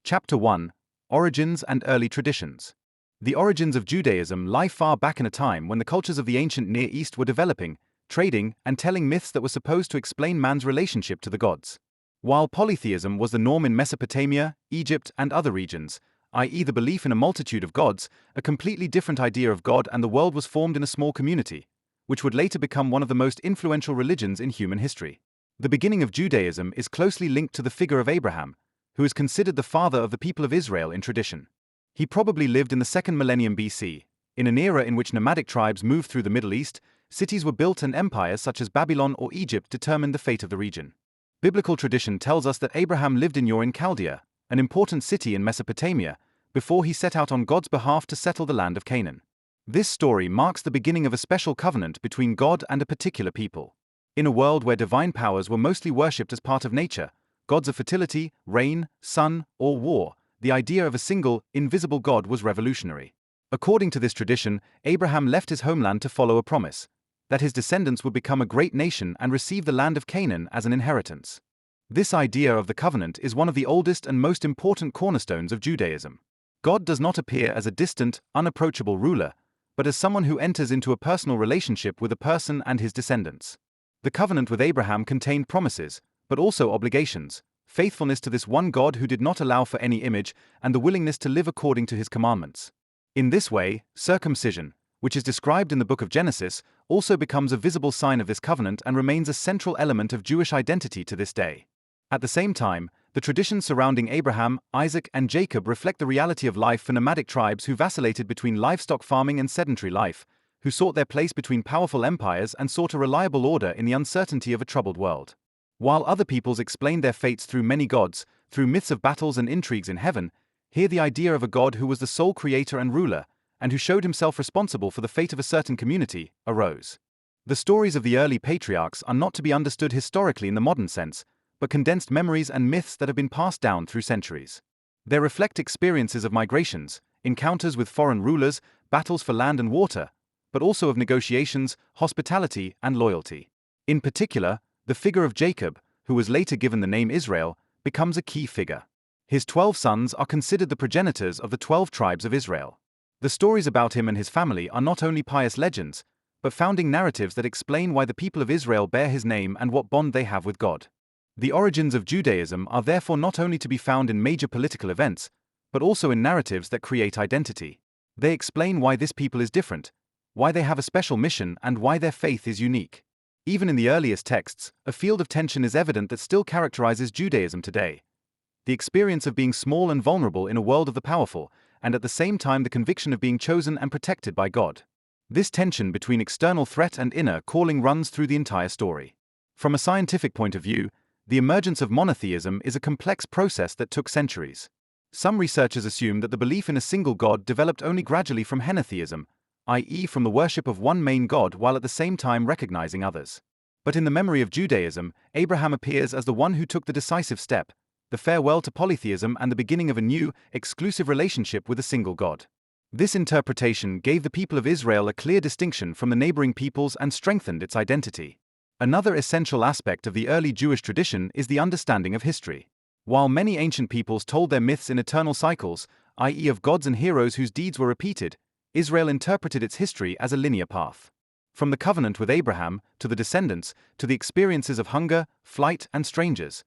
Chapter 1: Origins and Early Traditions. The origins of Judaism lie far back in a time when the cultures of the ancient Near East were developing, trading, and telling myths that were supposed to explain man's relationship to the gods. While polytheism was the norm in Mesopotamia, Egypt, and other regions, i.e., the belief in a multitude of gods, a completely different idea of God and the world was formed in a small community, which would later become one of the most influential religions in human history. The beginning of Judaism is closely linked to the figure of Abraham, who is considered the father of the people of Israel in tradition. He probably lived in the 2nd millennium BC, in an era in which nomadic tribes moved through the Middle East, cities were built and empires such as Babylon or Egypt determined the fate of the region. Biblical tradition tells us that Abraham lived in Ur in Chaldea, an important city in Mesopotamia, before he set out on God's behalf to settle the land of Canaan. This story marks the beginning of a special covenant between God and a particular people. In a world where divine powers were mostly worshipped as part of nature, gods of fertility, rain, sun, or war, the idea of a single, invisible God was revolutionary. According to this tradition, Abraham left his homeland to follow a promise that his descendants would become a great nation and receive the land of Canaan as an inheritance. This idea of the covenant is one of the oldest and most important cornerstones of Judaism. God does not appear as a distant, unapproachable ruler, but as someone who enters into a personal relationship with a person and his descendants. The covenant with Abraham contained promises, but also obligations, faithfulness to this one God who did not allow for any image, and the willingness to live according to his commandments. In this way, circumcision, which is described in the book of Genesis, also becomes a visible sign of this covenant and remains a central element of Jewish identity to this day. At the same time, the traditions surrounding Abraham, Isaac, and Jacob reflect the reality of life for nomadic tribes who vacillated between livestock farming and sedentary life, who sought their place between powerful empires and sought a reliable order in the uncertainty of a troubled world. While other peoples explained their fates through many gods, through myths of battles and intrigues in heaven, here the idea of a God who was the sole creator and ruler, and who showed himself responsible for the fate of a certain community, arose. The stories of the early patriarchs are not to be understood historically in the modern sense, but condensed memories and myths that have been passed down through centuries. They reflect experiences of migrations, encounters with foreign rulers, battles for land and water, but also of negotiations, hospitality, and loyalty. In particular, the figure of Jacob, who was later given the name Israel, becomes a key figure. His 12 sons are considered the progenitors of the 12 tribes of Israel. The stories about him and his family are not only pious legends, but founding narratives that explain why the people of Israel bear his name and what bond they have with God. The origins of Judaism are therefore not only to be found in major political events, but also in narratives that create identity. They explain why this people is different, why they have a special mission, and why their faith is unique. Even in the earliest texts, a field of tension is evident that still characterizes Judaism today. The experience of being small and vulnerable in a world of the powerful, and at the same time the conviction of being chosen and protected by God. This tension between external threat and inner calling runs through the entire story. From a scientific point of view, the emergence of monotheism is a complex process that took centuries. Some researchers assume that the belief in a single God developed only gradually from henotheism, i.e., from the worship of one main God while at the same time recognizing others. But in the memory of Judaism, Abraham appears as the one who took the decisive step, the farewell to polytheism and the beginning of a new, exclusive relationship with a single God. This interpretation gave the people of Israel a clear distinction from the neighboring peoples and strengthened its identity. Another essential aspect of the early Jewish tradition is the understanding of history. While many ancient peoples told their myths in eternal cycles, i.e., of gods and heroes whose deeds were repeated, Israel interpreted its history as a linear path. From the covenant with Abraham, to the descendants, to the experiences of hunger, flight, and strangers,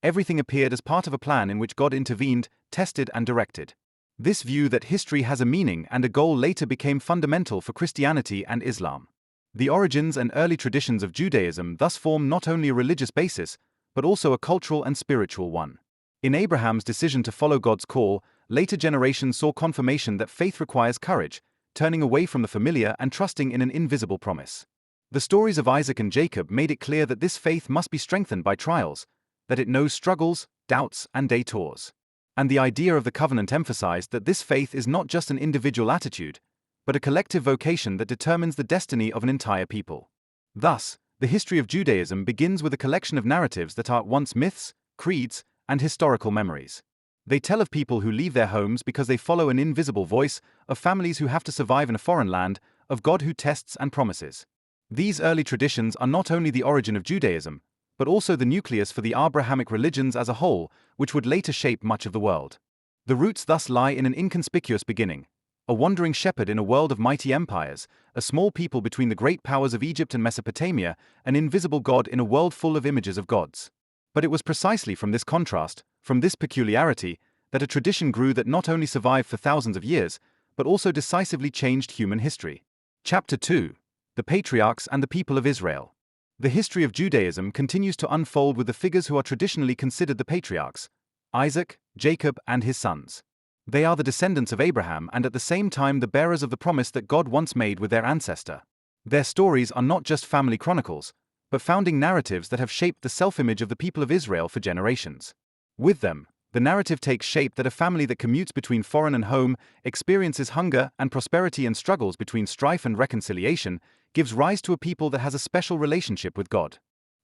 everything appeared as part of a plan in which God intervened, tested, and directed. This view that history has a meaning and a goal later became fundamental for Christianity and Islam. The origins and early traditions of Judaism thus form not only a religious basis, but also a cultural and spiritual one. In Abraham's decision to follow God's call, later generations saw confirmation that faith requires courage, turning away from the familiar and trusting in an invisible promise. The stories of Isaac and Jacob made it clear that this faith must be strengthened by trials, that it knows struggles, doubts, and detours. And the idea of the covenant emphasized that this faith is not just an individual attitude, but a collective vocation that determines the destiny of an entire people. Thus, the history of Judaism begins with a collection of narratives that are at once myths, creeds, and historical memories. They tell of people who leave their homes because they follow an invisible voice, of families who have to survive in a foreign land, of God who tests and promises. These early traditions are not only the origin of Judaism, but also the nucleus for the Abrahamic religions as a whole, which would later shape much of the world. The roots thus lie in an inconspicuous beginning, a wandering shepherd in a world of mighty empires, a small people between the great powers of Egypt and Mesopotamia, an invisible God in a world full of images of gods. But it was precisely from this contrast, from this peculiarity, that a tradition grew that not only survived for thousands of years, but also decisively changed human history. Chapter 2: The Patriarchs and the People of Israel. The history of Judaism continues to unfold with the figures who are traditionally considered the patriarchs: Isaac, Jacob, and his sons. They are the descendants of Abraham and at the same time the bearers of the promise that God once made with their ancestor. Their stories are not just family chronicles, but founding narratives that have shaped the self-image of the people of Israel for generations. With them, the narrative takes shape that a family that commutes between foreign and home, experiences hunger and prosperity and struggles between strife and reconciliation, gives rise to a people that has a special relationship with God.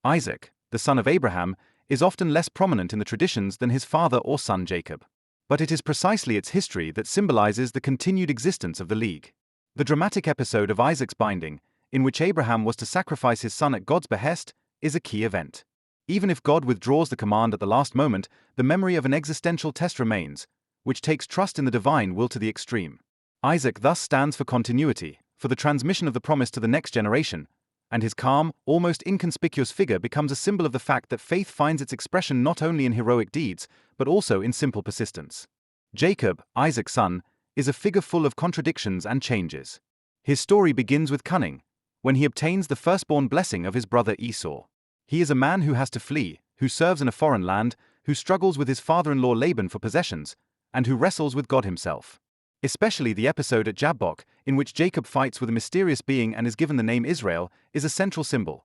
Isaac, the son of Abraham, is often less prominent in the traditions than his father or son Jacob. But it is precisely its history that symbolizes the continued existence of the League. The dramatic episode of Isaac's binding, in which Abraham was to sacrifice his son at God's behest, is a key event. Even if God withdraws the command at the last moment, the memory of an existential test remains, which takes trust in the divine will to the extreme. Isaac thus stands for continuity, for the transmission of the promise to the next generation, and his calm, almost inconspicuous figure becomes a symbol of the fact that faith finds its expression not only in heroic deeds, but also in simple persistence. Jacob, Isaac's son, is a figure full of contradictions and changes. His story begins with cunning, when he obtains the firstborn blessing of his brother Esau. He is a man who has to flee, who serves in a foreign land, who struggles with his father-in-law Laban for possessions, and who wrestles with God himself. Especially the episode at Jabbok, in which Jacob fights with a mysterious being and is given the name Israel, is a central symbol.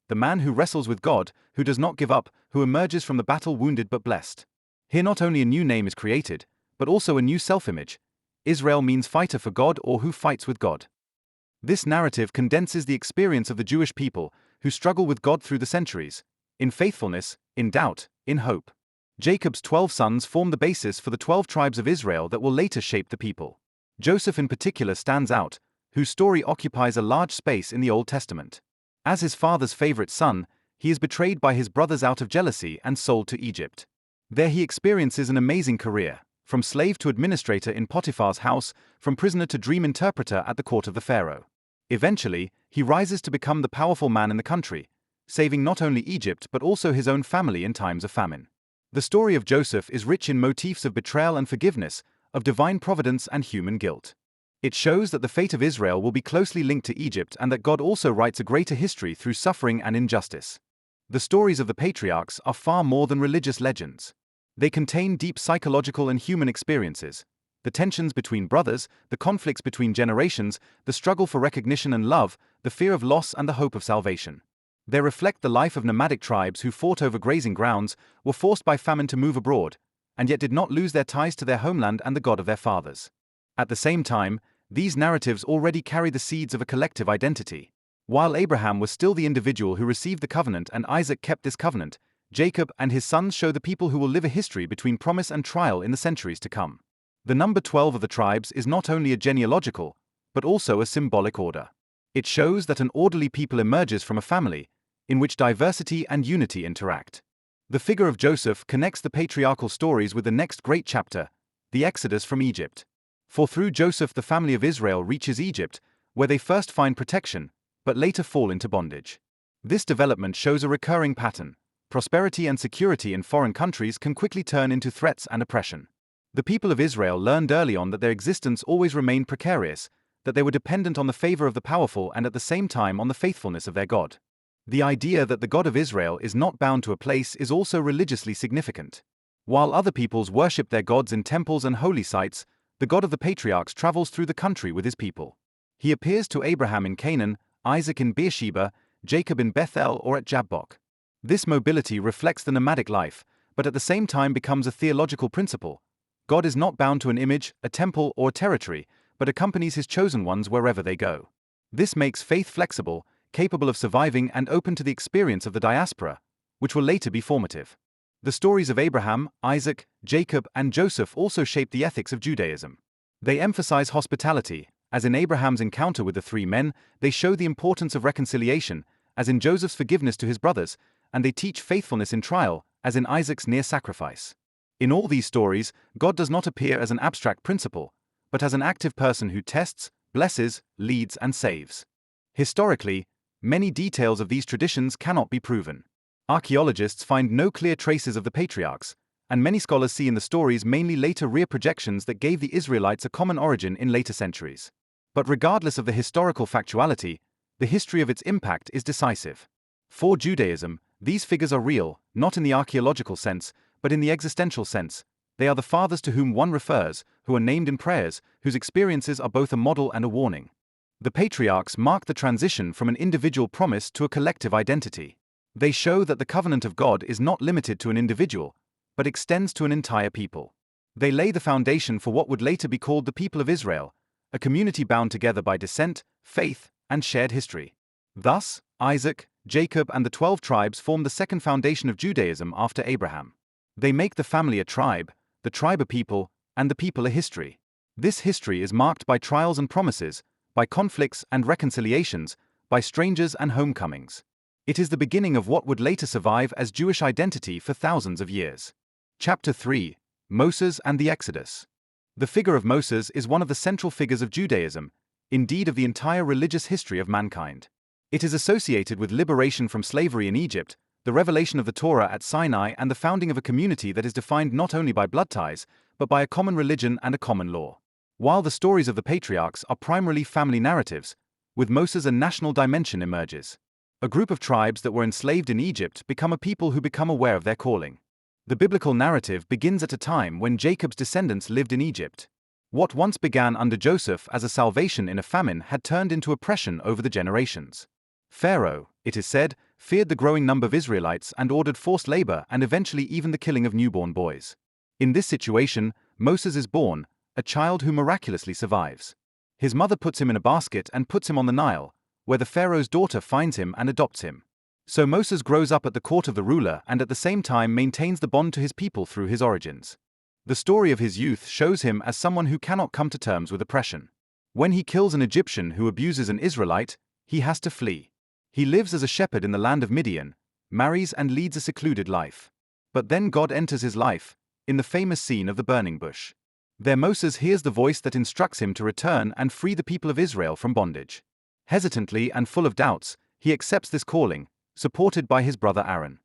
The man who wrestles with God, who does not give up, who emerges from the battle wounded but blessed. Here not only a new name is created, but also a new self-image. Israel means fighter for God or who fights with God. This narrative condenses the experience of the Jewish people, who struggle with God through the centuries, in faithfulness, in doubt, in hope. Jacob's 12 sons form the basis for the 12 tribes of Israel that will later shape the people. Joseph in particular stands out, whose story occupies a large space in the Old Testament. As his father's favorite son, he is betrayed by his brothers out of jealousy and sold to Egypt. There he experiences an amazing career, from slave to administrator in Potiphar's house, from prisoner to dream interpreter at the court of the Pharaoh. Eventually, he rises to become the powerful man in the country, saving not only Egypt but also his own family in times of famine. The story of Joseph is rich in motifs of betrayal and forgiveness, of divine providence and human guilt. It shows that the fate of Israel will be closely linked to Egypt and that God also writes a greater history through suffering and injustice. The stories of the patriarchs are far more than religious legends. They contain deep psychological and human experiences. The tensions between brothers, the conflicts between generations, the struggle for recognition and love, the fear of loss and the hope of salvation. They reflect the life of nomadic tribes who fought over grazing grounds, were forced by famine to move abroad, and yet did not lose their ties to their homeland and the God of their fathers. At the same time, these narratives already carry the seeds of a collective identity. While Abraham was still the individual who received the covenant and Isaac kept this covenant, Jacob and his sons show the people who will live a history between promise and trial in the centuries to come. The number 12 of the tribes is not only a genealogical, but also a symbolic order. It shows that an orderly people emerges from a family, in which diversity and unity interact. The figure of Joseph connects the patriarchal stories with the next great chapter, the Exodus from Egypt. For through Joseph the family of Israel reaches Egypt, where they first find protection, but later fall into bondage. This development shows a recurring pattern. Prosperity and security in foreign countries can quickly turn into threats and oppression. The people of Israel learned early on that their existence always remained precarious, that they were dependent on the favor of the powerful and at the same time on the faithfulness of their God. The idea that the God of Israel is not bound to a place is also religiously significant. While other peoples worship their gods in temples and holy sites, the God of the patriarchs travels through the country with his people. He appears to Abraham in Canaan, Isaac in Beersheba, Jacob in Bethel or at Jabbok. This mobility reflects the nomadic life, but at the same time becomes a theological principle. God is not bound to an image, a temple, or a territory, but accompanies his chosen ones wherever they go. This makes faith flexible, capable of surviving and open to the experience of the diaspora, which will later be formative. The stories of Abraham, Isaac, Jacob, and Joseph also shape the ethics of Judaism. They emphasize hospitality, as in Abraham's encounter with the 3 men, they show the importance of reconciliation, as in Joseph's forgiveness to his brothers, and they teach faithfulness in trial, as in Isaac's near sacrifice. In all these stories, God does not appear as an abstract principle, but as an active person who tests, blesses, leads, and saves. Historically, many details of these traditions cannot be proven. Archaeologists find no clear traces of the patriarchs, and many scholars see in the stories mainly later rear projections that gave the Israelites a common origin in later centuries. But regardless of the historical factuality, the history of its impact is decisive. For Judaism, these figures are real, not in the archaeological sense, but in the existential sense. They are the fathers to whom one refers, who are named in prayers, whose experiences are both a model and a warning. The patriarchs mark the transition from an individual promise to a collective identity. They show that the covenant of God is not limited to an individual, but extends to an entire people. They lay the foundation for what would later be called the people of Israel, a community bound together by descent, faith, and shared history. Thus, Isaac, Jacob, and the 12 tribes form the second foundation of Judaism after Abraham. They make the family a tribe, the tribe a people, and the people a history. This history is marked by trials and promises, by conflicts and reconciliations, by strangers and homecomings. It is the beginning of what would later survive as Jewish identity for thousands of years. Chapter 3: Moses and the Exodus. The figure of Moses is one of the central figures of Judaism, indeed of the entire religious history of mankind. It is associated with liberation from slavery in Egypt, the revelation of the Torah at Sinai, and the founding of a community that is defined not only by blood ties, but by a common religion and a common law. While the stories of the patriarchs are primarily family narratives, with Moses a national dimension emerges. A group of tribes that were enslaved in Egypt become a people who become aware of their calling. The biblical narrative begins at a time when Jacob's descendants lived in Egypt. What once began under Joseph as a salvation in a famine had turned into oppression over the generations. Pharaoh, it is said, feared the growing number of Israelites and ordered forced labor and eventually even the killing of newborn boys. In this situation, Moses is born, a child who miraculously survives. His mother puts him in a basket and puts him on the Nile, where the Pharaoh's daughter finds him and adopts him. So Moses grows up at the court of the ruler and at the same time maintains the bond to his people through his origins. The story of his youth shows him as someone who cannot come to terms with oppression. When he kills an Egyptian who abuses an Israelite, he has to flee. He lives as a shepherd in the land of Midian, marries and leads a secluded life. But then God enters his life, in the famous scene of the burning bush. There Moses hears the voice that instructs him to return and free the people of Israel from bondage. Hesitantly and full of doubts, he accepts this calling, supported by his brother Aaron.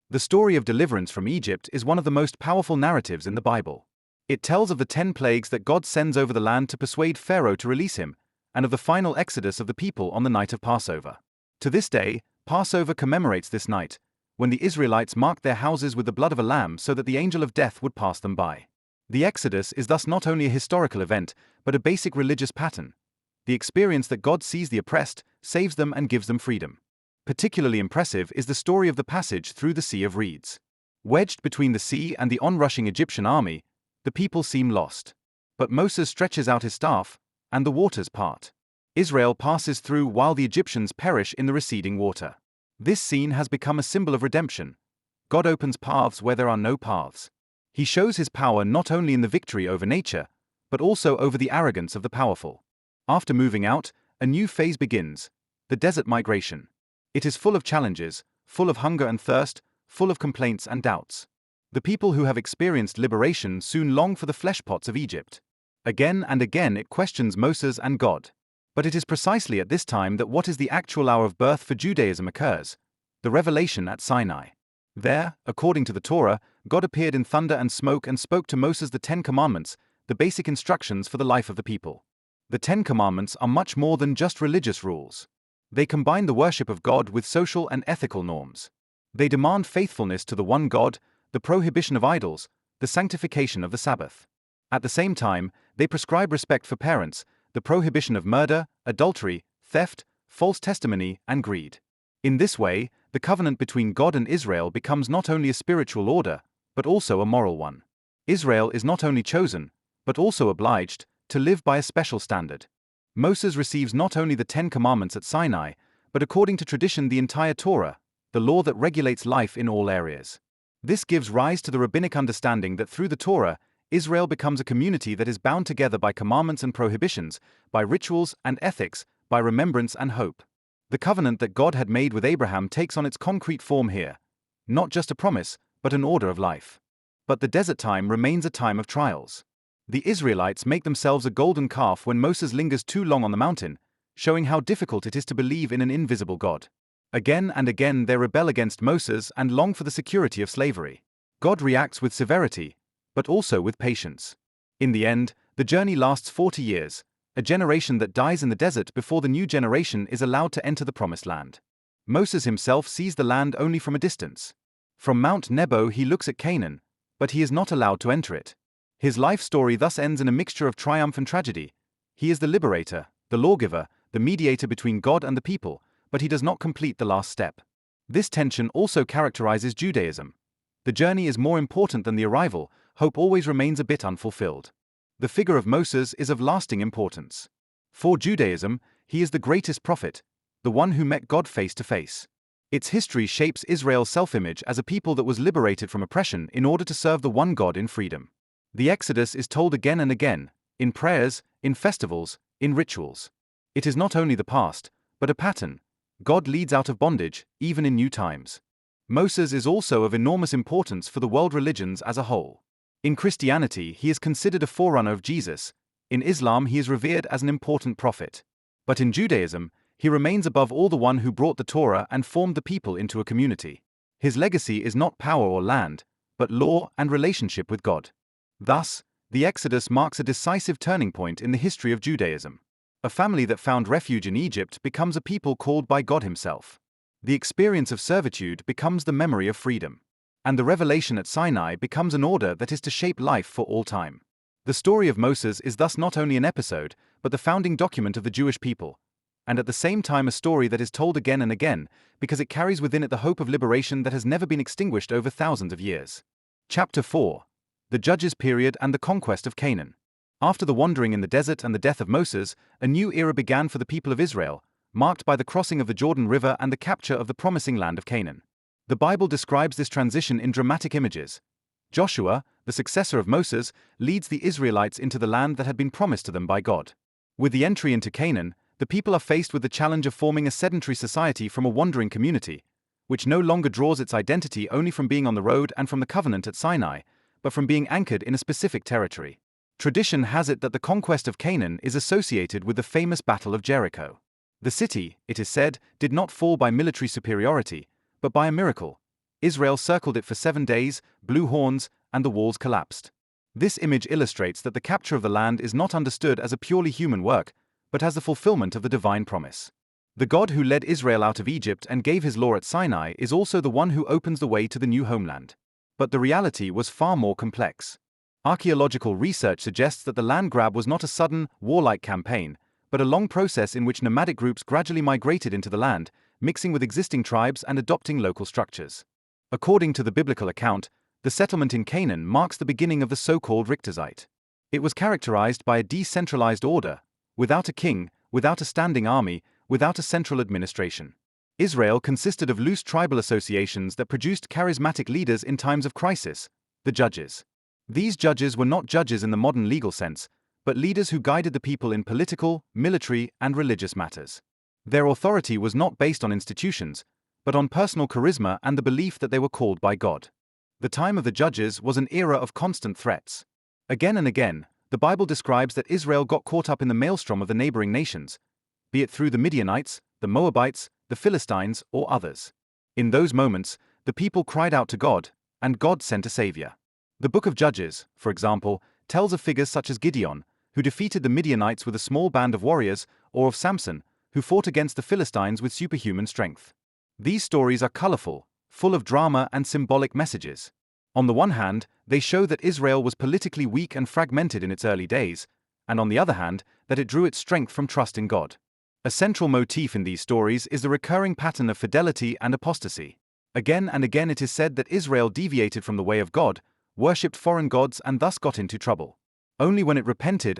The story of deliverance from Egypt is one of the most powerful narratives in the Bible. It tells of the 10 plagues that God sends over the land to persuade Pharaoh to release him, and of the final exodus of the people on the night of Passover. To this day, Passover commemorates this night, when the Israelites marked their houses with the blood of a lamb so that the angel of death would pass them by. The Exodus is thus not only a historical event, but a basic religious pattern. The experience that God sees the oppressed, saves them and gives them freedom. Particularly impressive is the story of the passage through the Sea of Reeds. Wedged between the sea and the onrushing Egyptian army, the people seem lost. But Moses stretches out his staff, and the waters part. Israel passes through while the Egyptians perish in the receding water. This scene has become a symbol of redemption. God opens paths where there are no paths. He shows his power not only in the victory over nature, but also over the arrogance of the powerful. After moving out, a new phase begins, the desert migration. It is full of challenges, full of hunger and thirst, full of complaints and doubts. The people who have experienced liberation soon long for the fleshpots of Egypt. Again and again it questions Moses and God. But it is precisely at this time that what is the actual hour of birth for Judaism occurs, the revelation at Sinai. There, according to the Torah, God appeared in thunder and smoke and spoke to Moses the 10 Commandments, the basic instructions for the life of the people. The 10 Commandments are much more than just religious rules. They combine the worship of God with social and ethical norms. They demand faithfulness to the one God, the prohibition of idols, the sanctification of the Sabbath. At the same time, they prescribe respect for parents, the prohibition of murder, adultery, theft, false testimony, and greed. In this way, the covenant between God and Israel becomes not only a spiritual order, but also a moral one. Israel is not only chosen, but also obliged, to live by a special standard. Moses receives not only the 10 Commandments at Sinai, but according to tradition the entire Torah, the law that regulates life in all areas. This gives rise to the rabbinic understanding that through the Torah, Israel becomes a community that is bound together by commandments and prohibitions, by rituals and ethics, by remembrance and hope. The covenant that God had made with Abraham takes on its concrete form here, not just a promise, but an order of life. But the desert time remains a time of trials. The Israelites make themselves a golden calf when Moses lingers too long on the mountain, showing how difficult it is to believe in an invisible God. Again and again they rebel against Moses and long for the security of slavery. God reacts with severity, but also with patience. In the end, the journey lasts 40 years, a generation that dies in the desert before the new generation is allowed to enter the promised land. Moses himself sees the land only from a distance. From Mount Nebo he looks at Canaan, but he is not allowed to enter it. His life story thus ends in a mixture of triumph and tragedy. He is the liberator, the lawgiver, the mediator between God and the people, but he does not complete the last step. This tension also characterizes Judaism. The journey is more important than the arrival, hope always remains a bit unfulfilled. The figure of Moses is of lasting importance. For Judaism, he is the greatest prophet, the one who met God face to face. Its history shapes Israel's self-image as a people that was liberated from oppression in order to serve the one God in freedom. The Exodus is told again and again, in prayers, in festivals, in rituals. It is not only the past, but a pattern. God leads out of bondage, even in new times. Moses is also of enormous importance for the world religions as a whole. In Christianity, he is considered a forerunner of Jesus. In Islam, he is revered as an important prophet. But in Judaism, he remains above all the one who brought the Torah and formed the people into a community. His legacy is not power or land, but law and relationship with God. Thus, the Exodus marks a decisive turning point in the history of Judaism. A family that found refuge in Egypt becomes a people called by God himself. The experience of servitude becomes the memory of freedom. And the revelation at Sinai becomes an order that is to shape life for all time. The story of Moses is thus not only an episode, but the founding document of the Jewish people, and at the same time a story that is told again and again, because it carries within it the hope of liberation that has never been extinguished over thousands of years. Chapter 4. The Judges period and the conquest of Canaan. After the wandering in the desert and the death of Moses, a new era began for the people of Israel, marked by the crossing of the Jordan River and the capture of the promising land of Canaan. The Bible describes this transition in dramatic images. Joshua, the successor of Moses, leads the Israelites into the land that had been promised to them by God. With the entry into Canaan, the people are faced with the challenge of forming a sedentary society from a wandering community, which no longer draws its identity only from being on the road and from the covenant at Sinai, but from being anchored in a specific territory. Tradition has it that the conquest of Canaan is associated with the famous Battle of Jericho. The city, it is said, did not fall by military superiority, but by a miracle. Israel circled it for 7 days, blew horns, and the walls collapsed. This image illustrates that the capture of the land is not understood as a purely human work, but as the fulfillment of the divine promise. The God who led Israel out of Egypt and gave his law at Sinai is also the one who opens the way to the new homeland. But the reality was far more complex. Archaeological research suggests that the land grab was not a sudden, warlike campaign, but a long process in which nomadic groups gradually migrated into the land, mixing with existing tribes and adopting local structures. According to the biblical account, the settlement in Canaan marks the beginning of the so-called Richterzeit. It was characterized by a decentralized order, without a king, without a standing army, without a central administration. Israel consisted of loose tribal associations that produced charismatic leaders in times of crisis, the judges. These judges were not judges in the modern legal sense, but leaders who guided the people in political, military, and religious matters. Their authority was not based on institutions, but on personal charisma and the belief that they were called by God. The time of the judges was an era of constant threats. Again and again, the Bible describes that Israel got caught up in the maelstrom of the neighboring nations, be it through the Midianites, the Moabites, the Philistines, or others. In those moments, the people cried out to God, and God sent a savior. The book of Judges, for example, tells of figures such as Gideon, who defeated the Midianites with a small band of warriors, or of Samson, who fought against the Philistines with superhuman strength. These stories are colorful, full of drama and symbolic messages. On the one hand, they show that Israel was politically weak and fragmented in its early days, and on the other hand, that it drew its strength from trust in God. A central motif in these stories is the recurring pattern of fidelity and apostasy. Again and again it is said that Israel deviated from the way of God, worshipped foreign gods, and thus got into trouble. Only when it repented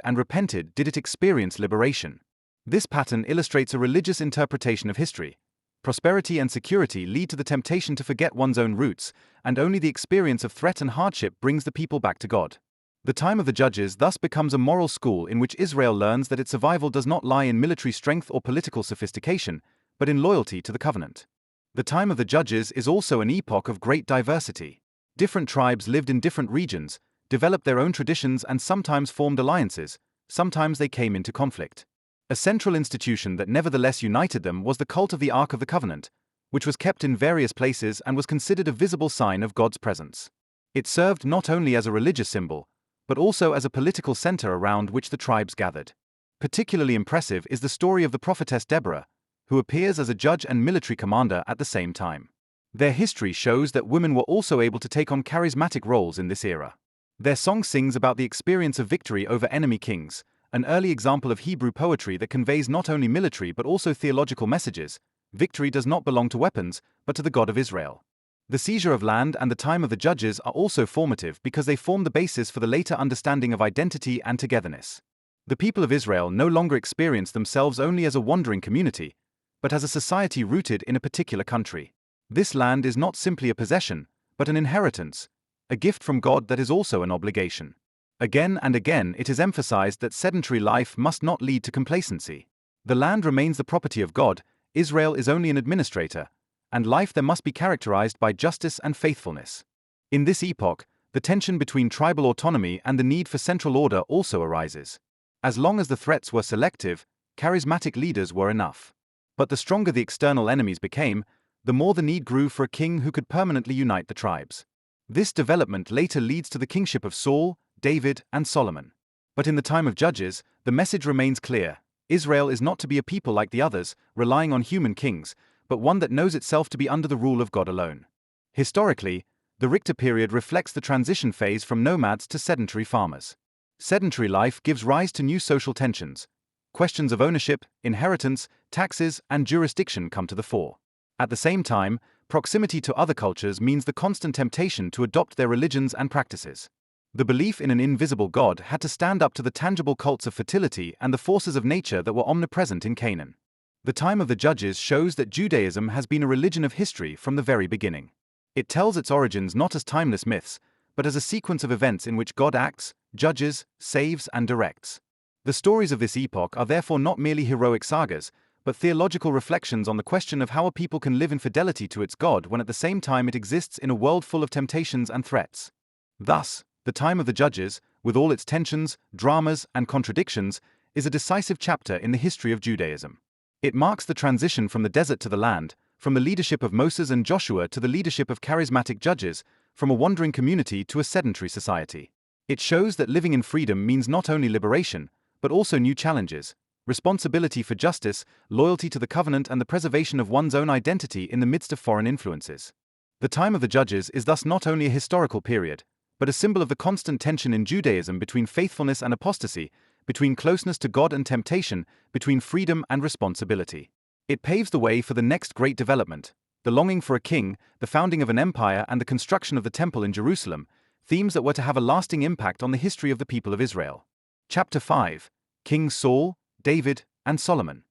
did it experience liberation. This pattern illustrates a religious interpretation of history. Prosperity and security lead to the temptation to forget one's own roots, and only the experience of threat and hardship brings the people back to God. The time of the judges thus becomes a moral school in which Israel learns that its survival does not lie in military strength or political sophistication, but in loyalty to the covenant. The time of the judges is also an epoch of great diversity. Different tribes lived in different regions, developed their own traditions, and sometimes formed alliances, sometimes they came into conflict. A central institution that nevertheless united them was the cult of the Ark of the Covenant, which was kept in various places and was considered a visible sign of God's presence. It served not only as a religious symbol, but also as a political center around which the tribes gathered. Particularly impressive is the story of the prophetess Deborah, who appears as a judge and military commander at the same time. Their history shows that women were also able to take on charismatic roles in this era. Their song sings about the experience of victory over enemy kings, an early example of Hebrew poetry that conveys not only military but also theological messages. Victory does not belong to weapons, but to the God of Israel. The seizure of land and the time of the judges are also formative because they form the basis for the later understanding of identity and togetherness. The people of Israel no longer experience themselves only as a wandering community, but as a society rooted in a particular country. This land is not simply a possession, but an inheritance, a gift from God that is also an obligation. Again and again it is emphasized that sedentary life must not lead to complacency. The land remains the property of God, Israel is only an administrator, and life there must be characterized by justice and faithfulness. In this epoch, the tension between tribal autonomy and the need for central order also arises. As long as the threats were selective, charismatic leaders were enough. But the stronger the external enemies became, the more the need grew for a king who could permanently unite the tribes. This development later leads to the kingship of Saul, David, and Solomon. But in the time of Judges, the message remains clear. Israel is not to be a people like the others, relying on human kings, but one that knows itself to be under the rule of God alone. Historically, the Richter period reflects the transition phase from nomads to sedentary farmers. Sedentary life gives rise to new social tensions. Questions of ownership, inheritance, taxes, and jurisdiction come to the fore. At the same time, proximity to other cultures means the constant temptation to adopt their religions and practices. The belief in an invisible God had to stand up to the tangible cults of fertility and the forces of nature that were omnipresent in Canaan. The time of the Judges shows that Judaism has been a religion of history from the very beginning. It tells its origins not as timeless myths, but as a sequence of events in which God acts, judges, saves, and directs. The stories of this epoch are therefore not merely heroic sagas, but theological reflections on the question of how a people can live in fidelity to its God when at the same time it exists in a world full of temptations and threats. Thus, the time of the Judges, with all its tensions, dramas, and contradictions, is a decisive chapter in the history of Judaism. It marks the transition from the desert to the land, from the leadership of Moses and Joshua to the leadership of charismatic judges, from a wandering community to a sedentary society. It shows that living in freedom means not only liberation, but also new challenges, responsibility for justice, loyalty to the covenant, and the preservation of one's own identity in the midst of foreign influences. The time of the Judges is thus not only a historical period, but a symbol of the constant tension in Judaism between faithfulness and apostasy, between closeness to God and temptation, between freedom and responsibility. It paves the way for the next great development, the longing for a king, the founding of an empire, and the construction of the temple in Jerusalem, themes that were to have a lasting impact on the history of the people of Israel. Chapter 5: Kings Saul, David, and Solomon.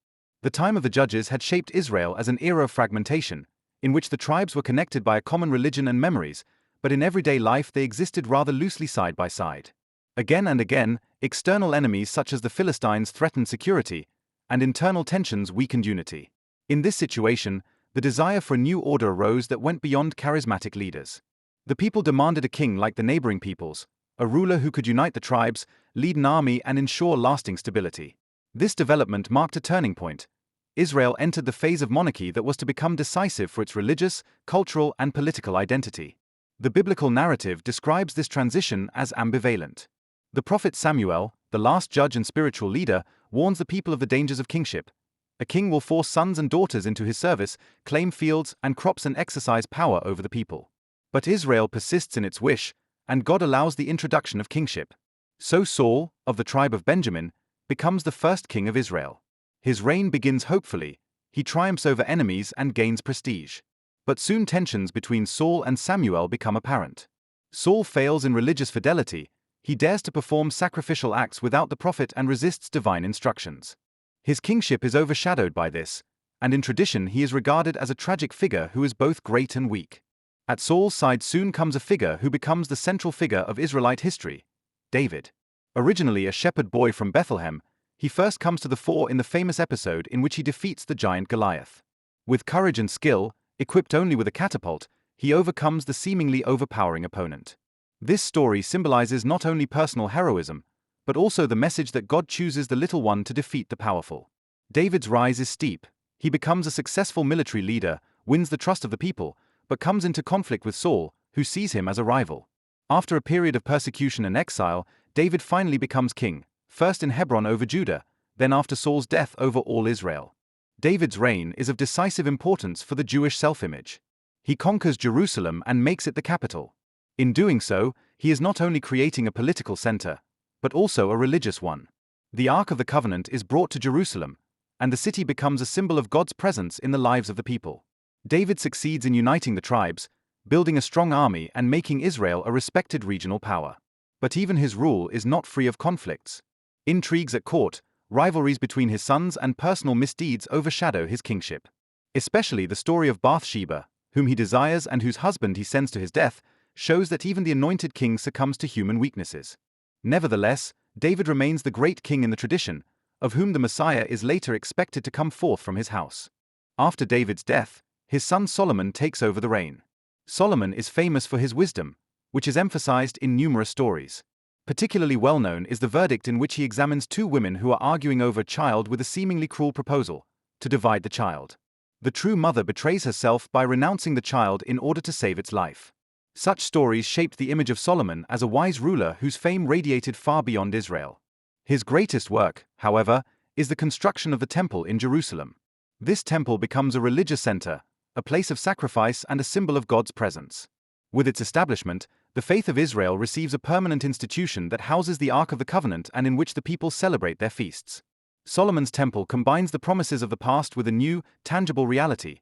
The time of the Judges had shaped Israel as an era of fragmentation, in which the tribes were connected by a common religion and memories, but in everyday life they existed rather loosely side by side. Again and again, external enemies such as the Philistines threatened security, and internal tensions weakened unity. In this situation, the desire for a new order arose that went beyond charismatic leaders. The people demanded a king like the neighboring peoples, a ruler who could unite the tribes, lead an army, and ensure lasting stability. This development marked a turning point. Israel entered the phase of monarchy that was to become decisive for its religious, cultural, and political identity. The biblical narrative describes this transition as ambivalent. The prophet Samuel, the last judge and spiritual leader, warns the people of the dangers of kingship. A king will force sons and daughters into his service, claim fields and crops, and exercise power over the people. But Israel persists in its wish, and God allows the introduction of kingship. So Saul, of the tribe of Benjamin, becomes the first king of Israel. His reign begins hopefully, he triumphs over enemies and gains prestige. But soon tensions between Saul and Samuel become apparent. Saul fails in religious fidelity, he dares to perform sacrificial acts without the prophet and resists divine instructions. His kingship is overshadowed by this, and in tradition he is regarded as a tragic figure who is both great and weak. At Saul's side soon comes a figure who becomes the central figure of Israelite history: David. Originally a shepherd boy from Bethlehem, he first comes to the fore in the famous episode in which he defeats the giant Goliath. With courage and skill, equipped only with a catapult, he overcomes the seemingly overpowering opponent. This story symbolizes not only personal heroism, but also the message that God chooses the little one to defeat the powerful. David's rise is steep. He becomes a successful military leader, wins the trust of the people, but comes into conflict with Saul, who sees him as a rival. After a period of persecution and exile, David finally becomes king, first in Hebron over Judah, then after Saul's death over all Israel. David's reign is of decisive importance for the Jewish self-image. He conquers Jerusalem and makes it the capital. In doing so, he is not only creating a political center, but also a religious one. The Ark of the Covenant is brought to Jerusalem, and the city becomes a symbol of God's presence in the lives of the people. David succeeds in uniting the tribes, building a strong army and making Israel a respected regional power. But even his rule is not free of conflicts. Intrigues at court, rivalries between his sons and personal misdeeds overshadow his kingship. Especially the story of Bathsheba, whom he desires and whose husband he sends to his death, shows that even the anointed king succumbs to human weaknesses. Nevertheless, David remains the great king in the tradition, of whom the Messiah is later expected to come forth from his house. After David's death, his son Solomon takes over the reign. Solomon is famous for his wisdom, which is emphasized in numerous stories. Particularly well known is the verdict in which he examines two women who are arguing over a child with a seemingly cruel proposal to divide the child. The true mother betrays herself by renouncing the child in order to save its life. Such stories shaped the image of Solomon as a wise ruler whose fame radiated far beyond Israel. His greatest work, however, is the construction of the temple in Jerusalem. This temple becomes a religious center, a place of sacrifice and a symbol of God's presence. With its establishment, the faith of Israel receives a permanent institution that houses the Ark of the Covenant and in which the people celebrate their feasts. Solomon's temple combines the promises of the past with a new, tangible reality.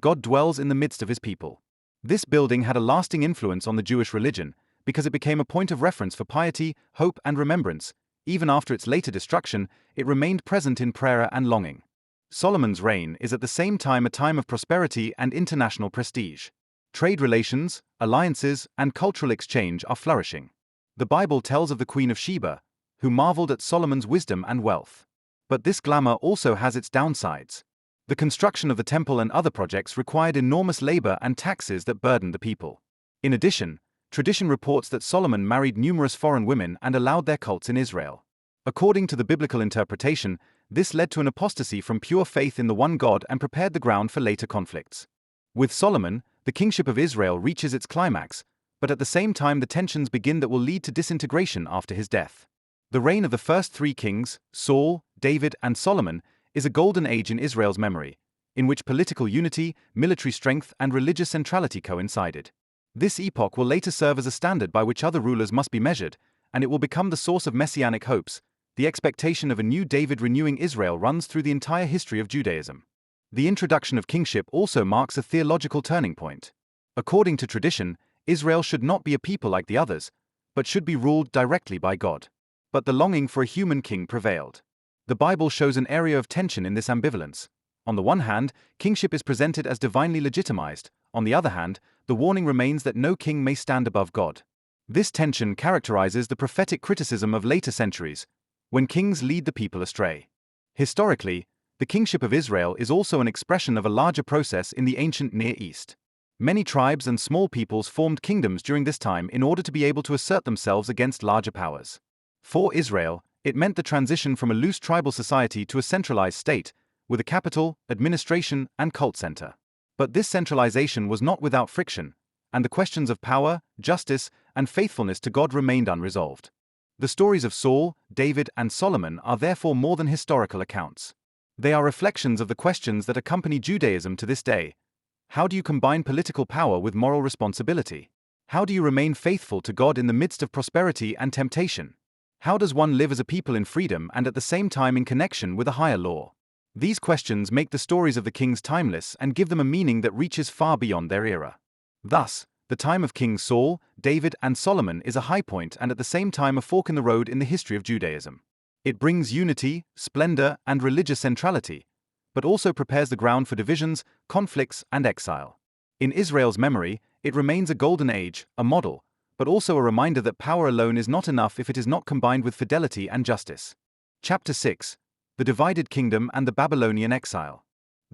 God dwells in the midst of his people. This building had a lasting influence on the Jewish religion, because it became a point of reference for piety, hope, and remembrance. Even after its later destruction, it remained present in prayer and longing. Solomon's reign is at the same time a time of prosperity and international prestige. Trade relations, alliances, and cultural exchange are flourishing. The Bible tells of the Queen of Sheba, who marveled at Solomon's wisdom and wealth. But this glamour also has its downsides. The construction of the temple and other projects required enormous labor and taxes that burdened the people. In addition, tradition reports that Solomon married numerous foreign women and allowed their cults in Israel. According to the biblical interpretation, this led to an apostasy from pure faith in the one God and prepared the ground for later conflicts. With Solomon, the kingship of Israel reaches its climax, but at the same time the tensions begin that will lead to disintegration after his death. The reign of the first three kings, Saul, David, and Solomon, is a golden age in Israel's memory, in which political unity, military strength, and religious centrality coincided. This epoch will later serve as a standard by which other rulers must be measured, and it will become the source of messianic hopes. The expectation of a new David renewing Israel runs through the entire history of Judaism. The introduction of kingship also marks a theological turning point. According to tradition, Israel should not be a people like the others, but should be ruled directly by God. But the longing for a human king prevailed. The Bible shows an area of tension in this ambivalence. On the one hand, kingship is presented as divinely legitimized. On the other hand, the warning remains that no king may stand above God. This tension characterizes the prophetic criticism of later centuries, when kings lead the people astray. Historically, the kingship of Israel is also an expression of a larger process in the ancient Near East. Many tribes and small peoples formed kingdoms during this time in order to be able to assert themselves against larger powers. For Israel, it meant the transition from a loose tribal society to a centralized state, with a capital, administration, and cult center. But this centralization was not without friction, and the questions of power, justice, and faithfulness to God remained unresolved. The stories of Saul, David, and Solomon are therefore more than historical accounts. They are reflections of the questions that accompany Judaism to this day. How do you combine political power with moral responsibility? How do you remain faithful to God in the midst of prosperity and temptation? How does one live as a people in freedom and at the same time in connection with a higher law? These questions make the stories of the kings timeless and give them a meaning that reaches far beyond their era. Thus, the time of Kings Saul, David, and Solomon is a high point and at the same time a fork in the road in the history of Judaism. It brings unity, splendor, and religious centrality, but also prepares the ground for divisions, conflicts, and exile. In Israel's memory, it remains a golden age, a model, but also a reminder that power alone is not enough if it is not combined with fidelity and justice. Chapter 6. The Divided Kingdom and the Babylonian Exile.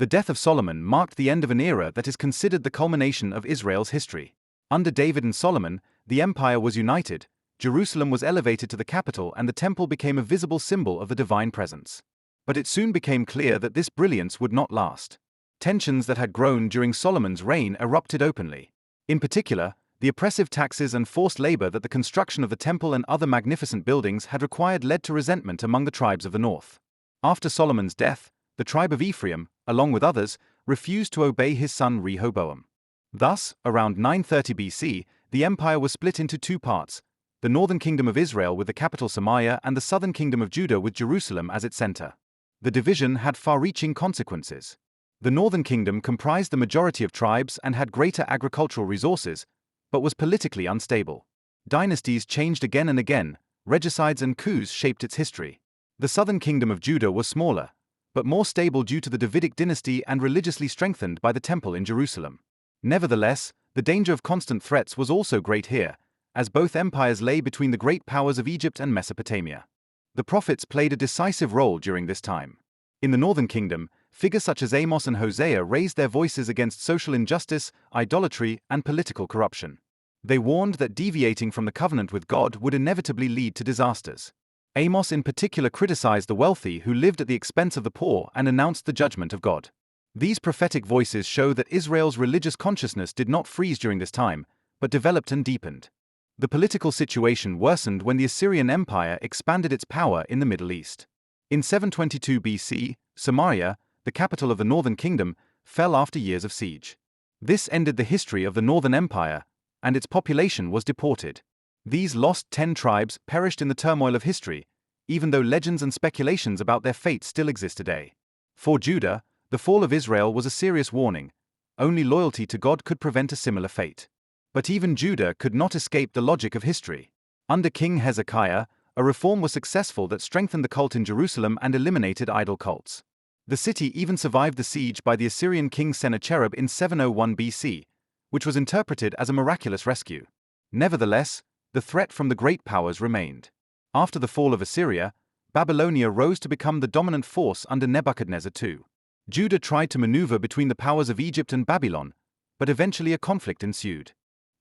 The death of Solomon marked the end of an era that is considered the culmination of Israel's history. Under David and Solomon, the empire was united, Jerusalem was elevated to the capital, and the temple became a visible symbol of the divine presence. But it soon became clear that this brilliance would not last. Tensions that had grown during Solomon's reign erupted openly. In particular, the oppressive taxes and forced labor that the construction of the temple and other magnificent buildings had required led to resentment among the tribes of the north. After Solomon's death, the tribe of Ephraim, along with others, refused to obey his son Rehoboam. Thus, around 930 BC, the empire was split into two parts: the northern kingdom of Israel with the capital Samaria and the southern kingdom of Judah with Jerusalem as its center. The division had far-reaching consequences. The northern kingdom comprised the majority of tribes and had greater agricultural resources, but was politically unstable. Dynasties changed again and again, regicides and coups shaped its history. The southern kingdom of Judah was smaller, but more stable due to the Davidic dynasty and religiously strengthened by the temple in Jerusalem. Nevertheless, the danger of constant threats was also great here, as both empires lay between the great powers of Egypt and Mesopotamia. The prophets played a decisive role during this time. In the northern kingdom, figures such as Amos and Hosea raised their voices against social injustice, idolatry, and political corruption. They warned that deviating from the covenant with God would inevitably lead to disasters. Amos in particular criticized the wealthy who lived at the expense of the poor and announced the judgment of God. These prophetic voices show that Israel's religious consciousness did not freeze during this time, but developed and deepened. The political situation worsened when the Assyrian Empire expanded its power in the Middle East. In 722 BC, Samaria, the capital of the northern kingdom, fell after years of siege. This ended the history of the northern empire, and its population was deported. These lost 10 tribes perished in the turmoil of history, even though legends and speculations about their fate still exist today. For Judah, the fall of Israel was a serious warning. Only loyalty to God could prevent a similar fate. But even Judah could not escape the logic of history. Under King Hezekiah, a reform was successful that strengthened the cult in Jerusalem and eliminated idol cults. The city even survived the siege by the Assyrian king Sennacherib in 701 BC, which was interpreted as a miraculous rescue. Nevertheless, the threat from the great powers remained. After the fall of Assyria, Babylonia rose to become the dominant force under Nebuchadnezzar II. Judah tried to maneuver between the powers of Egypt and Babylon, but eventually a conflict ensued.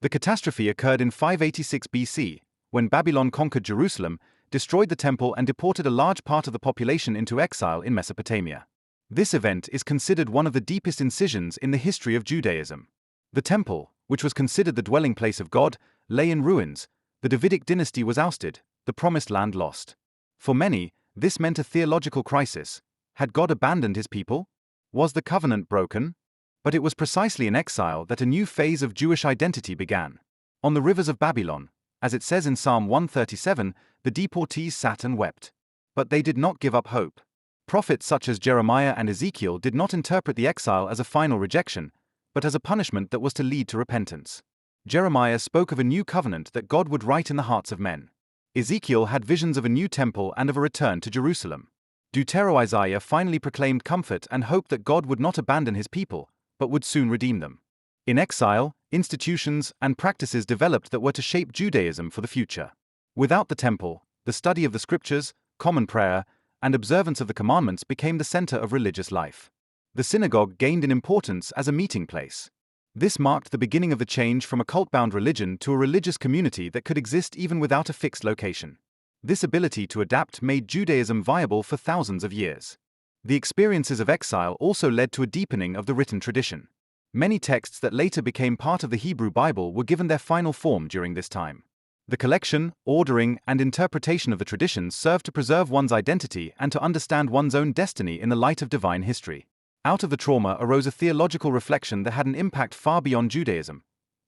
The catastrophe occurred in 586 BC, when Babylon conquered Jerusalem, destroyed the temple and deported a large part of the population into exile in Mesopotamia. This event is considered one of the deepest incisions in the history of Judaism. The temple, which was considered the dwelling place of God, lay in ruins. The Davidic dynasty was ousted, the promised land lost. For many, this meant a theological crisis. Had God abandoned his people? Was the covenant broken? But it was precisely in exile that a new phase of Jewish identity began. On the rivers of Babylon, as it says in Psalm 137, the deportees sat and wept. But they did not give up hope. Prophets such as Jeremiah and Ezekiel did not interpret the exile as a final rejection, but as a punishment that was to lead to repentance. Jeremiah spoke of a new covenant that God would write in the hearts of men. Ezekiel had visions of a new temple and of a return to Jerusalem. Deutero-Isaiah finally proclaimed comfort and hope that God would not abandon his people, but would soon redeem them. In exile, institutions and practices developed that were to shape Judaism for the future. Without the temple, the study of the scriptures, common prayer, and observance of the commandments became the center of religious life. The synagogue gained in importance as a meeting place. This marked the beginning of the change from a cult-bound religion to a religious community that could exist even without a fixed location. This ability to adapt made Judaism viable for thousands of years. The experiences of exile also led to a deepening of the written tradition. Many texts that later became part of the Hebrew Bible were given their final form during this time. The collection, ordering, and interpretation of the traditions served to preserve one's identity and to understand one's own destiny in the light of divine history. Out of the trauma arose a theological reflection that had an impact far beyond Judaism.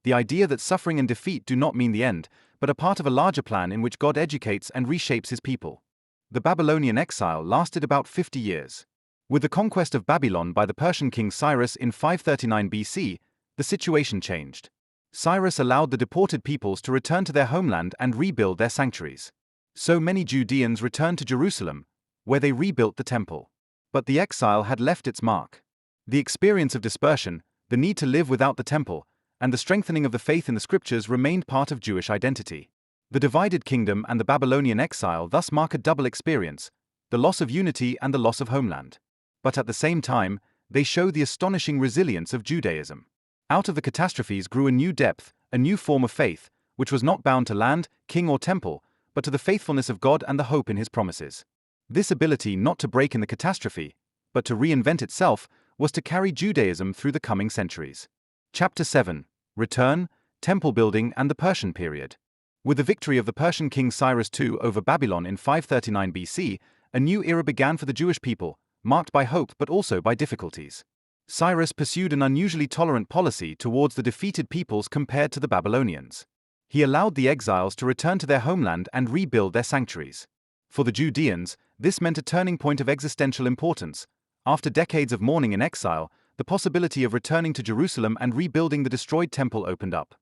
The idea that suffering and defeat do not mean the end, but are part of a larger plan in which God educates and reshapes his people. The Babylonian exile lasted about 50 years. With the conquest of Babylon by the Persian king Cyrus in 539 BC, the situation changed. Cyrus allowed the deported peoples to return to their homeland and rebuild their sanctuaries. So many Judeans returned to Jerusalem, where they rebuilt the temple. But the exile had left its mark. The experience of dispersion, the need to live without the temple, and the strengthening of the faith in the scriptures remained part of Jewish identity. The divided kingdom and the Babylonian exile thus mark a double experience, the loss of unity and the loss of homeland. But at the same time, they show the astonishing resilience of Judaism. Out of the catastrophes grew a new depth, a new form of faith, which was not bound to land, king or temple, but to the faithfulness of God and the hope in his promises. This ability not to break in the catastrophe, but to reinvent itself, was to carry Judaism through the coming centuries. Chapter 7. Return, Temple Building and the Persian Period. With the victory of the Persian king Cyrus II over Babylon in 539 BC, a new era began for the Jewish people, marked by hope but also by difficulties. Cyrus pursued an unusually tolerant policy towards the defeated peoples compared to the Babylonians. He allowed the exiles to return to their homeland and rebuild their sanctuaries. For the Judeans, this meant a turning point of existential importance. After decades of mourning in exile, the possibility of returning to Jerusalem and rebuilding the destroyed temple opened up.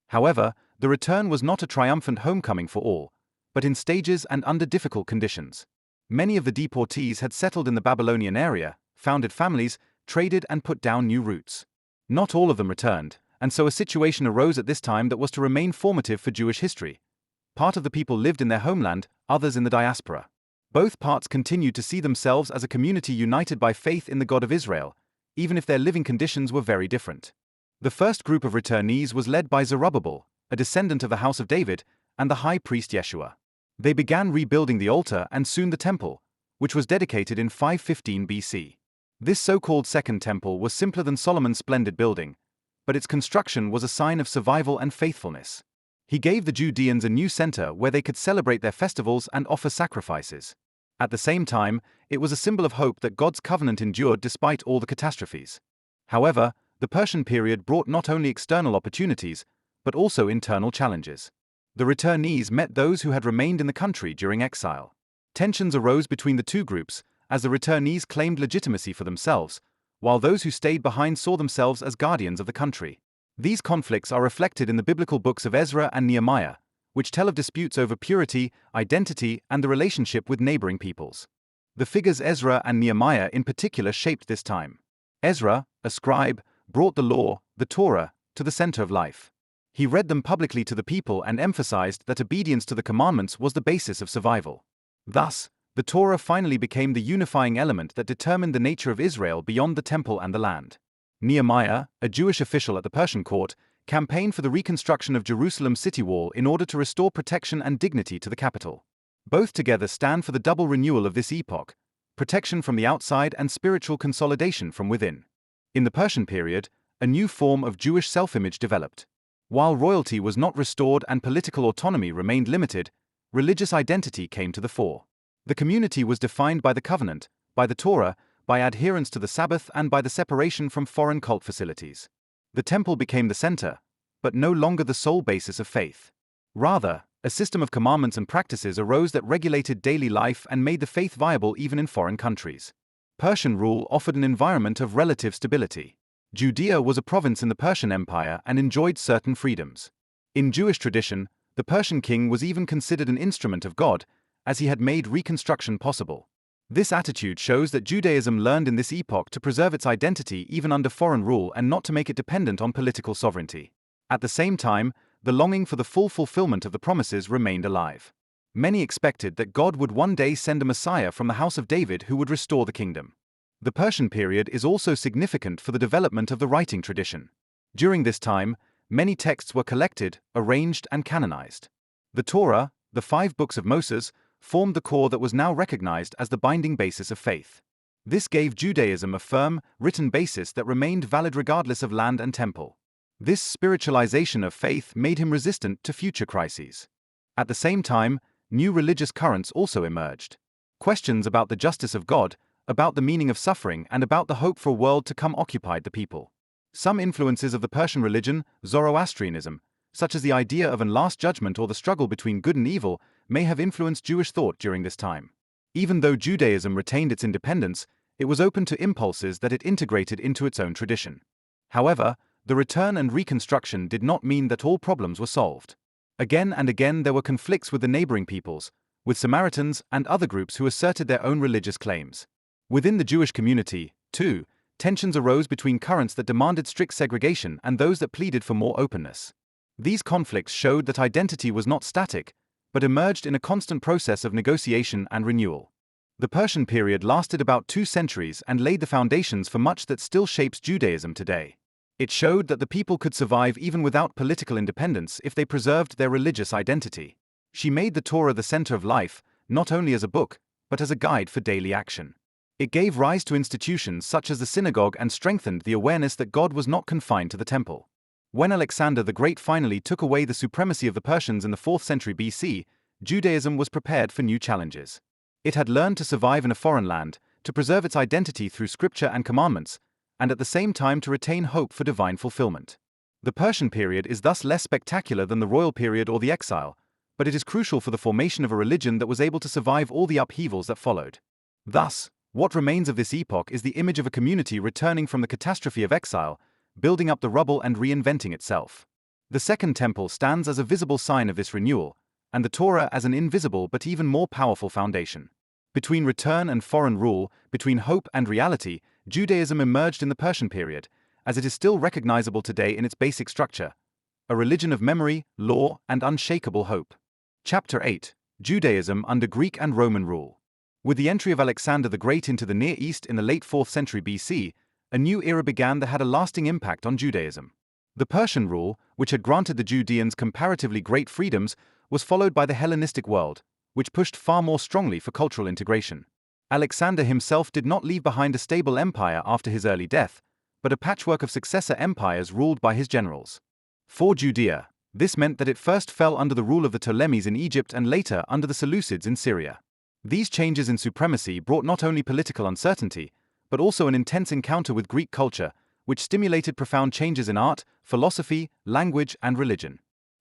However, the return was not a triumphant homecoming for all, but in stages and under difficult conditions. Many of the deportees had settled in the Babylonian area, founded families, traded and put down new roots. Not all of them returned, and so a situation arose at this time that was to remain formative for Jewish history. Part of the people lived in their homeland, others in the diaspora. Both parts continued to see themselves as a community united by faith in the God of Israel, even if their living conditions were very different. The first group of returnees was led by Zerubbabel, a descendant of the house of David, and the high priest Yeshua. They began rebuilding the altar and soon the temple, which was dedicated in 515 BC. This so-called Second Temple was simpler than Solomon's splendid building, but its construction was a sign of survival and faithfulness. He gave the Judeans a new center where they could celebrate their festivals and offer sacrifices. At the same time, it was a symbol of hope that God's covenant endured despite all the catastrophes. However, the Persian period brought not only external opportunities, but also internal challenges. The returnees met those who had remained in the country during exile. Tensions arose between the two groups, as the returnees claimed legitimacy for themselves, while those who stayed behind saw themselves as guardians of the country. These conflicts are reflected in the biblical books of Ezra and Nehemiah, which tell of disputes over purity, identity, and the relationship with neighboring peoples. The figures Ezra and Nehemiah in particular shaped this time. Ezra, a scribe, brought the law, the Torah, to the center of life. He read them publicly to the people and emphasized that obedience to the commandments was the basis of survival. Thus, the Torah finally became the unifying element that determined the nature of Israel beyond the temple and the land. Nehemiah, a Jewish official at the Persian court, campaigned for the reconstruction of Jerusalem's city wall in order to restore protection and dignity to the capital. Both together stand for the double renewal of this epoch: protection from the outside and spiritual consolidation from within. In the Persian period, a new form of Jewish self-image developed. While royalty was not restored and political autonomy remained limited, religious identity came to the fore. The community was defined by the covenant, by the Torah, by adherence to the Sabbath and by the separation from foreign cult facilities. The temple became the center, but no longer the sole basis of faith. Rather, a system of commandments and practices arose that regulated daily life and made the faith viable even in foreign countries. Persian rule offered an environment of relative stability. Judea was a province in the Persian Empire and enjoyed certain freedoms. In Jewish tradition, the Persian king was even considered an instrument of God, as he had made reconstruction possible. This attitude shows that Judaism learned in this epoch to preserve its identity even under foreign rule and not to make it dependent on political sovereignty. At the same time, the longing for the full fulfillment of the promises remained alive. Many expected that God would one day send a Messiah from the house of David who would restore the kingdom. The Persian period is also significant for the development of the writing tradition. During this time, many texts were collected, arranged, and canonized. The Torah, the 5 books of Moses, formed the core that was now recognized as the binding basis of faith. This gave Judaism a firm, written basis that remained valid regardless of land and temple. This spiritualization of faith made him resistant to future crises. At the same time, new religious currents also emerged. Questions about the justice of God, about the meaning of suffering, and about the hope for a world to come occupied the people. Some influences of the Persian religion, Zoroastrianism, such as the idea of an last judgment or the struggle between good and evil, may have influenced Jewish thought during this time. Even though Judaism retained its independence, it was open to impulses that it integrated into its own tradition. However, the return and reconstruction did not mean that all problems were solved. Again and again there were conflicts with the neighboring peoples, with Samaritans and other groups who asserted their own religious claims. Within the Jewish community, too, tensions arose between currents that demanded strict segregation and those that pleaded for more openness. These conflicts showed that identity was not static, but emerged in a constant process of negotiation and renewal. The Persian period lasted about 2 centuries and laid the foundations for much that still shapes Judaism today. It showed that the people could survive even without political independence if they preserved their religious identity. She made the Torah the center of life, not only as a book, but as a guide for daily action. It gave rise to institutions such as the synagogue and strengthened the awareness that God was not confined to the temple. When Alexander the Great finally took away the supremacy of the Persians in the 4th century BC, Judaism was prepared for new challenges. It had learned to survive in a foreign land, to preserve its identity through scripture and commandments, and at the same time to retain hope for divine fulfillment. The Persian period is thus less spectacular than the royal period or the exile, but it is crucial for the formation of a religion that was able to survive all the upheavals that followed. Thus, what remains of this epoch is the image of a community returning from the catastrophe of exile, building up the rubble and reinventing itself. The Second Temple stands as a visible sign of this renewal, and the Torah as an invisible but even more powerful foundation. Between return and foreign rule, between hope and reality, Judaism emerged in the Persian period, as it is still recognizable today in its basic structure: a religion of memory, law, and unshakable hope. Chapter 8: Judaism under Greek and Roman rule. With the entry of Alexander the Great into the Near East in the late 4th century BC, a new era began that had a lasting impact on Judaism. The Persian rule, which had granted the Judeans comparatively great freedoms, was followed by the Hellenistic world, which pushed far more strongly for cultural integration. Alexander himself did not leave behind a stable empire after his early death, but a patchwork of successor empires ruled by his generals. For Judea, this meant that it first fell under the rule of the Ptolemies in Egypt and later under the Seleucids in Syria. These changes in supremacy brought not only political uncertainty, but also an intense encounter with Greek culture, which stimulated profound changes in art, philosophy, language, and religion.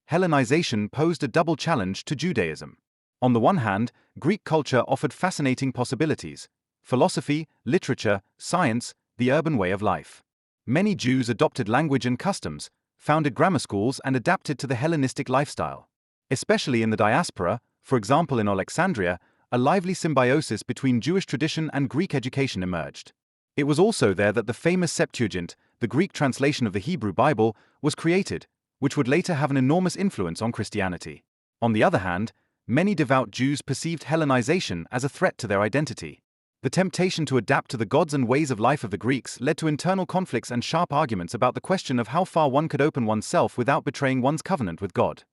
Hellenization posed a double challenge to Judaism. On the one hand, Greek culture offered fascinating possibilities: philosophy, literature, science, the urban way of life. Many Jews adopted language and customs, founded grammar schools, and adapted to the Hellenistic lifestyle. Especially in the diaspora, for example in Alexandria, a lively symbiosis between Jewish tradition and Greek education emerged. It was also there that the famous Septuagint, the Greek translation of the Hebrew Bible, was created, which would later have an enormous influence on Christianity. On the other hand, many devout Jews perceived Hellenization as a threat to their identity. The temptation to adapt to the gods and ways of life of the Greeks led to internal conflicts and sharp arguments about the question of how far one could open oneself without betraying one's covenant with God.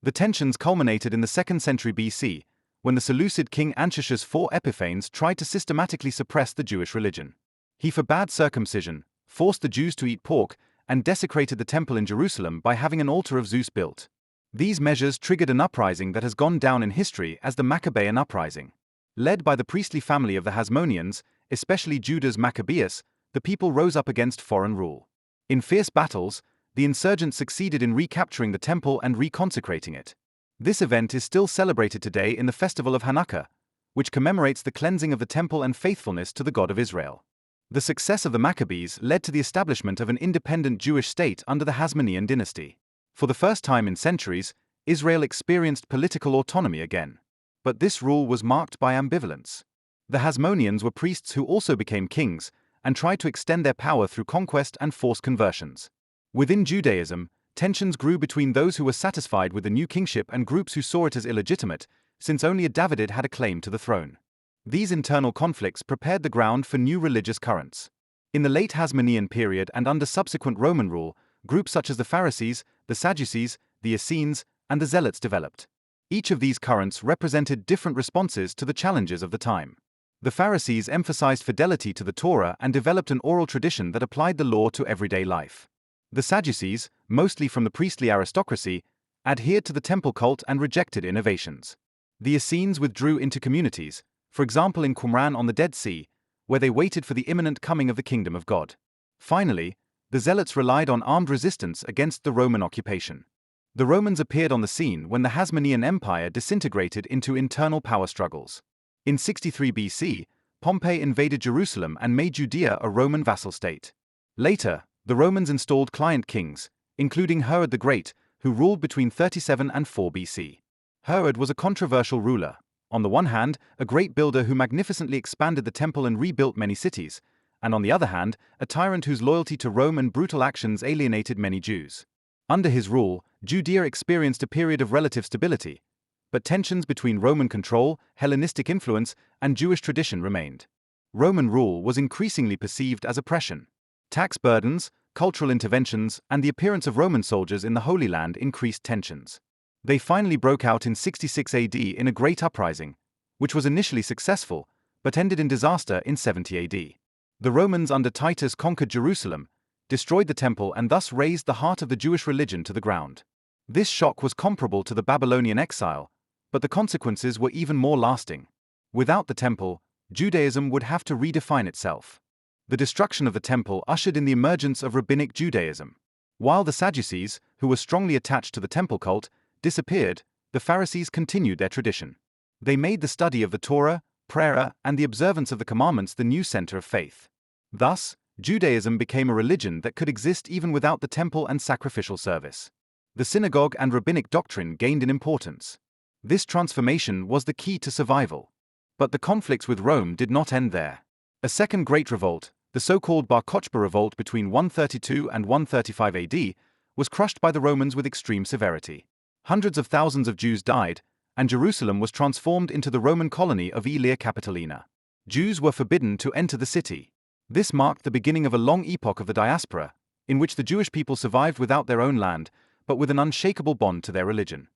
The tensions culminated in the 2nd century BC, when the Seleucid king Antiochus IV Epiphanes tried to systematically suppress the Jewish religion. He forbade circumcision, forced the Jews to eat pork, and desecrated the temple in Jerusalem by having an altar of Zeus built. These measures triggered an uprising that has gone down in history as the Maccabean Uprising. Led by the priestly family of the Hasmoneans, especially Judah's Maccabeus, the people rose up against foreign rule. In fierce battles, the insurgents succeeded in recapturing the temple and reconsecrating it. This event is still celebrated today in the festival of Hanukkah, which commemorates the cleansing of the temple and faithfulness to the God of Israel. The success of the Maccabees led to the establishment of an independent Jewish state under the Hasmonean dynasty. For the first time in centuries, Israel experienced political autonomy again. But this rule was marked by ambivalence. The Hasmoneans were priests who also became kings, and tried to extend their power through conquest and forced conversions. Within Judaism, tensions grew between those who were satisfied with the new kingship and groups who saw it as illegitimate, since only a Davidid had a claim to the throne. These internal conflicts prepared the ground for new religious currents. In the late Hasmonean period and under subsequent Roman rule, groups such as the Pharisees, the Sadducees, the Essenes, and the Zealots developed. Each of these currents represented different responses to the challenges of the time. The Pharisees emphasized fidelity to the Torah and developed an oral tradition that applied the law to everyday life. The Sadducees, mostly from the priestly aristocracy, adhered to the temple cult and rejected innovations. The Essenes withdrew into communities, for example in Qumran on the Dead Sea, where they waited for the imminent coming of the kingdom of God. Finally, the Zealots relied on armed resistance against the Roman occupation. The Romans appeared on the scene when the Hasmonean Empire disintegrated into internal power struggles. In 63 BC, Pompey invaded Jerusalem and made Judea a Roman vassal state. Later, the Romans installed client kings, including Herod the Great, who ruled between 37 and 4 BC. Herod was a controversial ruler. On the one hand, a great builder who magnificently expanded the temple and rebuilt many cities, and on the other hand, a tyrant whose loyalty to Rome and brutal actions alienated many Jews. Under his rule, Judea experienced a period of relative stability, but tensions between Roman control, Hellenistic influence, and Jewish tradition remained. Roman rule was increasingly perceived as oppression. Tax burdens, cultural interventions, and the appearance of Roman soldiers in the Holy Land increased tensions. They finally broke out in 66 AD in a great uprising, which was initially successful, but ended in disaster in 70 AD. The Romans under Titus conquered Jerusalem, destroyed the temple, and thus razed the heart of the Jewish religion to the ground. This shock was comparable to the Babylonian exile, but the consequences were even more lasting. Without the temple, Judaism would have to redefine itself. The destruction of the temple ushered in the emergence of Rabbinic Judaism. While the Sadducees, who were strongly attached to the temple cult, disappeared, the Pharisees continued their tradition. They made the study of the Torah, prayer, and the observance of the commandments the new center of faith. Thus, Judaism became a religion that could exist even without the temple and sacrificial service. The synagogue and rabbinic doctrine gained in importance. This transformation was the key to survival. But the conflicts with Rome did not end there. A second great revolt, the so-called Bar Kokhba revolt between 132 and 135 AD, was crushed by the Romans with extreme severity. Hundreds of thousands of Jews died, and Jerusalem was transformed into the Roman colony of Aelia Capitolina. Jews were forbidden to enter the city. This marked the beginning of a long epoch of the diaspora, in which the Jewish people survived without their own land, but with an unshakable bond to their religion.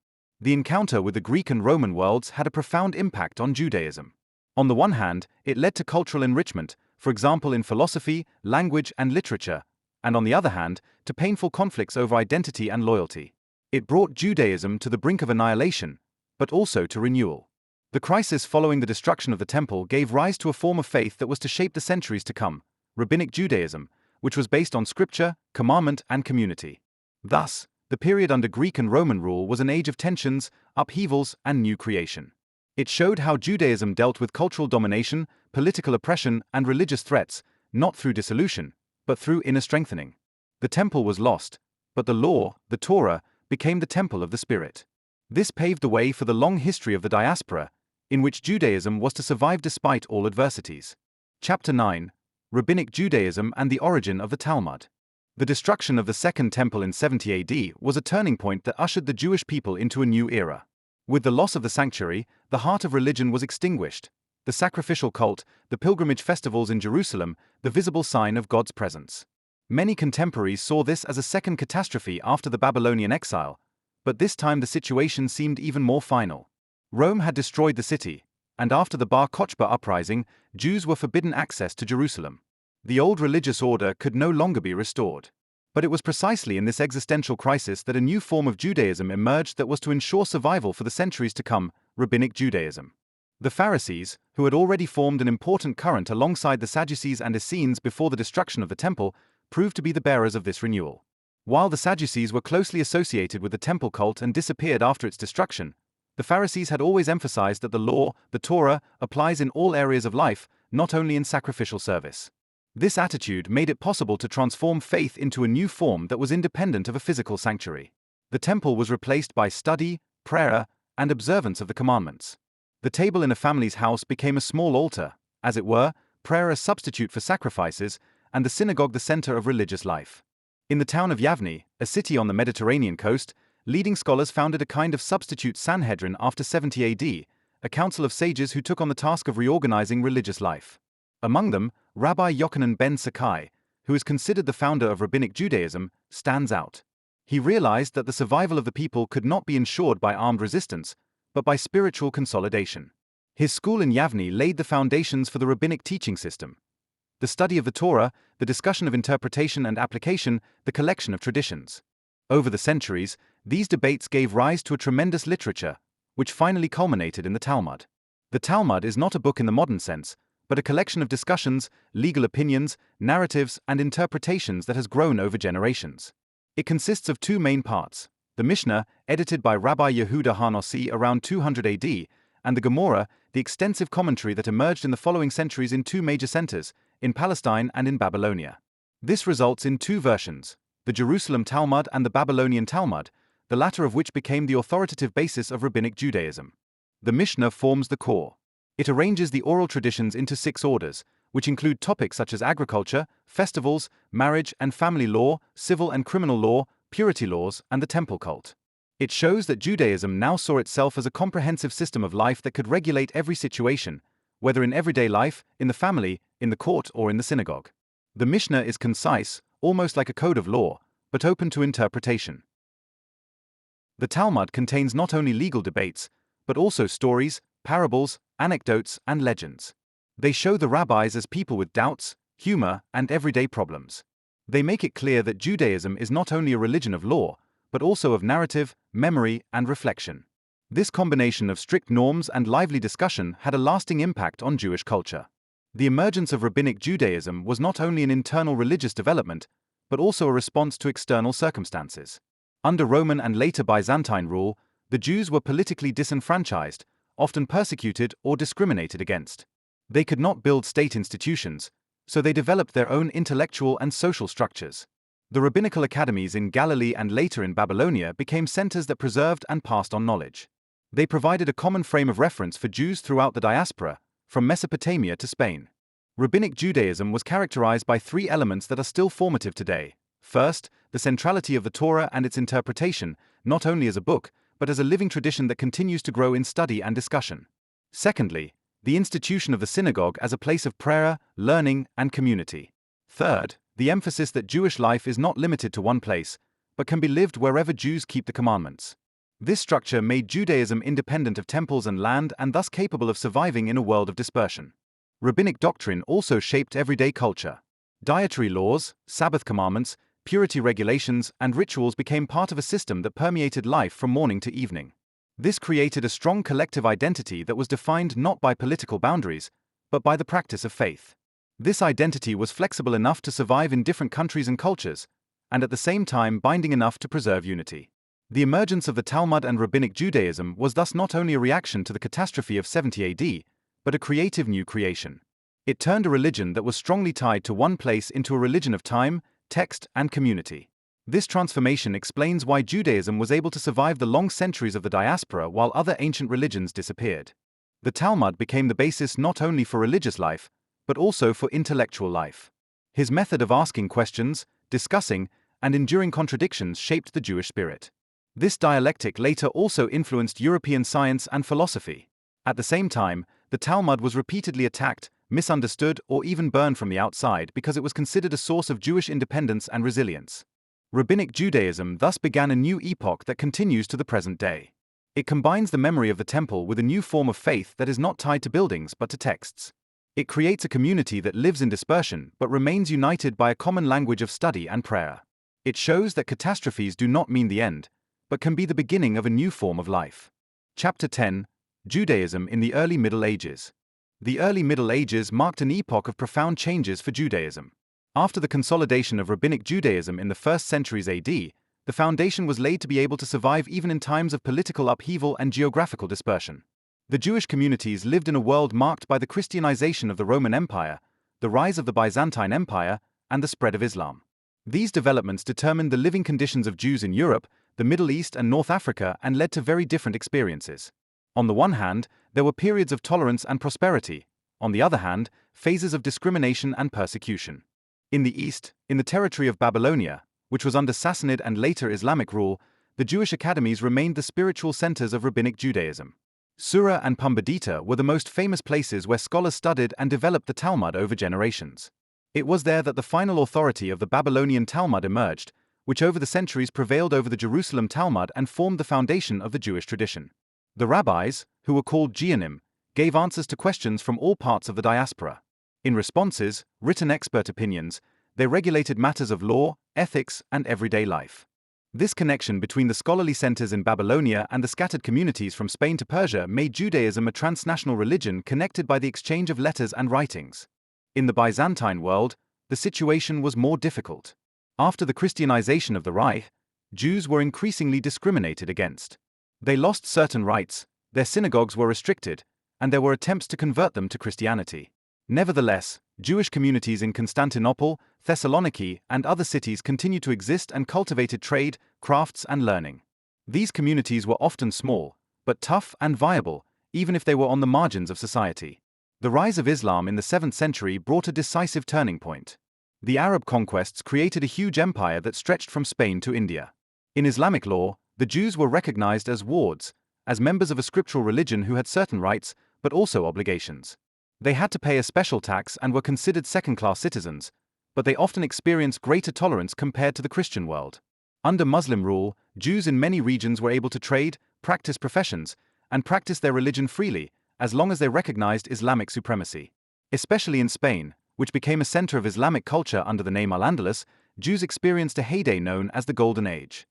The encounter with the Greek and Roman worlds had a profound impact on Judaism. On the one hand, it led to cultural enrichment, for example in philosophy, language, and literature, and on the other hand, to painful conflicts over identity and loyalty. It brought Judaism to the brink of annihilation, but also to renewal. The crisis following the destruction of the temple gave rise to a form of faith that was to shape the centuries to come, Rabbinic Judaism, which was based on scripture, commandment, and community. Thus, the period under Greek and Roman rule was an age of tensions, upheavals, and new creation. It showed how Judaism dealt with cultural domination, political oppression, and religious threats, not through dissolution, but through inner strengthening. The temple was lost, but the law, the Torah, became the temple of the Spirit. This paved the way for the long history of the diaspora, in which Judaism was to survive despite all adversities. Chapter 9: Rabbinic Judaism and the Origin of the Talmud. The destruction of the Second Temple in 70 AD was a turning point that ushered the Jewish people into a new era. With the loss of the sanctuary, the heart of religion was extinguished. The sacrificial cult, the pilgrimage festivals in Jerusalem, the visible sign of God's presence. Many contemporaries saw this as a second catastrophe after the Babylonian exile, but this time the situation seemed even more final. Rome had destroyed the city, and after the Bar Kokhba uprising, Jews were forbidden access to Jerusalem. The old religious order could no longer be restored. But it was precisely in this existential crisis that a new form of Judaism emerged that was to ensure survival for the centuries to come, Rabbinic Judaism. The Pharisees, who had already formed an important current alongside the Sadducees and Essenes before the destruction of the temple, proved to be the bearers of this renewal. While the Sadducees were closely associated with the temple cult and disappeared after its destruction, the Pharisees had always emphasized that the law, the Torah, applies in all areas of life, not only in sacrificial service. This attitude made it possible to transform faith into a new form that was independent of a physical sanctuary. The temple was replaced by study, prayer, and observance of the commandments. The table in a family's house became a small altar, as it were, prayer a substitute for sacrifices, and the synagogue the center of religious life. In the town of Yavne, a city on the Mediterranean coast, leading scholars founded a kind of substitute Sanhedrin after 70 AD, a council of sages who took on the task of reorganizing religious life. Among them, Rabbi Yochanan ben Zakkai, who is considered the founder of Rabbinic Judaism, stands out. He realized that the survival of the people could not be ensured by armed resistance, but by spiritual consolidation. His school in Yavne laid the foundations for the rabbinic teaching system. The study of the Torah, the discussion of interpretation and application, the collection of traditions. Over the centuries, these debates gave rise to a tremendous literature, which finally culminated in the Talmud. The Talmud is not a book in the modern sense, but a collection of discussions, legal opinions, narratives, and interpretations that has grown over generations. It consists of two main parts: the Mishnah, edited by Rabbi Yehuda HaNasi around 200 AD, and the Gemara, the extensive commentary that emerged in the following centuries in two major centers, in Palestine and in Babylonia. This results in two versions, the Jerusalem Talmud and the Babylonian Talmud, the latter of which became the authoritative basis of Rabbinic Judaism. The Mishnah forms the core. It arranges the oral traditions into 6 orders, which include topics such as agriculture, festivals, marriage and family law, civil and criminal law, purity laws, and the temple cult. It shows that Judaism now saw itself as a comprehensive system of life that could regulate every situation, whether in everyday life, in the family, in the court, or in the synagogue. The Mishnah is concise, almost like a code of law, but open to interpretation. The Talmud contains not only legal debates, but also stories, parables, anecdotes, and legends. They show the rabbis as people with doubts, humor, and everyday problems. They make it clear that Judaism is not only a religion of law, but also of narrative, memory, and reflection. This combination of strict norms and lively discussion had a lasting impact on Jewish culture. The emergence of Rabbinic Judaism was not only an internal religious development, but also a response to external circumstances. Under Roman and later Byzantine rule, the Jews were politically disenfranchised, often persecuted or discriminated against. They could not build state institutions, so they developed their own intellectual and social structures. The rabbinical academies in Galilee and later in Babylonia became centers that preserved and passed on knowledge. They provided a common frame of reference for Jews throughout the diaspora, from Mesopotamia to Spain. Rabbinic Judaism was characterized by three elements that are still formative today. First, the centrality of the Torah and its interpretation, not only as a book, but as a living tradition that continues to grow in study and discussion. Secondly, the institution of the synagogue as a place of prayer, learning, and community. Third, the emphasis that Jewish life is not limited to one place, but can be lived wherever Jews keep the commandments. This structure made Judaism independent of temples and land and thus capable of surviving in a world of dispersion. Rabbinic doctrine also shaped everyday culture. Dietary laws, Sabbath commandments, purity regulations, and rituals became part of a system that permeated life from morning to evening. This created a strong collective identity that was defined not by political boundaries, but by the practice of faith. This identity was flexible enough to survive in different countries and cultures, and at the same time binding enough to preserve unity. The emergence of the Talmud and Rabbinic Judaism was thus not only a reaction to the catastrophe of 70 AD, but a creative new creation. It turned a religion that was strongly tied to one place into a religion of time, text, and community. This transformation explains why Judaism was able to survive the long centuries of the diaspora while other ancient religions disappeared. The Talmud became the basis not only for religious life, but also for intellectual life. His method of asking questions, discussing, and enduring contradictions shaped the Jewish spirit. This dialectic later also influenced European science and philosophy. At the same time, the Talmud was repeatedly attacked, misunderstood, or even burned from the outside because it was considered a source of Jewish independence and resilience. Rabbinic Judaism thus began a new epoch that continues to the present day. It combines the memory of the temple with a new form of faith that is not tied to buildings but to texts. It creates a community that lives in dispersion but remains united by a common language of study and prayer. It shows that catastrophes do not mean the end, but can be the beginning of a new form of life. Chapter 10: Judaism in the Early Middle Ages. The Early Middle Ages marked an epoch of profound changes for Judaism. After the consolidation of Rabbinic Judaism in the first centuries AD, the foundation was laid to be able to survive even in times of political upheaval and geographical dispersion. The Jewish communities lived in a world marked by the Christianization of the Roman Empire, the rise of the Byzantine Empire, and the spread of Islam. These developments determined the living conditions of Jews in Europe, the Middle East, and North Africa and led to very different experiences. On the one hand, there were periods of tolerance and prosperity. On the other hand, phases of discrimination and persecution. In the East, in the territory of Babylonia, which was under Sassanid and later Islamic rule, the Jewish academies remained the spiritual centers of Rabbinic Judaism. Sura and Pumbedita were the most famous places where scholars studied and developed the Talmud over generations. It was there that the final authority of the Babylonian Talmud emerged, which over the centuries prevailed over the Jerusalem Talmud and formed the foundation of the Jewish tradition. The rabbis, who were called Geonim, gave answers to questions from all parts of the diaspora. In responses, written expert opinions, they regulated matters of law, ethics, and everyday life. This connection between the scholarly centers in Babylonia and the scattered communities from Spain to Persia made Judaism a transnational religion connected by the exchange of letters and writings. In the Byzantine world, the situation was more difficult. After the Christianization of the Reich, Jews were increasingly discriminated against. They lost certain rights, their synagogues were restricted, and there were attempts to convert them to Christianity. Nevertheless, Jewish communities in Constantinople, Thessaloniki, and other cities continued to exist and cultivated trade, crafts, and learning. These communities were often small, but tough and viable, even if they were on the margins of society. The rise of Islam in the 7th century brought a decisive turning point. The Arab conquests created a huge empire that stretched from Spain to India. In Islamic law, The Jews were recognized as wards, as members of a scriptural religion who had certain rights, but also obligations. They had to pay a special tax and were considered second-class citizens, but they often experienced greater tolerance compared to the Christian world. Under Muslim rule, Jews in many regions were able to trade, practice professions, and practice their religion freely, as long as they recognized Islamic supremacy. Especially in Spain, which became a center of Islamic culture under the name Al-Andalus, Jews experienced a heyday known as the Golden Age.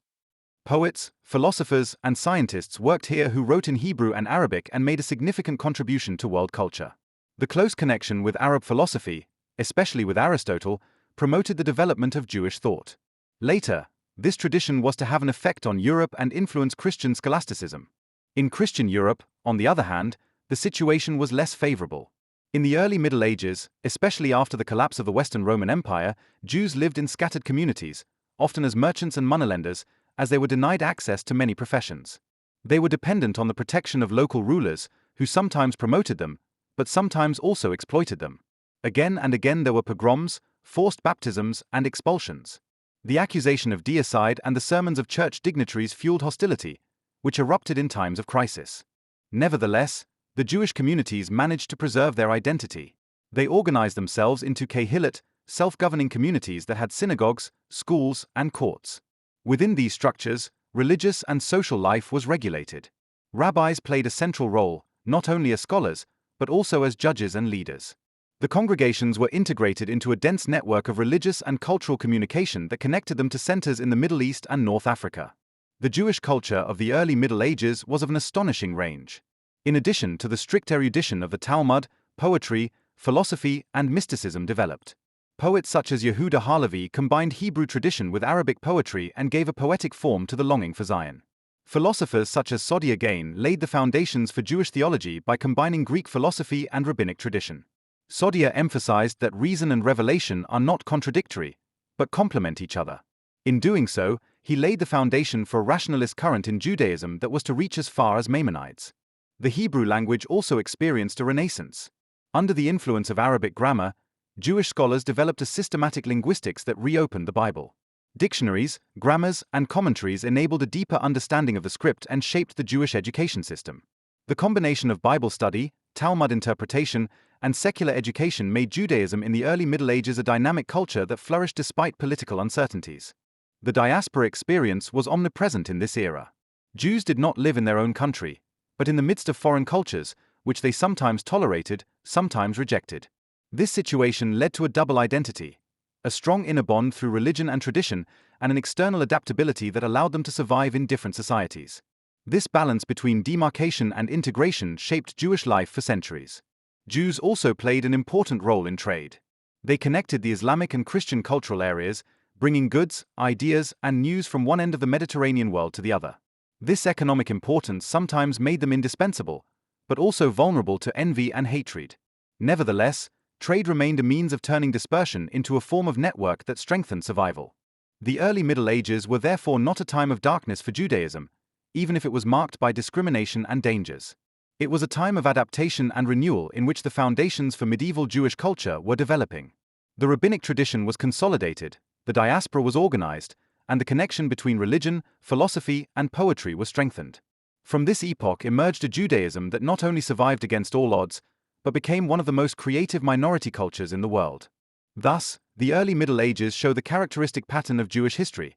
Poets, philosophers, and scientists worked here who wrote in Hebrew and Arabic and made a significant contribution to world culture. The close connection with Arab philosophy, especially with Aristotle, promoted the development of Jewish thought. Later, this tradition was to have an effect on Europe and influence Christian scholasticism. In Christian Europe, on the other hand, the situation was less favorable. In the early Middle Ages, especially after the collapse of the Western Roman Empire, Jews lived in scattered communities, often as merchants and moneylenders, as they were denied access to many professions. They were dependent on the protection of local rulers, who sometimes promoted them, but sometimes also exploited them. Again and again there were pogroms, forced baptisms, and expulsions. The accusation of deicide and the sermons of church dignitaries fueled hostility, which erupted in times of crisis. Nevertheless, the Jewish communities managed to preserve their identity. They organized themselves into kehilot, self-governing communities that had synagogues, schools, and courts. Within these structures, religious and social life was regulated. Rabbis played a central role, not only as scholars, but also as judges and leaders. The congregations were integrated into a dense network of religious and cultural communication that connected them to centers in the Middle East and North Africa. The Jewish culture of the early Middle Ages was of an astonishing range. In addition to the strict erudition of the Talmud, poetry, philosophy, and mysticism developed. Poets such as Yehuda Halevi combined Hebrew tradition with Arabic poetry and gave a poetic form to the longing for Zion. Philosophers such as Sodi again laid the foundations for Jewish theology by combining Greek philosophy and rabbinic tradition. Sodi emphasized that reason and revelation are not contradictory, but complement each other. In doing so, he laid the foundation for a rationalist current in Judaism that was to reach as far as Maimonides. The Hebrew language also experienced a renaissance. Under the influence of Arabic grammar, Jewish scholars developed a systematic linguistics that reopened the Bible. Dictionaries, grammars, and commentaries enabled a deeper understanding of the script and shaped the Jewish education system. The combination of Bible study, Talmud interpretation, and secular education made Judaism in the early Middle Ages a dynamic culture that flourished despite political uncertainties. The diaspora experience was omnipresent in this era. Jews did not live in their own country, but in the midst of foreign cultures, which they sometimes tolerated, sometimes rejected. This situation led to a double identity, a strong inner bond through religion and tradition, and an external adaptability that allowed them to survive in different societies. This balance between demarcation and integration shaped Jewish life for centuries. Jews also played an important role in trade. They connected the Islamic and Christian cultural areas, bringing goods, ideas, and news from one end of the Mediterranean world to the other. This economic importance sometimes made them indispensable, but also vulnerable to envy and hatred. Nevertheless, trade remained a means of turning dispersion into a form of network that strengthened survival. The early Middle Ages were therefore not a time of darkness for Judaism, even if it was marked by discrimination and dangers. It was a time of adaptation and renewal in which the foundations for medieval Jewish culture were developing. The rabbinic tradition was consolidated, the diaspora was organized, and the connection between religion, philosophy, and poetry was strengthened. From this epoch emerged a Judaism that not only survived against all odds, but became one of the most creative minority cultures in the world. Thus, the early Middle Ages show the characteristic pattern of Jewish history,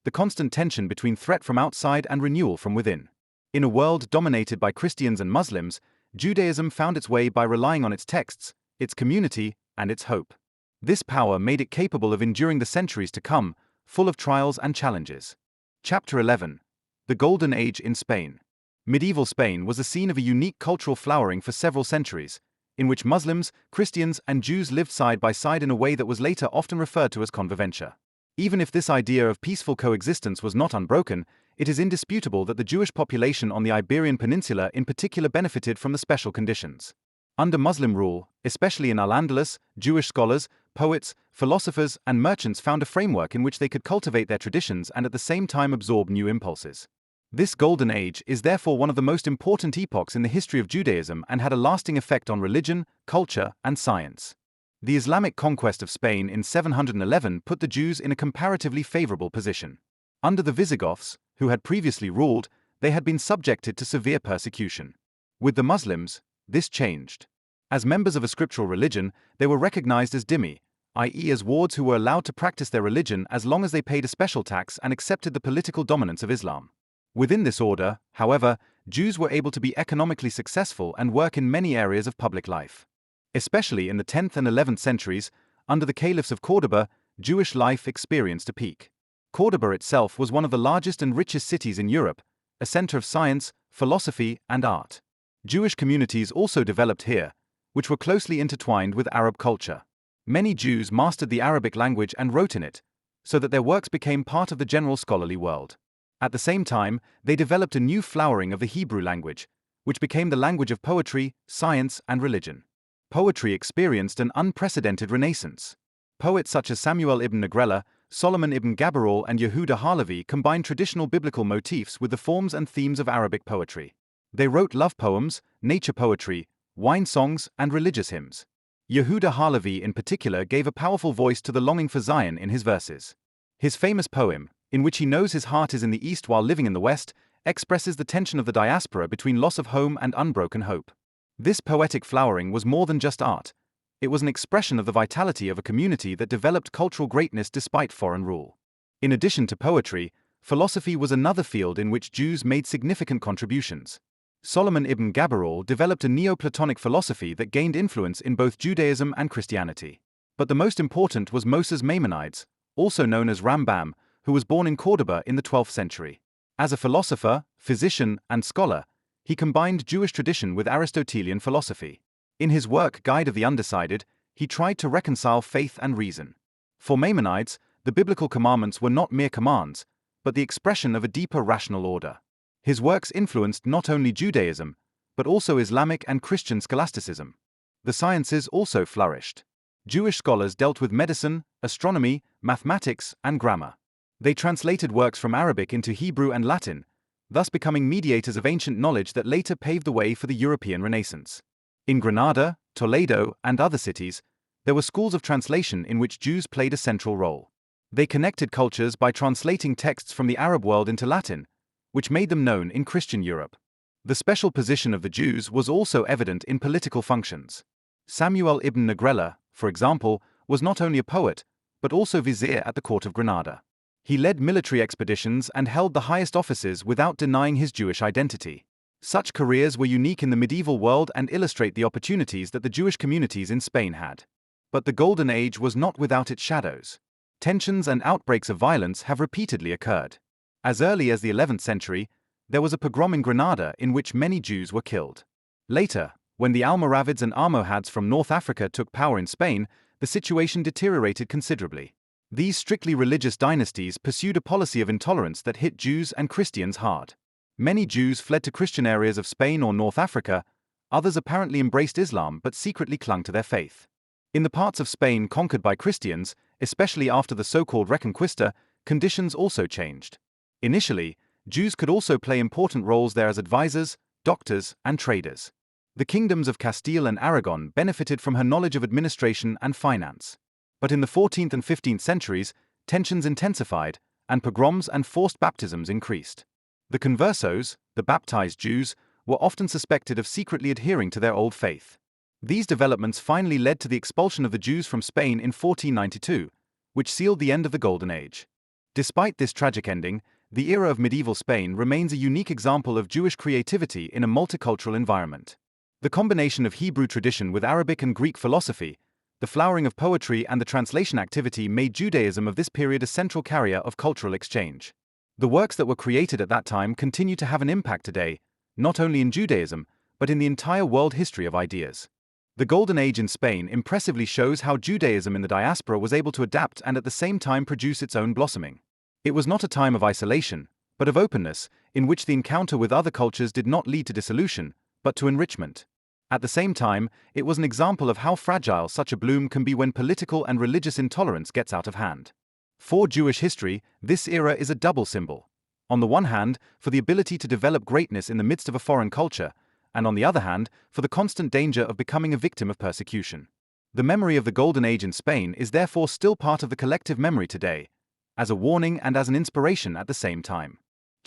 the constant tension between threat from outside and renewal from within. In a world dominated by Christians and Muslims, Judaism found its way by relying on its texts, its community, and its hope. This power made it capable of enduring the centuries to come, full of trials and challenges. Chapter 11. The Golden Age in Spain. Medieval Spain was the scene of a unique cultural flowering for several centuries, in which Muslims, Christians, and Jews lived side by side in a way that was later often referred to as convivencia. Even if this idea of peaceful coexistence was not unbroken, it is indisputable that the Jewish population on the Iberian Peninsula in particular benefited from the special conditions. Under Muslim rule, especially in Al-Andalus, Jewish scholars, poets, philosophers, and merchants found a framework in which they could cultivate their traditions and at the same time absorb new impulses. This Golden Age is therefore one of the most important epochs in the history of Judaism and had a lasting effect on religion, culture, and science. The Islamic conquest of Spain in 711 put the Jews in a comparatively favorable position. Under the Visigoths, who had previously ruled, they had been subjected to severe persecution. With the Muslims, this changed. As members of a scriptural religion, they were recognized as dhimmi, i.e. as wards who were allowed to practice their religion as long as they paid a special tax and accepted the political dominance of Islam. Within this order, however, Jews were able to be economically successful and work in many areas of public life. Especially in the 10th and 11th centuries, under the caliphs of Cordoba, Jewish life experienced a peak. Cordoba itself was one of the largest and richest cities in Europe, a center of science, philosophy, and art. Jewish communities also developed here, which were closely intertwined with Arab culture. Many Jews mastered the Arabic language and wrote in it, so that their works became part of the general scholarly world. At the same time, they developed a new flowering of the Hebrew language, which became the language of poetry, science, and religion. Poetry experienced an unprecedented renaissance. Poets such as Samuel ibn Negrella, Solomon ibn Gabirol, and Yehuda Halevi combined traditional biblical motifs with the forms and themes of Arabic poetry. They wrote love poems, nature poetry, wine songs, and religious hymns. Yehuda Halevi in particular gave a powerful voice to the longing for Zion in his verses. His famous poem, in which he knows his heart is in the East while living in the West, expresses the tension of the diaspora between loss of home and unbroken hope. This poetic flowering was more than just art. It was an expression of the vitality of a community that developed cultural greatness despite foreign rule. In addition to poetry, philosophy was another field in which Jews made significant contributions. Solomon ibn Gabirol developed a Neoplatonic philosophy that gained influence in both Judaism and Christianity. But the most important was Moses Maimonides, also known as Rambam, who was born in Cordoba in the 12th century. As a philosopher, physician, and scholar, he combined Jewish tradition with Aristotelian philosophy. In his work Guide of the Undecided, he tried to reconcile faith and reason. For Maimonides, the biblical commandments were not mere commands, but the expression of a deeper rational order. His works influenced not only Judaism, but also Islamic and Christian scholasticism. The sciences also flourished. Jewish scholars dealt with medicine, astronomy, mathematics, and grammar. They translated works from Arabic into Hebrew and Latin, thus becoming mediators of ancient knowledge that later paved the way for the European Renaissance. In Granada, Toledo, and other cities, there were schools of translation in which Jews played a central role. They connected cultures by translating texts from the Arab world into Latin, which made them known in Christian Europe. The special position of the Jews was also evident in political functions. Samuel ibn Negrella, for example, was not only a poet, but also vizier at the court of Granada. He led military expeditions and held the highest offices without denying his Jewish identity. Such careers were unique in the medieval world and illustrate the opportunities that the Jewish communities in Spain had. But the Golden Age was not without its shadows. Tensions and outbreaks of violence have repeatedly occurred. As early as the 11th century, there was a pogrom in Granada in which many Jews were killed. Later, when the Almoravids and Almohads from North Africa took power in Spain, the situation deteriorated considerably. These strictly religious dynasties pursued a policy of intolerance that hit Jews and Christians hard. Many Jews fled to Christian areas of Spain or North Africa, others apparently embraced Islam but secretly clung to their faith. In the parts of Spain conquered by Christians, especially after the so-called Reconquista, conditions also changed. Initially, Jews could also play important roles there as advisors, doctors, and traders. The kingdoms of Castile and Aragon benefited from her knowledge of administration and finance. But in the 14th and 15th centuries, tensions intensified, and pogroms and forced baptisms increased. The conversos, the baptized Jews, were often suspected of secretly adhering to their old faith. These developments finally led to the expulsion of the Jews from Spain in 1492, which sealed the end of the Golden Age. Despite this tragic ending, the era of medieval Spain remains a unique example of Jewish creativity in a multicultural environment. The combination of Hebrew tradition with Arabic and Greek philosophy, the flowering of poetry and the translation activity made Judaism of this period a central carrier of cultural exchange. The works that were created at that time continue to have an impact today, not only in Judaism, but in the entire world history of ideas. The Golden Age in Spain impressively shows how Judaism in the diaspora was able to adapt and at the same time produce its own blossoming. It was not a time of isolation, but of openness, in which the encounter with other cultures did not lead to dissolution, but to enrichment. At the same time, it was an example of how fragile such a bloom can be when political and religious intolerance gets out of hand. For Jewish history, this era is a double symbol. On the one hand, for the ability to develop greatness in the midst of a foreign culture, and on the other hand, for the constant danger of becoming a victim of persecution. The memory of the Golden Age in Spain is therefore still part of the collective memory today, as a warning and as an inspiration at the same time.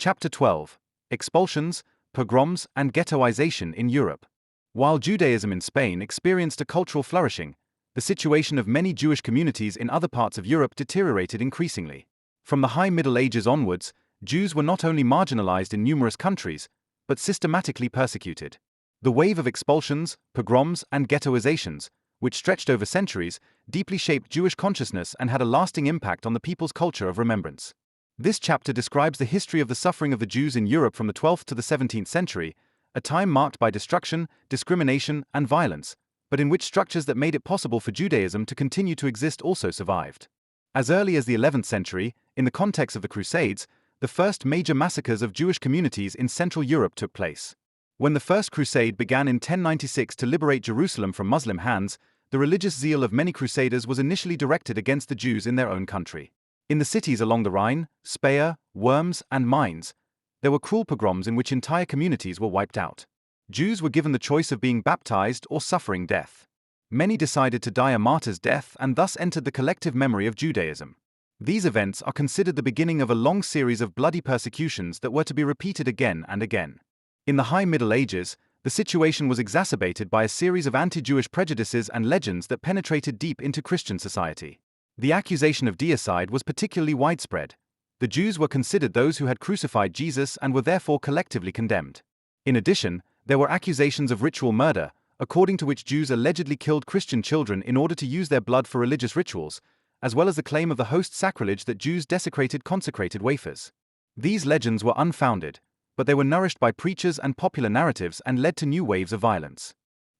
Chapter 12. Expulsions, Pogroms, and Ghettoization in Europe. While Judaism in Spain experienced a cultural flourishing, the situation of many Jewish communities in other parts of Europe deteriorated increasingly. From the High Middle Ages onwards, Jews were not only marginalized in numerous countries, but systematically persecuted. The wave of expulsions, pogroms, and ghettoizations, which stretched over centuries, deeply shaped Jewish consciousness and had a lasting impact on the people's culture of remembrance. This chapter describes the history of the suffering of the Jews in Europe from the 12th to the 17th century, a time marked by destruction, discrimination, and violence, but in which structures that made it possible for Judaism to continue to exist also survived. As early as the 11th century, in the context of the Crusades, the first major massacres of Jewish communities in Central Europe took place. When the First Crusade began in 1096 to liberate Jerusalem from Muslim hands, the religious zeal of many crusaders was initially directed against the Jews in their own country. In the cities along the Rhine, Speyer, Worms, and Mainz, there were cruel pogroms in which entire communities were wiped out. Jews were given the choice of being baptized or suffering death. Many decided to die a martyr's death and thus entered the collective memory of Judaism. These events are considered the beginning of a long series of bloody persecutions that were to be repeated again and again. In the High Middle Ages, the situation was exacerbated by a series of anti-Jewish prejudices and legends that penetrated deep into Christian society. The accusation of deicide was particularly widespread. The Jews were considered those who had crucified Jesus and were therefore collectively condemned. In addition, there were accusations of ritual murder, according to which Jews allegedly killed Christian children in order to use their blood for religious rituals, as well as the claim of the host sacrilege that Jews desecrated consecrated wafers. These legends were unfounded, but they were nourished by preachers and popular narratives and led to new waves of violence.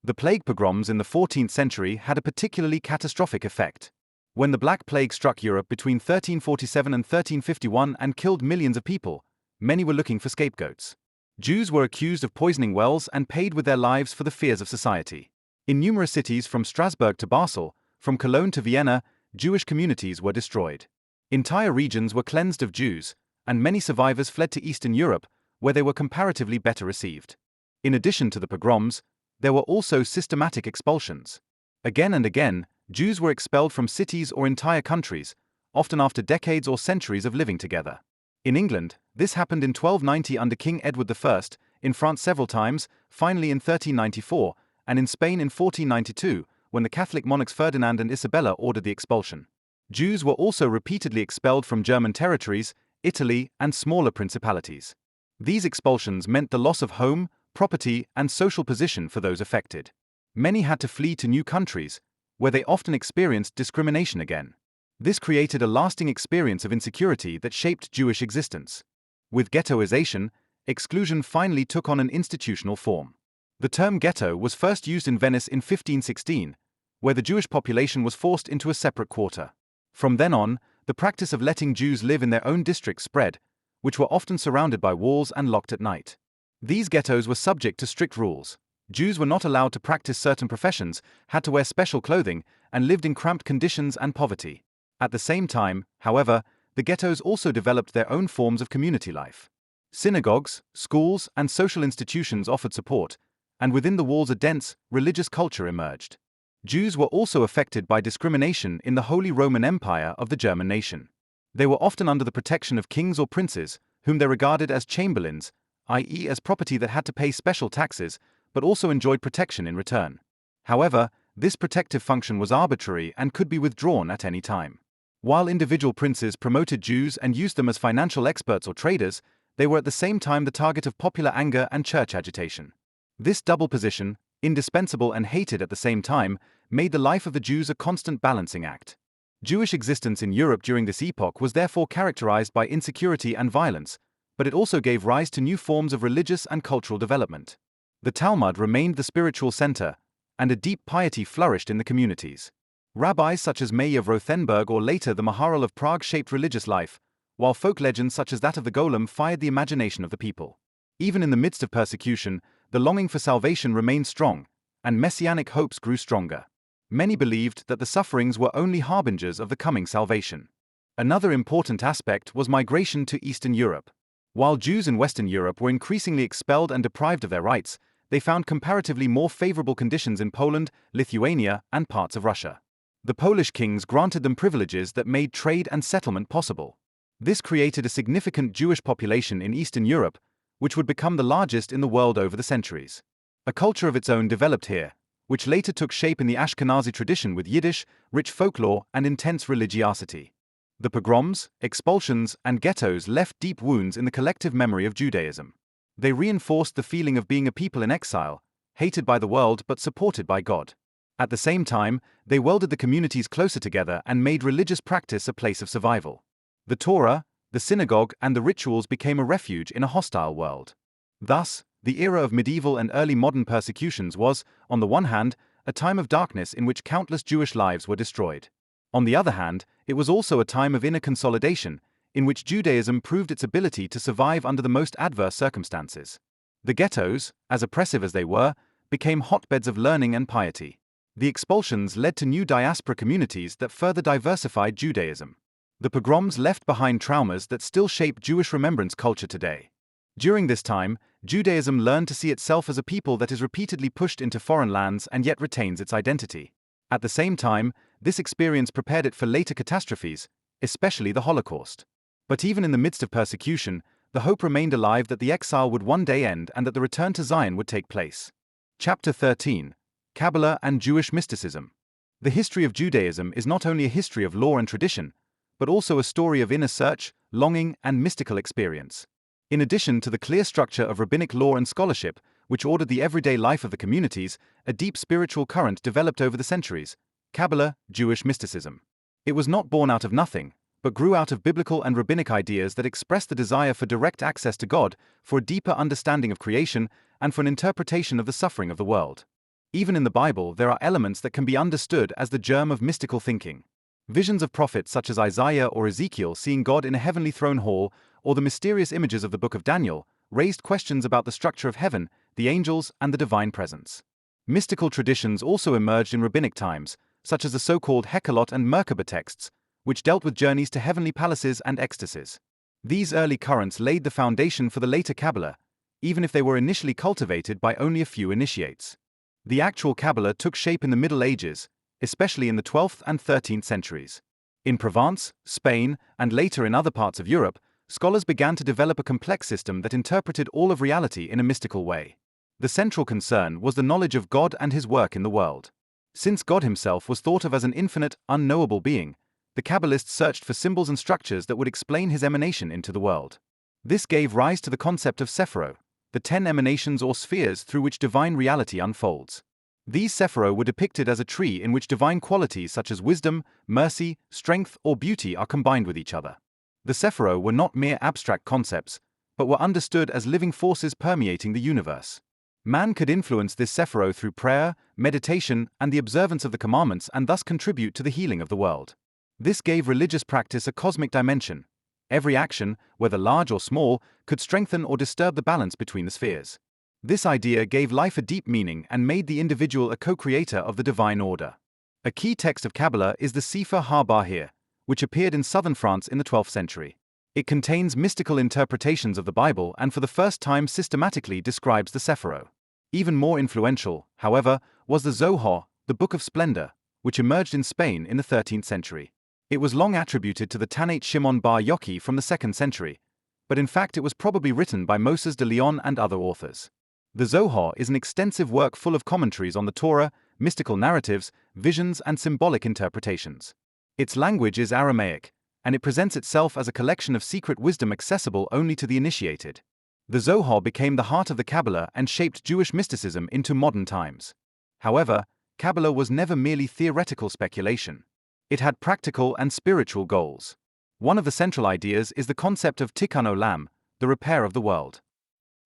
The plague pogroms in the 14th century had a particularly catastrophic effect. When the Black Plague struck Europe between 1347 and 1351 and killed millions of people, many were looking for scapegoats. Jews were accused of poisoning wells and paid with their lives for the fears of society. In numerous cities from Strasbourg to Basel, from Cologne to Vienna, Jewish communities were destroyed. Entire regions were cleansed of Jews, and many survivors fled to Eastern Europe, where they were comparatively better received. In addition to the pogroms, there were also systematic expulsions. Again and again, Jews were expelled from cities or entire countries, often after decades or centuries of living together. In England, this happened in 1290 under King Edward I, in France several times, finally in 1394, and in Spain in 1492, when the Catholic monarchs Ferdinand and Isabella ordered the expulsion. Jews were also repeatedly expelled from German territories, Italy, and smaller principalities. These expulsions meant the loss of home, property, and social position for those affected. Many had to flee to new countries, where they often experienced discrimination again. This created a lasting experience of insecurity that shaped Jewish existence. With ghettoization, exclusion finally took on an institutional form. The term ghetto was first used in Venice in 1516, where the Jewish population was forced into a separate quarter. From then on, the practice of letting Jews live in their own districts spread, which were often surrounded by walls and locked at night. These ghettos were subject to strict rules. Jews were not allowed to practice certain professions, had to wear special clothing, and lived in cramped conditions and poverty. At the same time, however, the ghettos also developed their own forms of community life. Synagogues, schools, and social institutions offered support, and within the walls a dense, religious culture emerged. Jews were also affected by discrimination in the Holy Roman Empire of the German nation. They were often under the protection of kings or princes, whom they regarded as chamberlains, i.e., as property that had to pay special taxes, but also enjoyed protection in return. However, this protective function was arbitrary and could be withdrawn at any time. While individual princes promoted Jews and used them as financial experts or traders, they were at the same time the target of popular anger and church agitation. This double position, indispensable and hated at the same time, made the life of the Jews a constant balancing act. Jewish existence in Europe during this epoch was therefore characterized by insecurity and violence, but it also gave rise to new forms of religious and cultural development. The Talmud remained the spiritual center, and a deep piety flourished in the communities. Rabbis such as Meir of Rothenburg or later the Maharal of Prague shaped religious life, while folk legends such as that of the Golem fired the imagination of the people. Even in the midst of persecution, the longing for salvation remained strong, and messianic hopes grew stronger. Many believed that the sufferings were only harbingers of the coming salvation. Another important aspect was migration to Eastern Europe. While Jews in Western Europe were increasingly expelled and deprived of their rights, they found comparatively more favorable conditions in Poland, Lithuania, and parts of Russia. The Polish kings granted them privileges that made trade and settlement possible. This created a significant Jewish population in Eastern Europe, which would become the largest in the world over the centuries. A culture of its own developed here, which later took shape in the Ashkenazi tradition with Yiddish, rich folklore, and intense religiosity. The pogroms, expulsions, and ghettos left deep wounds in the collective memory of Judaism. They reinforced the feeling of being a people in exile, hated by the world but supported by God. At the same time, they welded the communities closer together and made religious practice a place of survival. The Torah, the synagogue, and the rituals became a refuge in a hostile world. Thus, the era of medieval and early modern persecutions was, on the one hand, a time of darkness in which countless Jewish lives were destroyed. On the other hand, it was also a time of inner consolidation, in which Judaism proved its ability to survive under the most adverse circumstances. The ghettos, as oppressive as they were, became hotbeds of learning and piety. The expulsions led to new diaspora communities that further diversified Judaism. The pogroms left behind traumas that still shape Jewish remembrance culture today. During this time, Judaism learned to see itself as a people that is repeatedly pushed into foreign lands and yet retains its identity. At the same time, this experience prepared it for later catastrophes, especially the Holocaust. But even in the midst of persecution, the hope remained alive that the exile would one day end and that the return to Zion would take place. Chapter 13. Kabbalah and Jewish Mysticism. The history of Judaism is not only a history of law and tradition, but also a story of inner search, longing, and mystical experience. In addition to the clear structure of rabbinic law and scholarship, which ordered the everyday life of the communities, a deep spiritual current developed over the centuries: Kabbalah, Jewish mysticism. It was not born out of nothing, but grew out of biblical and rabbinic ideas that expressed the desire for direct access to God, for a deeper understanding of creation, and for an interpretation of the suffering of the world. Even in the Bible, there are elements that can be understood as the germ of mystical thinking. Visions of prophets such as Isaiah or Ezekiel seeing God in a heavenly throne hall, or the mysterious images of the book of Daniel, raised questions about the structure of heaven, the angels, and the divine presence. Mystical traditions also emerged in rabbinic times, such as the so-called Hekkelot and Merkabah texts, which dealt with journeys to heavenly palaces and ecstasies. These early currents laid the foundation for the later Kabbalah, even if they were initially cultivated by only a few initiates. The actual Kabbalah took shape in the Middle Ages, especially in the 12th and 13th centuries. In Provence, Spain, and later in other parts of Europe, scholars began to develop a complex system that interpreted all of reality in a mystical way. The central concern was the knowledge of God and his work in the world. Since God himself was thought of as an infinite, unknowable being, the Kabbalists searched for symbols and structures that would explain his emanation into the world. This gave rise to the concept of Sephiro, the 10 emanations or spheres through which divine reality unfolds. These Sephiro were depicted as a tree in which divine qualities such as wisdom, mercy, strength, or beauty are combined with each other. The Sephiro were not mere abstract concepts, but were understood as living forces permeating the universe. Man could influence this Sephiro through prayer, meditation, and the observance of the commandments, and thus contribute to the healing of the world. This gave religious practice a cosmic dimension. Every action, whether large or small, could strengthen or disturb the balance between the spheres. This idea gave life a deep meaning and made the individual a co-creator of the divine order. A key text of Kabbalah is the Sefer HaBahir, which appeared in southern France in the 12th century. It contains mystical interpretations of the Bible and for the first time systematically describes the Sephiro. Even more influential, however, was the Zohar, the Book of Splendor, which emerged in Spain in the 13th century. It was long attributed to the Tannaite Shimon bar Yochai from the 2nd century, but in fact it was probably written by Moses de Leon and other authors. The Zohar is an extensive work full of commentaries on the Torah, mystical narratives, visions, and symbolic interpretations. Its language is Aramaic, and it presents itself as a collection of secret wisdom accessible only to the initiated. The Zohar became the heart of the Kabbalah and shaped Jewish mysticism into modern times. However, Kabbalah was never merely theoretical speculation. It had practical and spiritual goals. One of the central ideas is the concept of Tikkun Olam, the repair of the world.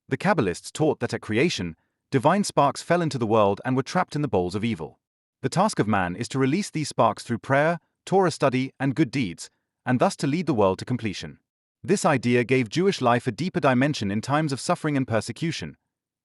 The Kabbalists taught that at creation, divine sparks fell into the world and were trapped in the bowls of evil. The task of man is to release these sparks through prayer, Torah study, and good deeds, and thus to lead the world to completion. This idea gave Jewish life a deeper dimension in times of suffering and persecution.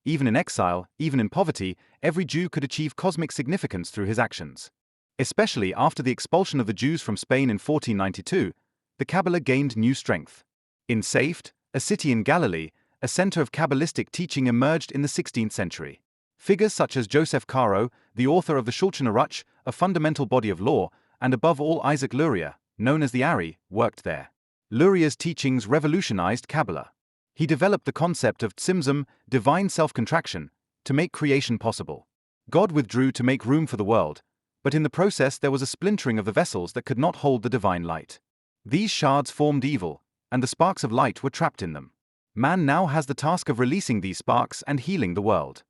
Even in exile, even in poverty, every Jew could achieve cosmic significance through his actions. Especially after the expulsion of the Jews from Spain in 1492, the Kabbalah gained new strength. In Safed, a city in Galilee, a center of Kabbalistic teaching emerged in the 16th century. Figures such as Joseph Caro, the author of the Shulchan Aruch, a fundamental body of law, and above all Isaac Luria, known as the Ari, worked there. Luria's teachings revolutionized Kabbalah. He developed the concept of tzimtzum, divine self-contraction, to make creation possible. God withdrew to make room for the world, but in the process there was a splintering of the vessels that could not hold the divine light. These shards formed evil, and the sparks of light were trapped in them. Man now has the task of releasing these sparks and healing the world.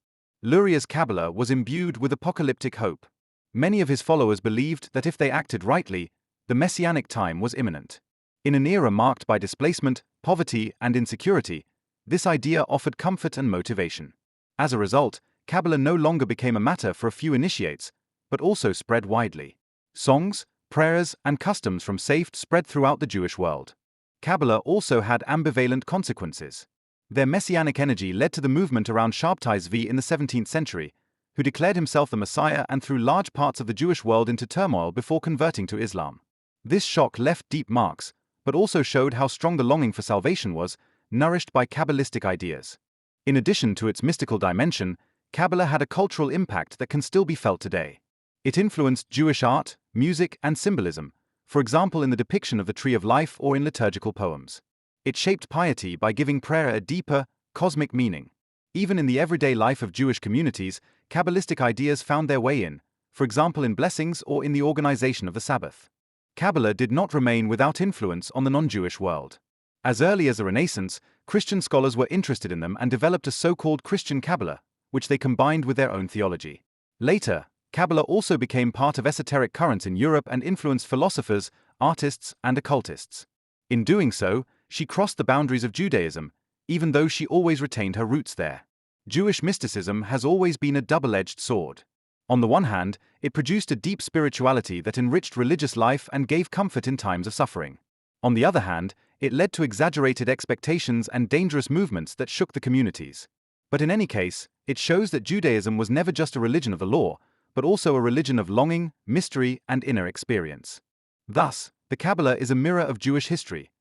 Luria's Kabbalah was imbued with apocalyptic hope. Many of his followers believed that if they acted rightly, the messianic time was imminent. In an era marked by displacement, poverty, and insecurity, this idea offered comfort and motivation. As a result, Kabbalah no longer became a matter for a few initiates, but also spread widely. Songs, prayers, and customs from Sefer spread throughout the Jewish world. Kabbalah also had ambivalent consequences. Their messianic energy led to the movement around Shabtai Zvi in the 17th century, who declared himself the Messiah and threw large parts of the Jewish world into turmoil before converting to Islam. This shock left deep marks, but also showed how strong the longing for salvation was, nourished by Kabbalistic ideas. In addition to its mystical dimension, Kabbalah had a cultural impact that can still be felt today. It influenced Jewish art, music, and symbolism, for example in the depiction of the Tree of Life or in liturgical poems. It shaped piety by giving prayer a deeper, cosmic meaning. Even in the everyday life of Jewish communities, Kabbalistic ideas found their way in, for example in blessings or in the organization of the Sabbath. Kabbalah did not remain without influence on the non-Jewish world. As early as the Renaissance, Christian scholars were interested in them and developed a so-called Christian Kabbalah, which they combined with their own theology. Later, Kabbalah also became part of esoteric currents in Europe and influenced philosophers, artists, and occultists. In doing so, she crossed the boundaries of Judaism, even though she always retained her roots there. Jewish mysticism has always been a double-edged sword. On the one hand, it produced a deep spirituality that enriched religious life and gave comfort in times of suffering. On the other hand, it led to exaggerated expectations and dangerous movements that shook the communities. But in any case, it shows that Judaism was never just a religion of the law, but also a religion of longing, mystery, and inner experience. Thus, the Kabbalah is a mirror of Jewish history,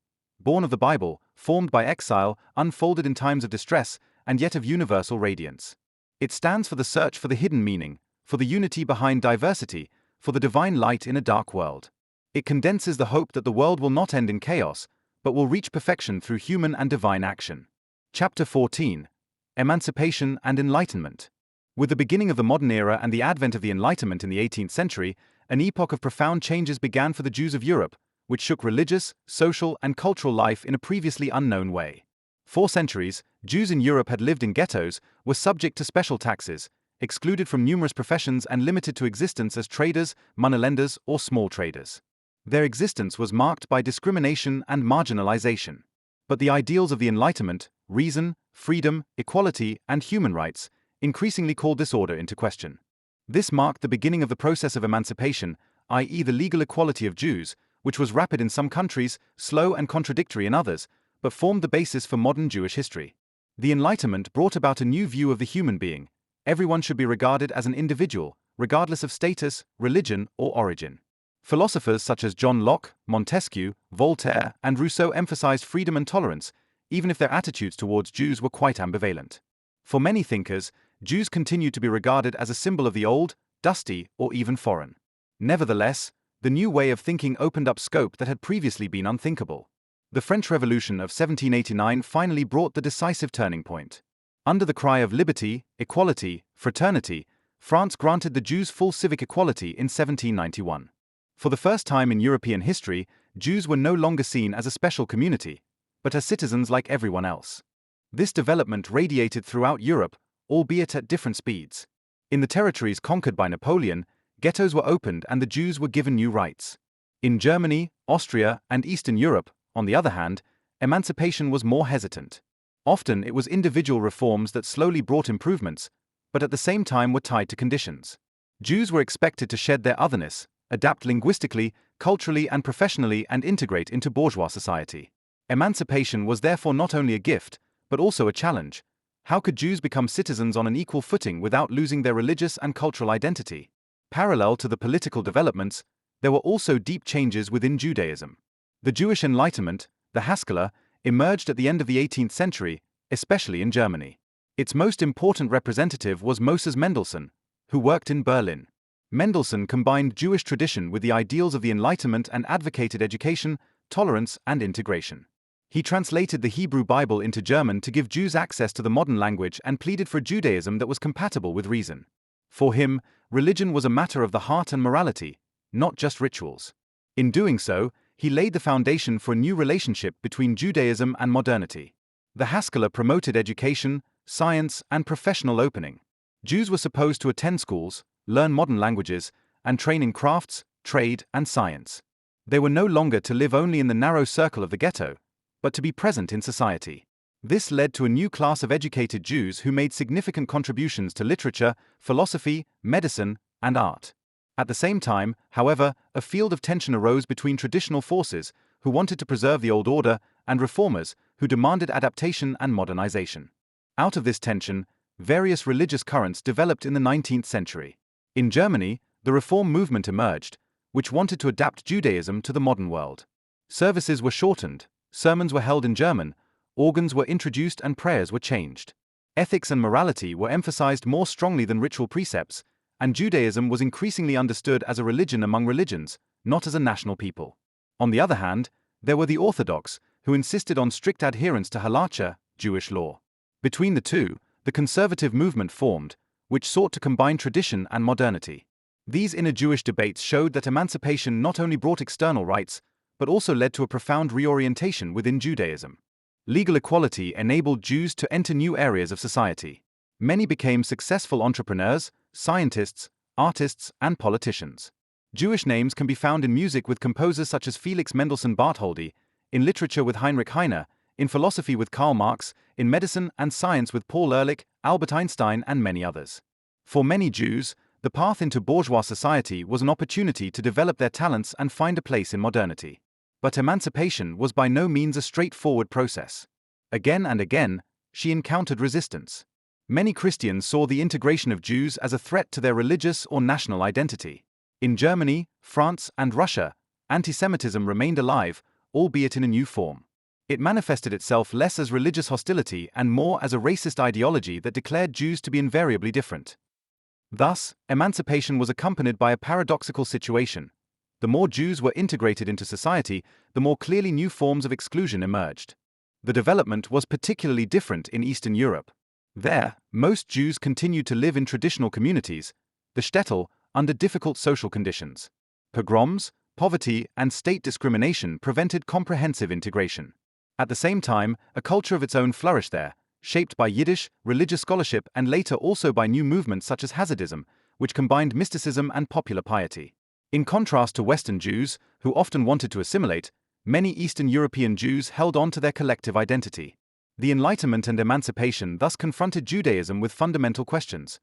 born of the Bible, formed by exile, unfolded in times of distress, and yet of universal radiance. It stands for the search for the hidden meaning, for the unity behind diversity, for the divine light in a dark world. It condenses the hope that the world will not end in chaos, but will reach perfection through human and divine action. Chapter 14. Emancipation and Enlightenment. With the beginning of the modern era and the advent of the Enlightenment in the 18th century, an epoch of profound changes began for the Jews of Europe, which shook religious, social, and cultural life in a previously unknown way. For centuries, Jews in Europe had lived in ghettos, were subject to special taxes, excluded from numerous professions and limited to existence as traders, moneylenders, or small traders. Their existence was marked by discrimination and marginalization. But the ideals of the Enlightenment, reason, freedom, equality, and human rights, increasingly called this order into question. This marked the beginning of the process of emancipation, i.e. the legal equality of Jews, which was rapid in some countries, slow and contradictory in others, but formed the basis for modern Jewish history. The Enlightenment brought about a new view of the human being. Everyone should be regarded as an individual, regardless of status, religion, or origin. Philosophers such as John Locke, Montesquieu, Voltaire, and Rousseau emphasized freedom and tolerance, even if their attitudes towards Jews were quite ambivalent. For many thinkers, Jews continued to be regarded as a symbol of the old, dusty, or even foreign. Nevertheless, the new way of thinking opened up scope that had previously been unthinkable. The French Revolution of 1789 finally brought the decisive turning point. Under the cry of liberty, equality, fraternity, France granted the Jews full civic equality in 1791. For the first time in European history, Jews were no longer seen as a special community, but as citizens like everyone else. This development radiated throughout Europe, albeit at different speeds. In the territories conquered by Napoleon, ghettos were opened and the Jews were given new rights. In Germany, Austria, and Eastern Europe, on the other hand, emancipation was more hesitant. Often it was individual reforms that slowly brought improvements, but at the same time were tied to conditions. Jews were expected to shed their otherness, adapt linguistically, culturally, and professionally, and integrate into bourgeois society. Emancipation was therefore not only a gift, but also a challenge. How could Jews become citizens on an equal footing without losing their religious and cultural identity? Parallel to the political developments, there were also deep changes within Judaism. The Jewish Enlightenment, the Haskalah, emerged at the end of the 18th century, especially in Germany. Its most important representative was Moses Mendelssohn, who worked in Berlin. Mendelssohn combined Jewish tradition with the ideals of the Enlightenment and advocated education, tolerance, and integration. He translated the Hebrew Bible into German to give Jews access to the modern language and pleaded for a Judaism that was compatible with reason. For him, religion was a matter of the heart and morality, not just rituals. In doing so, he laid the foundation for a new relationship between Judaism and modernity. The Haskalah promoted education, science, and professional opening. Jews were supposed to attend schools, learn modern languages, and train in crafts, trade, and science. They were no longer to live only in the narrow circle of the ghetto, but to be present in society. This led to a new class of educated Jews who made significant contributions to literature, philosophy, medicine, and art. At the same time, however, a field of tension arose between traditional forces, who wanted to preserve the old order, and reformers, who demanded adaptation and modernization. Out of this tension, various religious currents developed in the 19th century. In Germany, the Reform movement emerged, which wanted to adapt Judaism to the modern world. Services were shortened, sermons were held in German, organs were introduced, and prayers were changed. Ethics and morality were emphasized more strongly than ritual precepts, and Judaism was increasingly understood as a religion among religions, not as a national people. On the other hand, there were the Orthodox, who insisted on strict adherence to halacha, Jewish law. Between the two, the conservative movement formed, which sought to combine tradition and modernity. These inner Jewish debates showed that emancipation not only brought external rights, but also led to a profound reorientation within Judaism. Legal equality enabled Jews to enter new areas of society. Many became successful entrepreneurs, scientists, artists, and politicians. Jewish names can be found in music with composers such as Felix Mendelssohn Bartholdy, in literature with Heinrich Heine, in philosophy with Karl Marx, in medicine and science with Paul Ehrlich, Albert Einstein, and many others. For many Jews, the path into bourgeois society was an opportunity to develop their talents and find a place in modernity. But emancipation was by no means a straightforward process. Again and again, she encountered resistance. Many Christians saw the integration of Jews as a threat to their religious or national identity. In Germany, France, and Russia, anti-Semitism remained alive, albeit in a new form. It manifested itself less as religious hostility and more as a racist ideology that declared Jews to be invariably different. Thus, emancipation was accompanied by a paradoxical situation. The more Jews were integrated into society, the more clearly new forms of exclusion emerged. The development was particularly different in Eastern Europe. There, most Jews continued to live in traditional communities, the shtetl, under difficult social conditions. Pogroms, poverty, and state discrimination prevented comprehensive integration. At the same time, a culture of its own flourished there, shaped by Yiddish, religious scholarship, and later also by new movements such as Hasidism, which combined mysticism and popular piety. In contrast to Western Jews, who often wanted to assimilate, many Eastern European Jews held on to their collective identity. The Enlightenment and emancipation thus confronted Judaism with fundamental questions.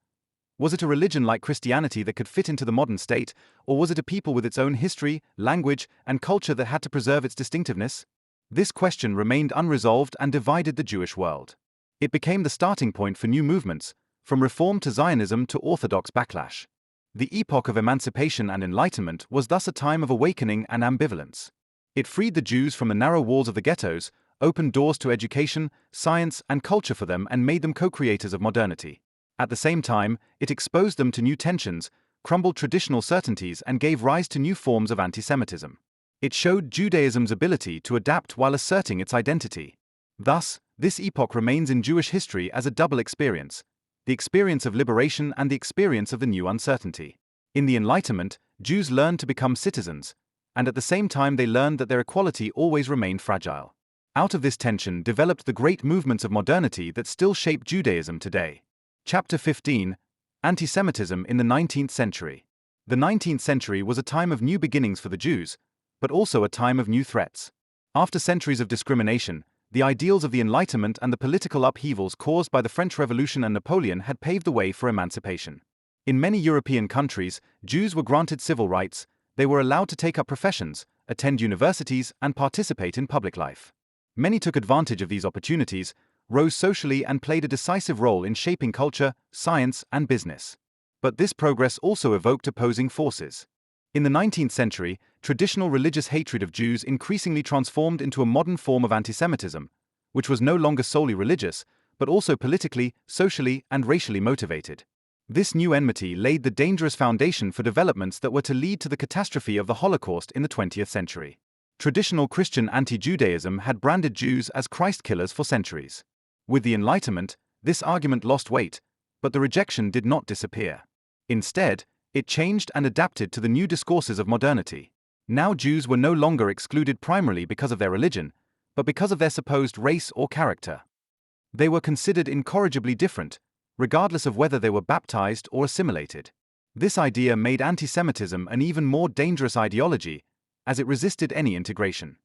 Was it a religion like Christianity that could fit into the modern state, or was it a people with its own history, language, and culture that had to preserve its distinctiveness? This question remained unresolved and divided the Jewish world. It became the starting point for new movements, from Reform to Zionism to Orthodox backlash. The epoch of emancipation and enlightenment was thus a time of awakening and ambivalence. It freed the Jews from the narrow walls of the ghettos, opened doors to education, science, and culture for them, and made them co-creators of modernity. At the same time, it exposed them to new tensions, crumbled traditional certainties, and gave rise to new forms of anti-Semitism. It showed Judaism's ability to adapt while asserting its identity. Thus, this epoch remains in Jewish history as a double experience: the experience of liberation and the experience of the new uncertainty. In the Enlightenment, Jews learned to become citizens, and at the same time they learned that their equality always remained fragile. Out of this tension developed the great movements of modernity that still shape Judaism today. Chapter 15: Anti-Semitism in the 19th Century. The 19th century was a time of new beginnings for the Jews, but also a time of new threats. After centuries of discrimination, the ideals of the Enlightenment and the political upheavals caused by the French Revolution and Napoleon had paved the way for emancipation. In many European countries, Jews were granted civil rights, they were allowed to take up professions, attend universities, and participate in public life. Many took advantage of these opportunities, rose socially, and played a decisive role in shaping culture, science, and business. But this progress also evoked opposing forces. In the 19th century, traditional religious hatred of Jews increasingly transformed into a modern form of anti-Semitism, which was no longer solely religious, but also politically, socially, and racially motivated. This new enmity laid the dangerous foundation for developments that were to lead to the catastrophe of the Holocaust in the 20th century. Traditional Christian anti-Judaism had branded Jews as Christ killers for centuries. With the Enlightenment, this argument lost weight, but the rejection did not disappear. Instead, it changed and adapted to the new discourses of modernity. Now Jews were no longer excluded primarily because of their religion, but because of their supposed race or character. They were considered incorrigibly different, regardless of whether they were baptized or assimilated. This idea made anti-Semitism an even more dangerous ideology, as it resisted any integration.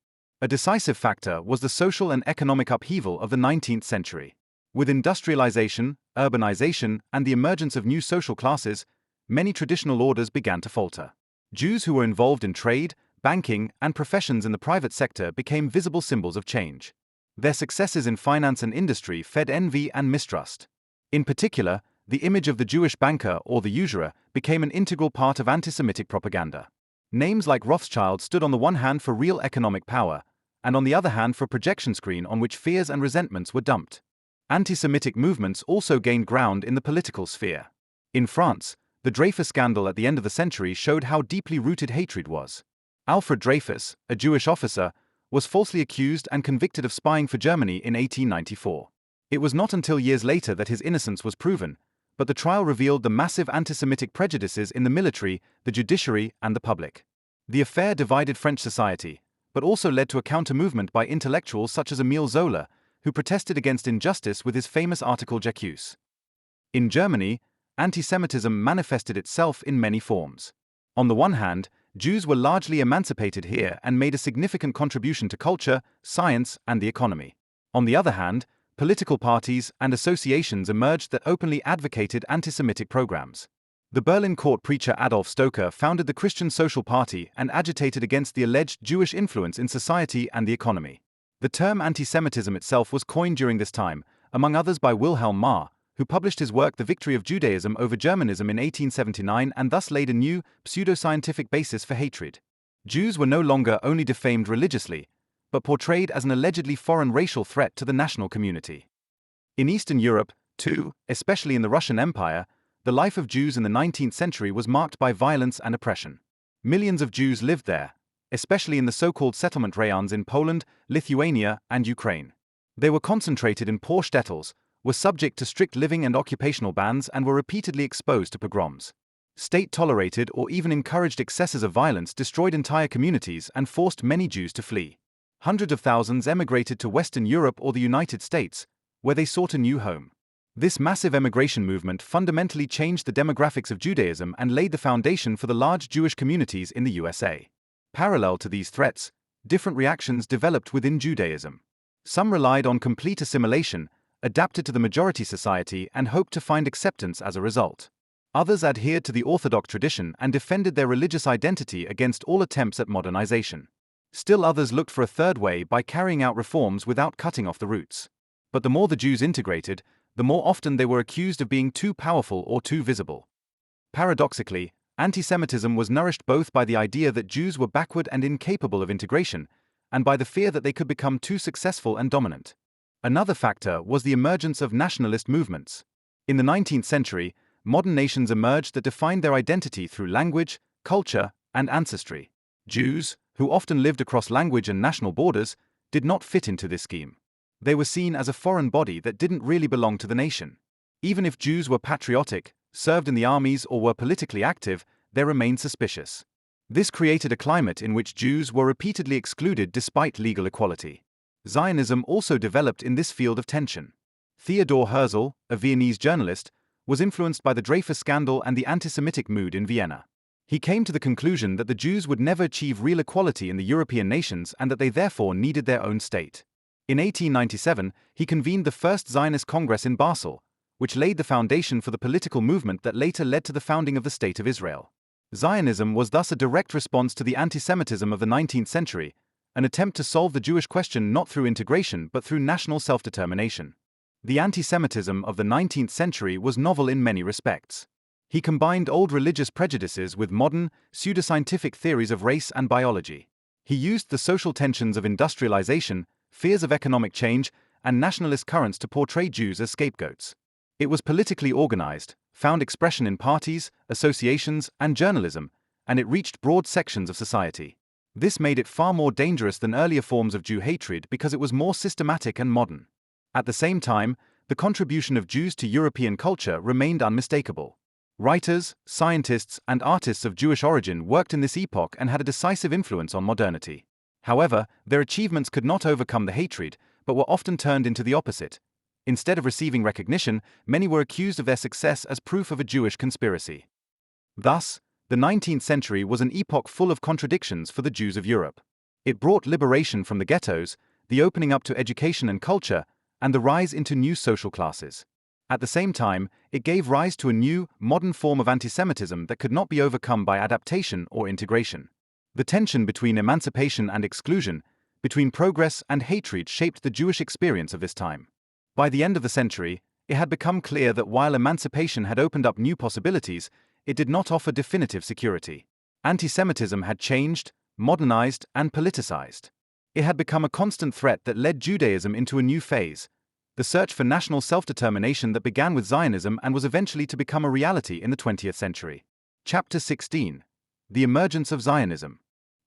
A decisive factor was the social and economic upheaval of the 19th century. With industrialization, urbanization, and the emergence of new social classes, many traditional orders began to falter. Jews who were involved in trade, banking, and professions in the private sector became visible symbols of change. Their successes in finance and industry fed envy and mistrust. In particular, the image of the Jewish banker or the usurer became an integral part of anti-Semitic propaganda. Names like Rothschild stood on the one hand for real economic power, and on the other hand for a projection screen on which fears and resentments were dumped. Anti-Semitic movements also gained ground in the political sphere. In France, the Dreyfus scandal at the end of the century showed how deeply rooted hatred was. Alfred Dreyfus, a Jewish officer, was falsely accused and convicted of spying for Germany in 1894. It was not until years later that his innocence was proven, but the trial revealed the massive anti-Semitic prejudices in the military, the judiciary, and the public. The affair divided French society, but also led to a counter-movement by intellectuals such as Émile Zola, who protested against injustice with his famous article J'accuse. In Germany, anti-Semitism manifested itself in many forms. On the one hand, Jews were largely emancipated here and made a significant contribution to culture, science, and the economy. On the other hand, political parties and associations emerged that openly advocated anti-Semitic programs. The Berlin court preacher Adolf Stoker founded the Christian Social Party and agitated against the alleged Jewish influence in society and the economy. The term anti-Semitism itself was coined during this time, among others by Wilhelm Marr, who published his work The Victory of Judaism over Germanism in 1879 and thus laid a new, pseudo-scientific basis for hatred. Jews were no longer only defamed religiously, but portrayed as an allegedly foreign racial threat to the national community. In Eastern Europe, too, especially in the Russian Empire, the life of Jews in the 19th century was marked by violence and oppression. Millions of Jews lived there, especially in the so-called settlement rayons in Poland, Lithuania, and Ukraine. They were concentrated in poor shtetls, were subject to strict living and occupational bans, and were repeatedly exposed to pogroms. State-tolerated or even encouraged excesses of violence destroyed entire communities and forced many Jews to flee. Hundreds of thousands emigrated to Western Europe or the United States, where they sought a new home. This massive emigration movement fundamentally changed the demographics of Judaism and laid the foundation for the large Jewish communities in the USA. Parallel to these threats, different reactions developed within Judaism. Some relied on complete assimilation, adapted to the majority society, and hoped to find acceptance as a result. Others adhered to the Orthodox tradition and defended their religious identity against all attempts at modernization. Still others looked for a third way by carrying out reforms without cutting off the roots. But the more the Jews integrated, the more often they were accused of being too powerful or too visible. Paradoxically, anti-Semitism was nourished both by the idea that Jews were backward and incapable of integration, and by the fear that they could become too successful and dominant. Another factor was the emergence of nationalist movements. In the 19th century, modern nations emerged that defined their identity through language, culture, and ancestry. Jews, who often lived across language and national borders, did not fit into this scheme. They were seen as a foreign body that didn't really belong to the nation. Even if Jews were patriotic, served in the armies, or were politically active, they remained suspicious. This created a climate in which Jews were repeatedly excluded despite legal equality. Zionism also developed in this field of tension. Theodor Herzl, a Viennese journalist, was influenced by the Dreyfus scandal and the anti-Semitic mood in Vienna. He came to the conclusion that the Jews would never achieve real equality in the European nations and that they therefore needed their own state. In 1897, he convened the First Zionist Congress in Basel, which laid the foundation for the political movement that later led to the founding of the State of Israel. Zionism was thus a direct response to the anti-Semitism of the 19th century, an attempt to solve the Jewish question not through integration but through national self-determination. The anti-Semitism of the 19th century was novel in many respects. He combined old religious prejudices with modern, pseudoscientific theories of race and biology. He used the social tensions of industrialization, fears of economic change, and nationalist currents to portray Jews as scapegoats. It was politically organized, found expression in parties, associations, and journalism, and it reached broad sections of society. This made it far more dangerous than earlier forms of Jew hatred because it was more systematic and modern. At the same time, the contribution of Jews to European culture remained unmistakable. Writers, scientists, and artists of Jewish origin worked in this epoch and had a decisive influence on modernity. However, their achievements could not overcome the hatred, but were often turned into the opposite. Instead of receiving recognition, many were accused of their success as proof of a Jewish conspiracy. Thus, the 19th century was an epoch full of contradictions for the Jews of Europe. It brought liberation from the ghettos, the opening up to education and culture, and the rise into new social classes. At the same time, it gave rise to a new, modern form of antisemitism that could not be overcome by adaptation or integration. The tension between emancipation and exclusion, between progress and hatred, shaped the Jewish experience of this time. By the end of the century, it had become clear that while emancipation had opened up new possibilities, it did not offer definitive security. Antisemitism had changed, modernized, and politicized. It had become a constant threat that led Judaism into a new phase, the search for national self-determination that began with Zionism and was eventually to become a reality in the 20th century. Chapter 16. The Emergence of Zionism.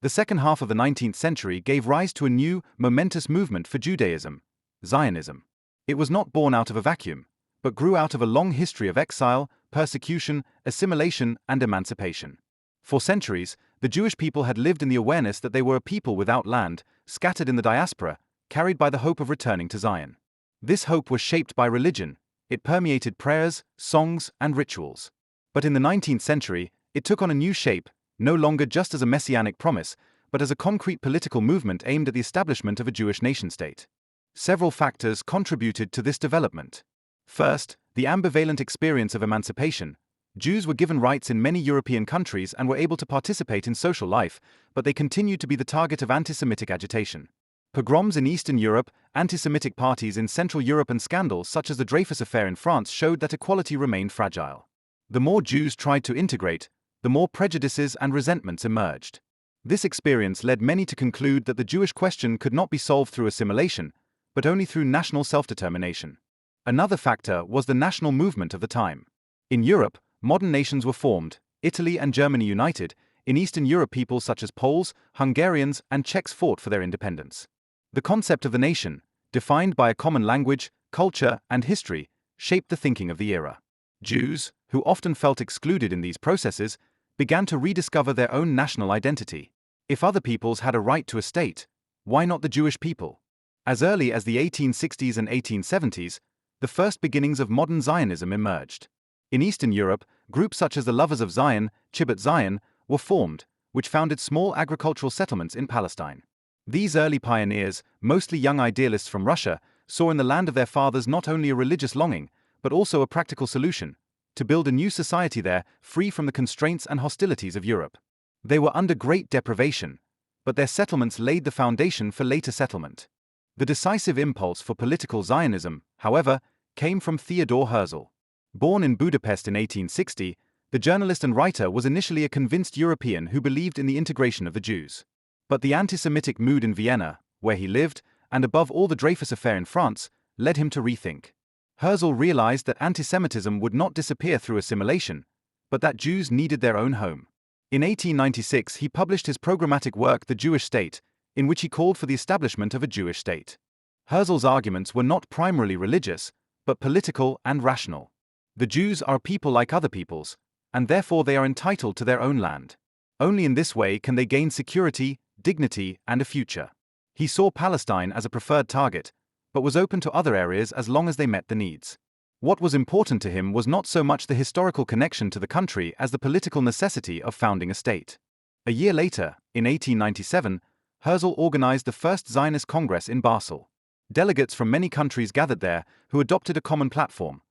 The second half of the 19th century gave rise to a new, momentous movement for Judaism, Zionism. It was not born out of a vacuum, but grew out of a long history of exile, persecution, assimilation, and emancipation. For centuries, the Jewish people had lived in the awareness that they were a people without land, scattered in the diaspora, carried by the hope of returning to Zion. This hope was shaped by religion. It permeated prayers, songs, and rituals. But in the 19th century, it took on a new shape, no longer just as a messianic promise, but as a concrete political movement aimed at the establishment of a Jewish nation-state. Several factors contributed to this development. First, the ambivalent experience of emancipation. Jews were given rights in many European countries and were able to participate in social life, but they continued to be the target of anti-Semitic agitation. Pogroms in Eastern Europe, anti-Semitic parties in Central Europe, and scandals such as the Dreyfus affair in France showed that equality remained fragile. The more Jews tried to integrate, the more prejudices and resentments emerged. This experience led many to conclude that the Jewish question could not be solved through assimilation, but only through national self-determination. Another factor was the national movement of the time. In Europe, modern nations were formed, Italy and Germany united. In Eastern Europe, peoples such as Poles, Hungarians, and Czechs fought for their independence. The concept of the nation, defined by a common language, culture, and history, shaped the thinking of the era. Jews, who often felt excluded in these processes, began to rediscover their own national identity. If other peoples had a right to a state, why not the Jewish people? As early as the 1860s and 1870s, the first beginnings of modern Zionism emerged. In Eastern Europe, groups such as the Lovers of Zion, Kibbutz Zion, were formed, which founded small agricultural settlements in Palestine. These early pioneers, mostly young idealists from Russia, saw in the land of their fathers not only a religious longing, but also a practical solution, to build a new society there, free from the constraints and hostilities of Europe. They were under great deprivation, but their settlements laid the foundation for later settlement. The decisive impulse for political Zionism, however, came from Theodor Herzl. Born in Budapest in 1860, the journalist and writer was initially a convinced European who believed in the integration of the Jews. But the anti-Semitic mood in Vienna, where he lived, and above all the Dreyfus affair in France, led him to rethink. Herzl realized that anti-Semitism would not disappear through assimilation, but that Jews needed their own home. In 1896, he published his programmatic work, The Jewish State, in which he called for the establishment of a Jewish state. Herzl's arguments were not primarily religious, but political and rational. The Jews are a people like other peoples, and therefore they are entitled to their own land. Only in this way can they gain security, dignity, and a future. He saw Palestine as a preferred target, but was open to other areas as long as they met the needs. What was important to him was not so much the historical connection to the country as the political necessity of founding a state. A year later, in 1897, Herzl organized the first Zionist Congress in Basel. Delegates from many countries gathered there, who adopted a common platform.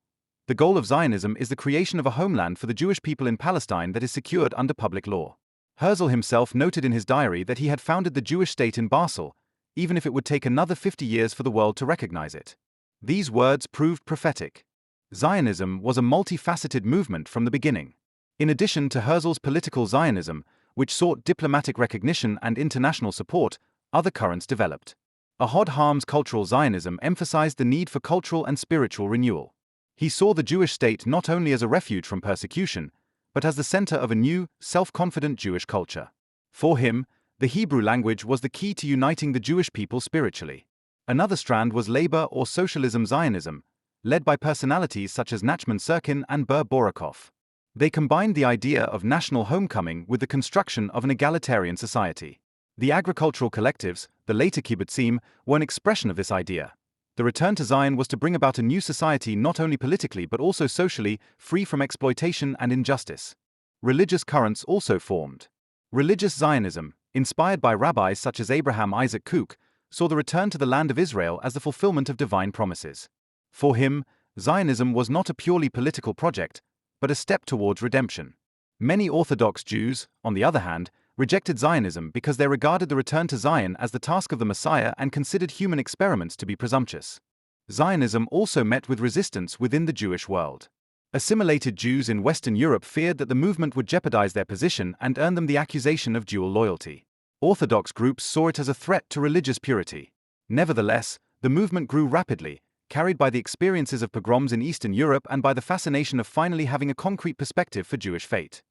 The goal of Zionism is the creation of a homeland for the Jewish people in Palestine that is secured under public law. Herzl himself noted in his diary that he had founded the Jewish state in Basel, even if it would take another 50 years for the world to recognize it. These words proved prophetic. Zionism was a multifaceted movement from the beginning. In addition to Herzl's political Zionism, which sought diplomatic recognition and international support, other currents developed. Ahad Ha'am's cultural Zionism emphasized the need for cultural and spiritual renewal. He saw the Jewish state not only as a refuge from persecution, but as the center of a new, self-confident Jewish culture. For him, The Hebrew language was the key to uniting the Jewish people spiritually. Another strand was labor or socialism Zionism, led by personalities such as Nachman Syrkin and Ber Borakov. They combined the idea of national homecoming with the construction of an egalitarian society. The agricultural collectives, the later kibbutzim, were an expression of this idea. The return to Zion was to bring about a new society not only politically but also socially, free from exploitation and injustice. Religious currents also formed. Religious Zionism, inspired by rabbis such as Abraham Isaac Kook, saw the return to the land of Israel as the fulfillment of divine promises. For him, Zionism was not a purely political project, but a step towards redemption. Many Orthodox Jews, on the other hand, rejected Zionism because they regarded the return to Zion as the task of the Messiah and considered human experiments to be presumptuous. Zionism also met with resistance within the Jewish world. Assimilated Jews in Western Europe feared that the movement would jeopardize their position and earn them the accusation of dual loyalty. Orthodox groups saw it as a threat to religious purity. Nevertheless, the movement grew rapidly, carried by the experiences of pogroms in Eastern Europe and by the fascination of finally having a concrete perspective for Jewish fate.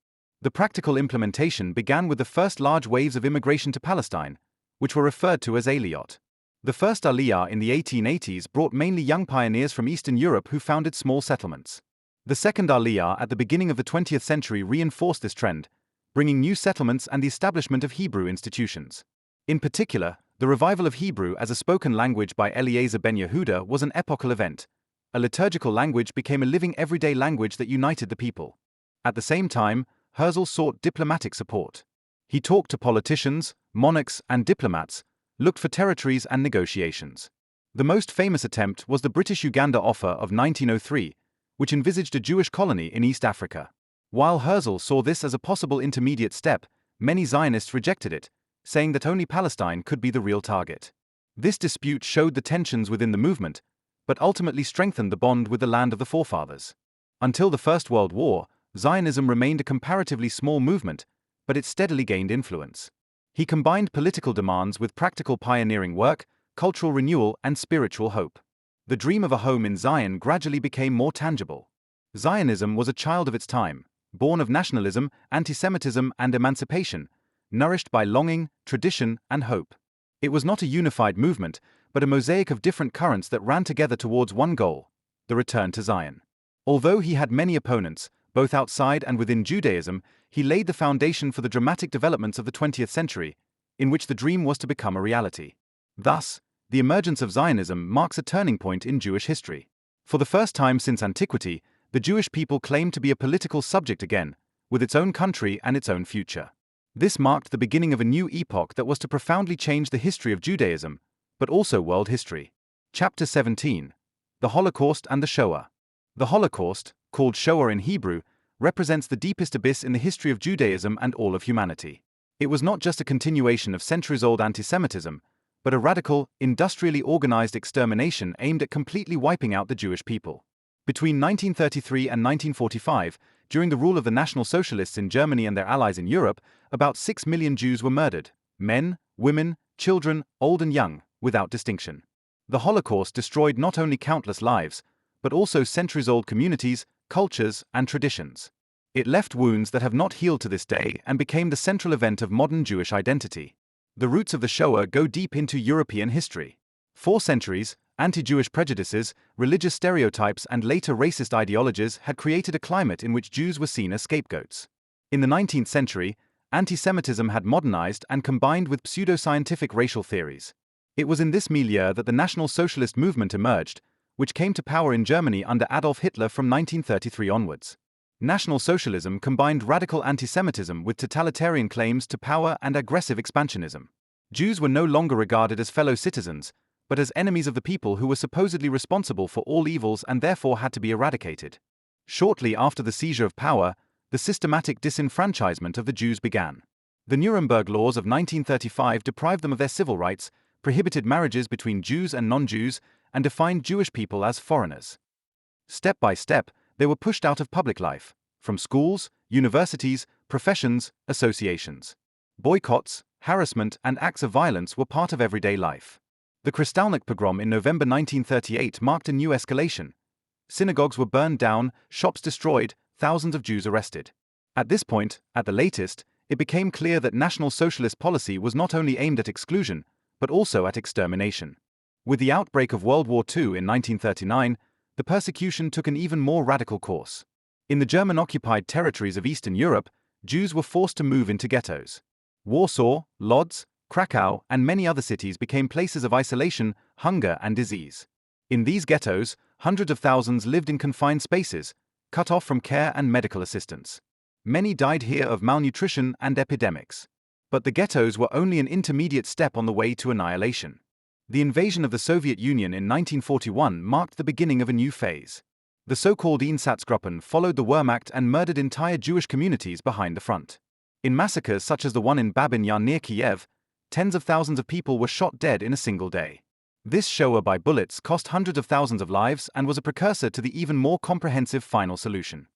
The practical implementation began with the first large waves of immigration to Palestine, which were referred to as Aliyot. The first Aliyah in the 1880s brought mainly young pioneers from Eastern Europe who founded small settlements. The second Aliyah at the beginning of the 20th century reinforced this trend, bringing new settlements and the establishment of Hebrew institutions. In particular, the revival of Hebrew as a spoken language by Eliezer ben Yehuda was an epochal event. A liturgical language became a living everyday language that united the people. At the same time, Herzl sought diplomatic support. He talked to politicians, monarchs, and diplomats, looked for territories and negotiations. The most famous attempt was the British-Uganda offer of 1903, which envisaged a Jewish colony in East Africa. While Herzl saw this as a possible intermediate step, many Zionists rejected it, saying that only Palestine could be the real target. This dispute showed the tensions within the movement, but ultimately strengthened the bond with the land of the forefathers. Until the First World War, Zionism remained a comparatively small movement, but it steadily gained influence. He combined political demands with practical pioneering work, cultural renewal, and spiritual hope. The dream of a home in Zion gradually became more tangible. Zionism was a child of its time, born of nationalism, anti-Semitism, and emancipation, nourished by longing, tradition, and hope. It was not a unified movement, but a mosaic of different currents that ran together towards one goal: the return to Zion. Although he had many opponents, both outside and within Judaism, he laid the foundation for the dramatic developments of the 20th century, in which the dream was to become a reality. Thus, the emergence of Zionism marks a turning point in Jewish history. For the first time since antiquity, the Jewish people claimed to be a political subject again, with its own country and its own future. This marked the beginning of a new epoch that was to profoundly change the history of Judaism, but also world history. Chapter 17. The Holocaust and the Shoah. The Holocaust, called Shoah in Hebrew, represents the deepest abyss in the history of Judaism and all of humanity. It was not just a continuation of centuries-old anti-Semitism, but a radical, industrially organized extermination aimed at completely wiping out the Jewish people. Between 1933 and 1945, during the rule of the National Socialists in Germany and their allies in Europe, about 6 million Jews were murdered: men, women, children, old and young, without distinction. The Holocaust destroyed not only countless lives, but also centuries-old communities, cultures, and traditions. It left wounds that have not healed to this day and became the central event of modern Jewish identity. The roots of the Shoah go deep into European history. For centuries, anti-Jewish prejudices, religious stereotypes, and later racist ideologies had created a climate in which Jews were seen as scapegoats. In the 19th century, anti-Semitism had modernized and combined with pseudo-scientific racial theories. It was in this milieu that the National Socialist movement emerged, which came to power in Germany under Adolf Hitler from 1933 onwards. National Socialism combined radical anti-Semitism with totalitarian claims to power and aggressive expansionism. Jews were no longer regarded as fellow citizens, but as enemies of the people who were supposedly responsible for all evils and therefore had to be eradicated. Shortly after the seizure of power, the systematic disenfranchisement of the Jews began. The Nuremberg laws of 1935 deprived them of their civil rights, prohibited marriages between Jews and non-Jews, and defined Jewish people as foreigners. Step by step, they were pushed out of public life, from schools, universities, professions, associations. Boycotts, harassment, and acts of violence were part of everyday life. The Kristallnacht pogrom in November 1938 marked a new escalation. Synagogues were burned down, shops destroyed, thousands of Jews arrested. At this point, at the latest, it became clear that National Socialist policy was not only aimed at exclusion, but also at extermination. With the outbreak of World War II in 1939, the persecution took an even more radical course. In the German-occupied territories of Eastern Europe, Jews were forced to move into ghettos. Warsaw, Lodz, Krakow, and many other cities became places of isolation, hunger, and disease. In these ghettos, hundreds of thousands lived in confined spaces, cut off from care and medical assistance. Many died here of malnutrition and epidemics. But the ghettos were only an intermediate step on the way to annihilation. The invasion of the Soviet Union in 1941 marked the beginning of a new phase. The so-called Einsatzgruppen followed the Wehrmacht and murdered entire Jewish communities behind the front. In massacres such as the one in Babin Yar near Kiev, tens of thousands of people were shot dead in a single day. This Shoah by bullets cost hundreds of thousands of lives and was a precursor to the even more comprehensive final solution.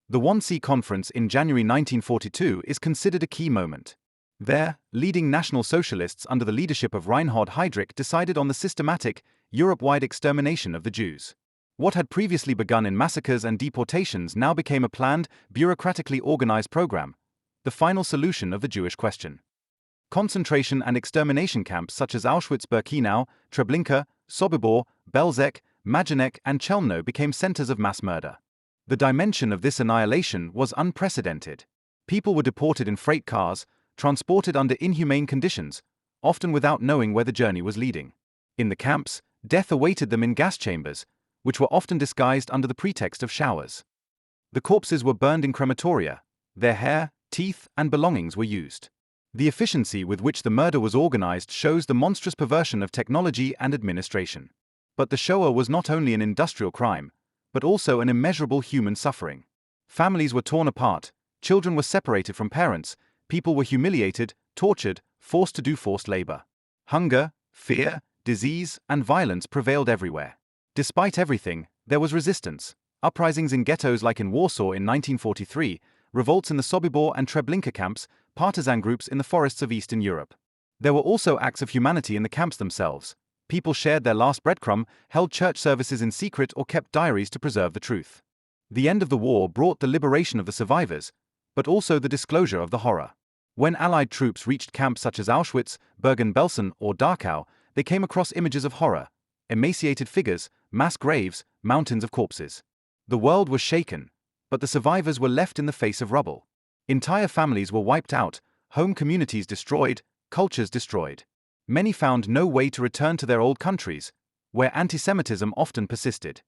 The Wannsee Conference in January 1942 is considered a key moment. There, leading National Socialists under the leadership of Reinhard Heydrich decided on the systematic, Europe-wide extermination of the Jews. What had previously begun in massacres and deportations now became a planned, bureaucratically organized program, the final solution of the Jewish question. Concentration and extermination camps such as Auschwitz-Birkenau, Treblinka, Sobibor, Belzec, Majdanek, and Chelmno became centers of mass murder. The dimension of this annihilation was unprecedented. People were deported in freight cars, transported under inhumane conditions, often without knowing where the journey was leading. In the camps, death awaited them in gas chambers, which were often disguised under the pretext of showers. The corpses were burned in crematoria, their hair, teeth, and belongings were used. The efficiency with which the murder was organized shows the monstrous perversion of technology and administration. But the Shoah was not only an industrial crime, but also an immeasurable human suffering. Families were torn apart, children were separated from parents, people were humiliated, tortured, forced to do forced labor. Hunger, fear, disease, and violence prevailed everywhere. Despite everything, there was resistance. Uprisings in ghettos like in Warsaw in 1943, revolts in the Sobibor and Treblinka camps, partisan groups in the forests of Eastern Europe. There were also acts of humanity in the camps themselves. People shared their last breadcrumb, held church services in secret, or kept diaries to preserve the truth. The end of the war brought the liberation of the survivors, but also the disclosure of the horror. When Allied troops reached camps such as Auschwitz, Bergen-Belsen, or Dachau, they came across images of horror: emaciated figures, mass graves, mountains of corpses. The world was shaken, but the survivors were left in the face of rubble. Entire families were wiped out, home communities destroyed, cultures destroyed. Many found no way to return to their old countries, where anti-Semitism often persisted.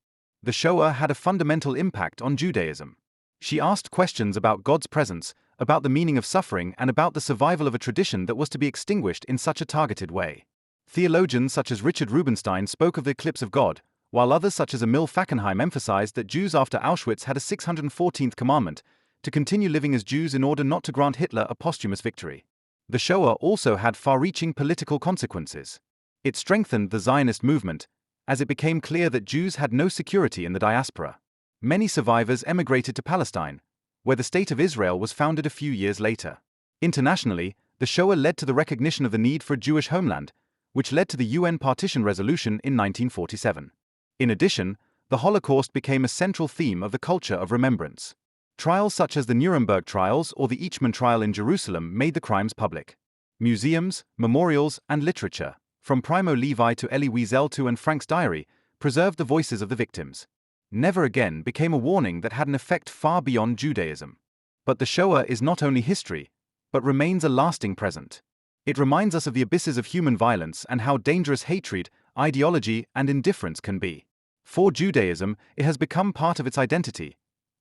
The Shoah had a fundamental impact on Judaism. She asked questions about God's presence, about the meaning of suffering, and about the survival of a tradition that was to be extinguished in such a targeted way. Theologians such as Richard Rubinstein spoke of the eclipse of God, while others such as Emil Fackenheim emphasized that Jews after Auschwitz had a 614th commandment, to continue living as Jews in order not to grant Hitler a posthumous victory. The Shoah also had far-reaching political consequences. It strengthened the Zionist movement, as it became clear that Jews had no security in the diaspora. Many survivors emigrated to Palestine, where the State of Israel was founded a few years later. Internationally, the Shoah led to the recognition of the need for a Jewish homeland, which led to the UN Partition Resolution in 1947. In addition, the Holocaust became a central theme of the culture of remembrance. Trials such as the Nuremberg trials or the Eichmann trial in Jerusalem made the crimes public. Museums, memorials, and literature, from Primo Levi to Elie Wiesel to Anne Frank's diary, preserved the voices of the victims. Never again became a warning that had an effect far beyond Judaism. But the Shoah is not only history, but remains a lasting present. It reminds us of the abysses of human violence and how dangerous hatred, ideology, and indifference can be. For Judaism, it has become part of its identity,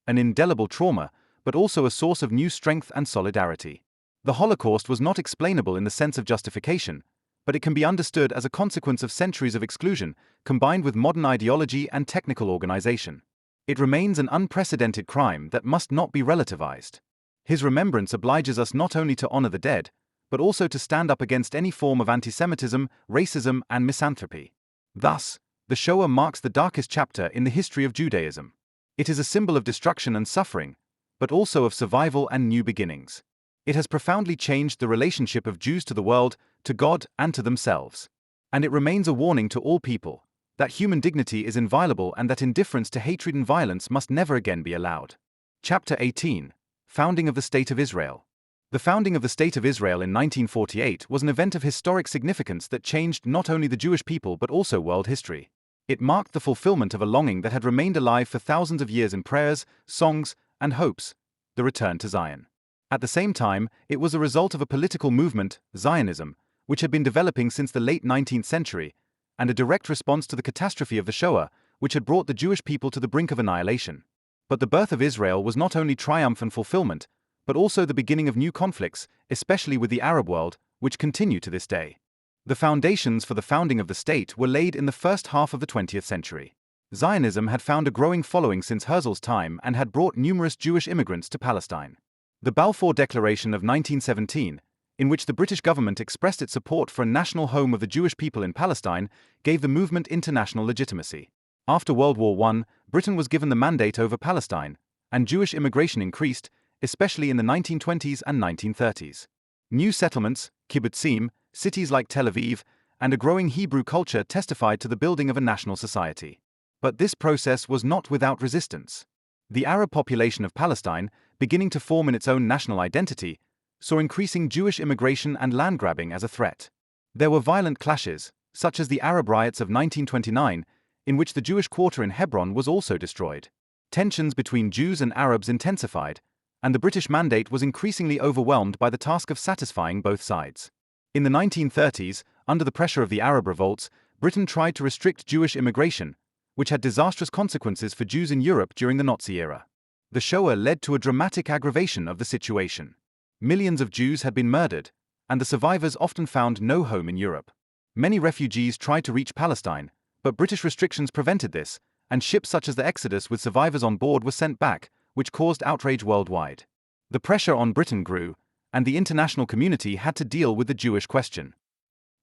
an indelible trauma, but also a source of new strength and solidarity. The Holocaust was not explainable in the sense of justification, but it can be understood as a consequence of centuries of exclusion, combined with modern ideology and technical organization. It remains an unprecedented crime that must not be relativized. His remembrance obliges us not only to honor the dead, but also to stand up against any form of antisemitism, racism, and misanthropy. Thus, the Shoah marks the darkest chapter in the history of Judaism. It is a symbol of destruction and suffering, but also of survival and new beginnings. It has profoundly changed the relationship of Jews to the world, to God, and to themselves. And it remains a warning to all people, that human dignity is inviolable and that indifference to hatred and violence must never again be allowed. Chapter 18. Founding of the State of Israel. The founding of the State of Israel in 1948 was an event of historic significance that changed not only the Jewish people but also world history. It marked the fulfillment of a longing that had remained alive for thousands of years in prayers, songs, and hopes: the return to Zion. At the same time, it was the result of a political movement, Zionism, which had been developing since the late 19th century, and a direct response to the catastrophe of the Shoah, which had brought the Jewish people to the brink of annihilation. But the birth of Israel was not only triumph and fulfillment, but also the beginning of new conflicts, especially with the Arab world, which continue to this day. The foundations for the founding of the state were laid in the first half of the 20th century. Zionism had found a growing following since Herzl's time and had brought numerous Jewish immigrants to Palestine. The Balfour Declaration of 1917, in which the British government expressed its support for a national home of the Jewish people in Palestine, gave the movement international legitimacy. After World War I, Britain was given the mandate over Palestine, and Jewish immigration increased, especially in the 1920s and 1930s. New settlements, kibbutzim, cities like Tel Aviv, and a growing Hebrew culture testified to the building of a national society. But this process was not without resistance. The Arab population of Palestine, beginning to form in its own national identity, saw increasing Jewish immigration and land grabbing as a threat. There were violent clashes, such as the Arab riots of 1929, in which the Jewish quarter in Hebron was also destroyed. Tensions between Jews and Arabs intensified, and the British mandate was increasingly overwhelmed by the task of satisfying both sides. In the 1930s, under the pressure of the Arab revolts, Britain tried to restrict Jewish immigration, which had disastrous consequences for Jews in Europe during the Nazi era. The Shoah led to a dramatic aggravation of the situation. Millions of Jews had been murdered, and the survivors often found no home in Europe. Many refugees tried to reach Palestine, but British restrictions prevented this, and ships such as the Exodus with survivors on board were sent back, which caused outrage worldwide. The pressure on Britain grew, and the international community had to deal with the Jewish question.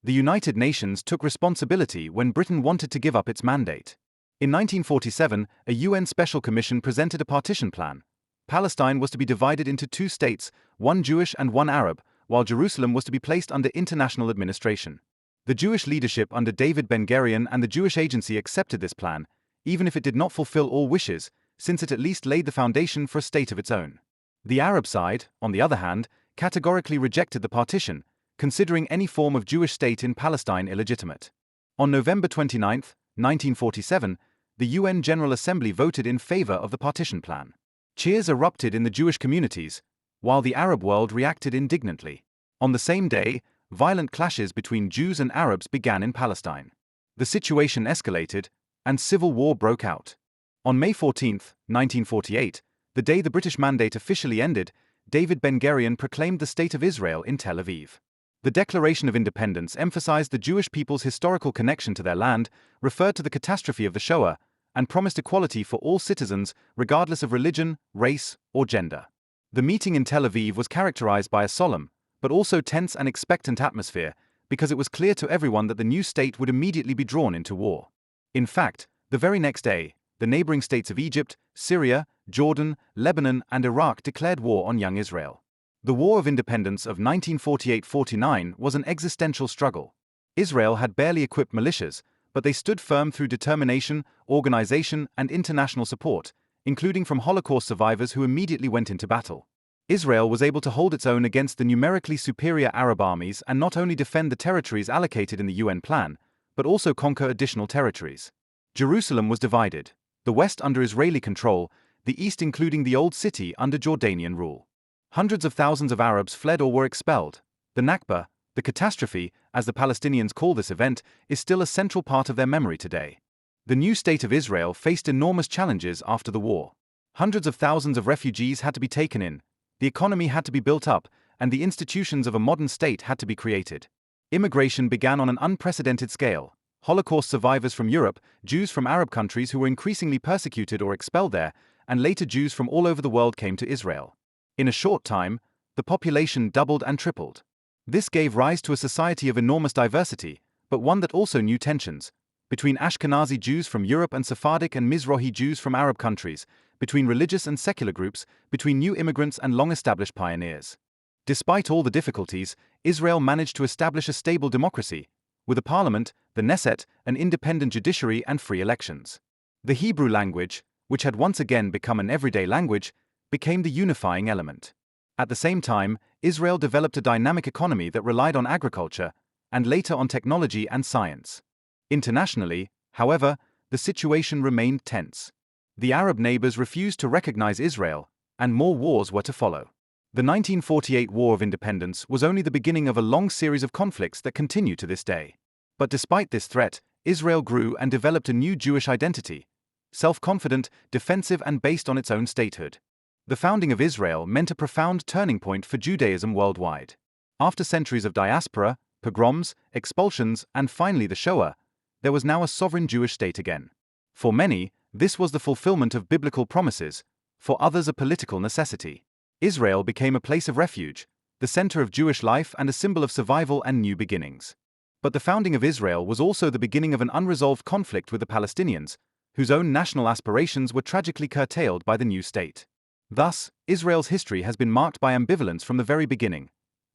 The United Nations took responsibility when Britain wanted to give up its mandate. In 1947, a UN Special Commission presented a partition plan. Palestine was to be divided into two states, one Jewish and one Arab, while Jerusalem was to be placed under international administration. The Jewish leadership under David Ben-Gurion and the Jewish Agency accepted this plan, even if it did not fulfill all wishes, since it at least laid the foundation for a state of its own. The Arab side, on the other hand, categorically rejected the partition, considering any form of Jewish state in Palestine illegitimate. On November 29, 1947, the UN General Assembly voted in favor of the partition plan. Cheers erupted in the Jewish communities, while the Arab world reacted indignantly. On the same day, violent clashes between Jews and Arabs began in Palestine. The situation escalated, and civil war broke out. On May 14, 1948, the day the British mandate officially ended, David Ben-Gurion proclaimed the State of Israel in Tel Aviv. The Declaration of Independence emphasized the Jewish people's historical connection to their land, referred to the catastrophe of the Shoah, and promised equality for all citizens, regardless of religion, race, or gender. The meeting in Tel Aviv was characterized by a solemn, but also tense and expectant atmosphere, because it was clear to everyone that the new state would immediately be drawn into war. In fact, the very next day, the neighboring states of Egypt, Syria, Jordan, Lebanon, and Iraq declared war on young Israel. The War of Independence of 1948-49 was an existential struggle. Israel had barely equipped militias, but they stood firm through determination, organization, and international support, including from Holocaust survivors who immediately went into battle. Israel was able to hold its own against the numerically superior Arab armies and not only defend the territories allocated in the UN plan, but also conquer additional territories. Jerusalem was divided, the west under Israeli control, the east including the Old City under Jordanian rule. Hundreds of thousands of Arabs fled or were expelled. The Nakba, the catastrophe, as the Palestinians call this event, is still a central part of their memory today. The new state of Israel faced enormous challenges after the war. Hundreds of thousands of refugees had to be taken in, the economy had to be built up, and the institutions of a modern state had to be created. Immigration began on an unprecedented scale. Holocaust survivors from Europe, Jews from Arab countries who were increasingly persecuted or expelled there, and later Jews from all over the world came to Israel. In a short time, the population doubled and tripled. This gave rise to a society of enormous diversity, but one that also knew tensions, between Ashkenazi Jews from Europe and Sephardic and Mizrahi Jews from Arab countries, between religious and secular groups, between new immigrants and long-established pioneers. Despite all the difficulties, Israel managed to establish a stable democracy, with a parliament, the Knesset, an independent judiciary and free elections. The Hebrew language, which had once again become an everyday language, became the unifying element. At the same time, Israel developed a dynamic economy that relied on agriculture, and later on technology and science. Internationally, however, the situation remained tense. The Arab neighbors refused to recognize Israel, and more wars were to follow. The 1948 War of Independence was only the beginning of a long series of conflicts that continue to this day. But despite this threat, Israel grew and developed a new Jewish identity, self-confident, defensive, and based on its own statehood. The founding of Israel meant a profound turning point for Judaism worldwide. After centuries of diaspora, pogroms, expulsions, and finally the Shoah, there was now a sovereign Jewish state again. For many, this was the fulfillment of biblical promises, for others a political necessity. Israel became a place of refuge, the center of Jewish life and a symbol of survival and new beginnings. But the founding of Israel was also the beginning of an unresolved conflict with the Palestinians, whose own national aspirations were tragically curtailed by the new state. Thus, Israel's history has been marked by ambivalence from the very beginning.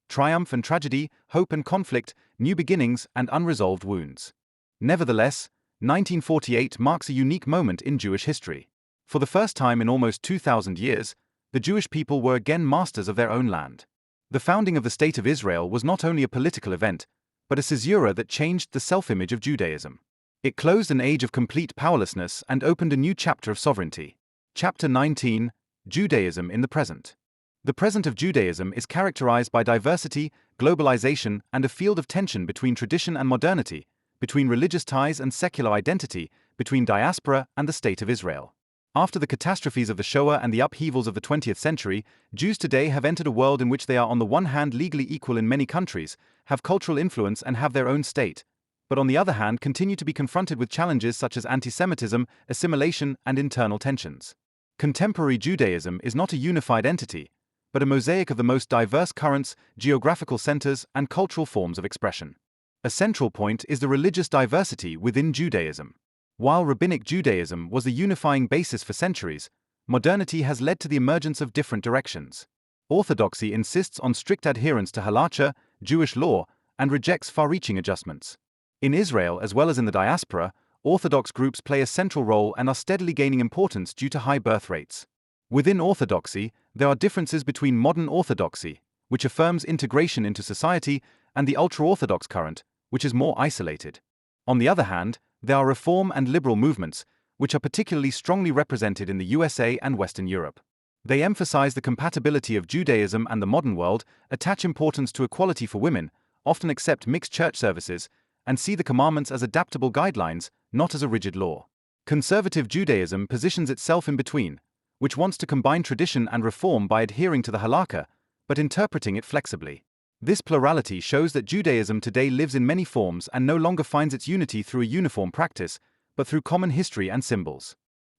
Triumph and tragedy, hope and conflict, new beginnings and unresolved wounds. Nevertheless, 1948 marks a unique moment in Jewish history. For the first time in almost 2,000 years, the Jewish people were again masters of their own land. The founding of the State of Israel was not only a political event, but a caesura that changed the self-image of Judaism. It closed an age of complete powerlessness and opened a new chapter of sovereignty. Chapter 19, Judaism in the Present. The present of Judaism is characterized by diversity, globalization, and a field of tension between tradition and modernity, between religious ties and secular identity, between diaspora and the State of Israel. After the catastrophes of the Shoah and the upheavals of the 20th century, Jews today have entered a world in which they are on the one hand legally equal in many countries, have cultural influence and have their own state, but on the other hand continue to be confronted with challenges such as anti-Semitism, assimilation, and internal tensions. Contemporary Judaism is not a unified entity, but a mosaic of the most diverse currents, geographical centers, and cultural forms of expression. A central point is the religious diversity within Judaism. While Rabbinic Judaism was the unifying basis for centuries, modernity has led to the emergence of different directions. Orthodoxy insists on strict adherence to halakha, Jewish law, and rejects far-reaching adjustments. In Israel as well as in the diaspora, Orthodox groups play a central role and are steadily gaining importance due to high birth rates. Within Orthodoxy, there are differences between modern Orthodoxy, which affirms integration into society, and the ultra-Orthodox current, which is more isolated. On the other hand, there are reform and liberal movements, which are particularly strongly represented in the USA and Western Europe. They emphasize the compatibility of Judaism and the modern world, attach importance to equality for women, often accept mixed church services, and see the commandments as adaptable guidelines, not as a rigid law. Conservative Judaism positions itself in between, which wants to combine tradition and reform by adhering to the halakha, but interpreting it flexibly. This plurality shows that Judaism today lives in many forms and no longer finds its unity through a uniform practice, but through common history and symbols.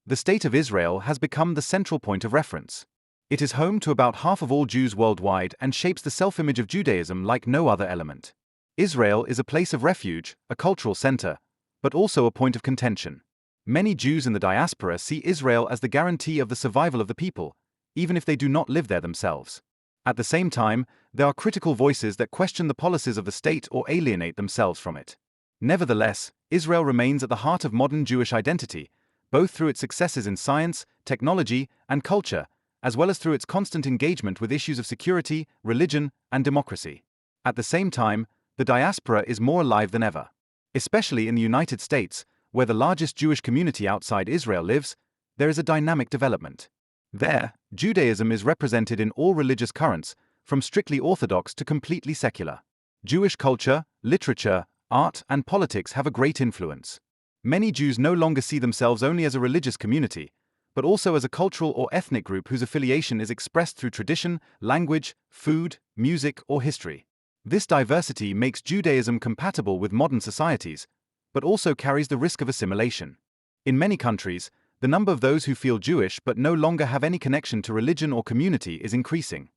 The State of Israel has become the central point of reference. It is home to about half of all Jews worldwide and shapes the self-image of Judaism like no other element. Israel is a place of refuge, a cultural center, but also a point of contention. Many Jews in the diaspora see Israel as the guarantee of the survival of the people, even if they do not live there themselves. At the same time, there are critical voices that question the policies of the state or alienate themselves from it. Nevertheless, Israel remains at the heart of modern Jewish identity, both through its successes in science, technology, and culture, as well as through its constant engagement with issues of security, religion, and democracy. At the same time, the diaspora is more alive than ever. Especially in the United States, where the largest Jewish community outside Israel lives, there is a dynamic development. There, Judaism is represented in all religious currents, from strictly orthodox to completely secular. Jewish culture, literature, art, and politics have a great influence. Many Jews no longer see themselves only as a religious community, but also as a cultural or ethnic group whose affiliation is expressed through tradition, language, food, music, or history. This diversity makes Judaism compatible with modern societies, but also carries the risk of assimilation. In many countries, the number of those who feel Jewish but no longer have any connection to religion or community is increasing.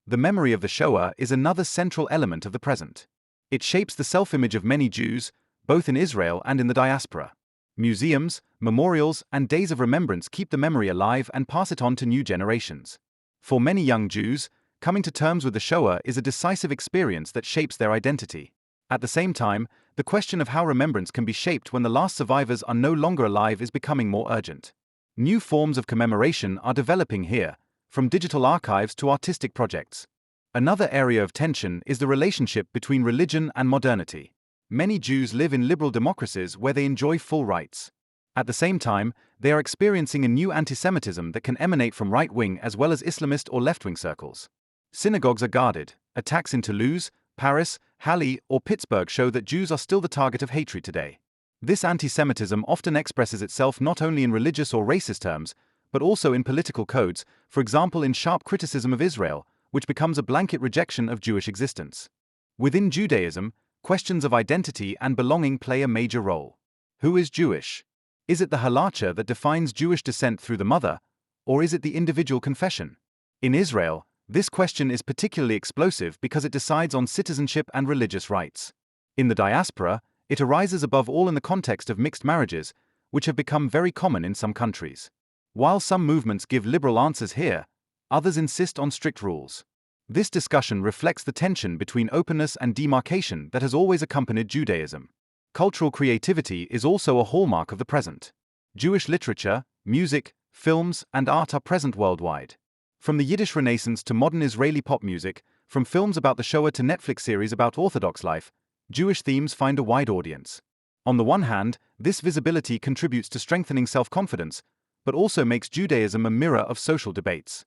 The memory of the Shoah is another central element of the present. It shapes the self-image of many Jews, both in Israel and in the diaspora. Museums, memorials, and days of remembrance keep the memory alive and pass it on to new generations. For many young Jews, coming to terms with the Shoah is a decisive experience that shapes their identity. At the same time, the question of how remembrance can be shaped when the last survivors are no longer alive is becoming more urgent. New forms of commemoration are developing here, from digital archives to artistic projects. Another area of tension is the relationship between religion and modernity. Many Jews live in liberal democracies where they enjoy full rights. At the same time, they are experiencing a new anti-Semitism that can emanate from right-wing as well as Islamist or left-wing circles. Synagogues are guarded. Attacks in Toulouse, Paris, Halle, or Pittsburgh show that Jews are still the target of hatred today. This anti-Semitism often expresses itself not only in religious or racist terms, but also in political codes, for example in sharp criticism of Israel, which becomes a blanket rejection of Jewish existence. Within Judaism, questions of identity and belonging play a major role. Who is Jewish? Is it the halacha that defines Jewish descent through the mother, or is it the individual confession? In Israel, this question is particularly explosive because it decides on citizenship and religious rights. In the diaspora, it arises above all in the context of mixed marriages, which have become very common in some countries. While some movements give liberal answers here, others insist on strict rules. This discussion reflects the tension between openness and demarcation that has always accompanied Judaism. Cultural creativity is also a hallmark of the present. Jewish literature, music, films, and art are present worldwide. From the Yiddish Renaissance to modern Israeli pop music, from films about the Shoah to Netflix series about Orthodox life, Jewish themes find a wide audience. On the one hand, this visibility contributes to strengthening self-confidence, but also makes Judaism a mirror of social debates.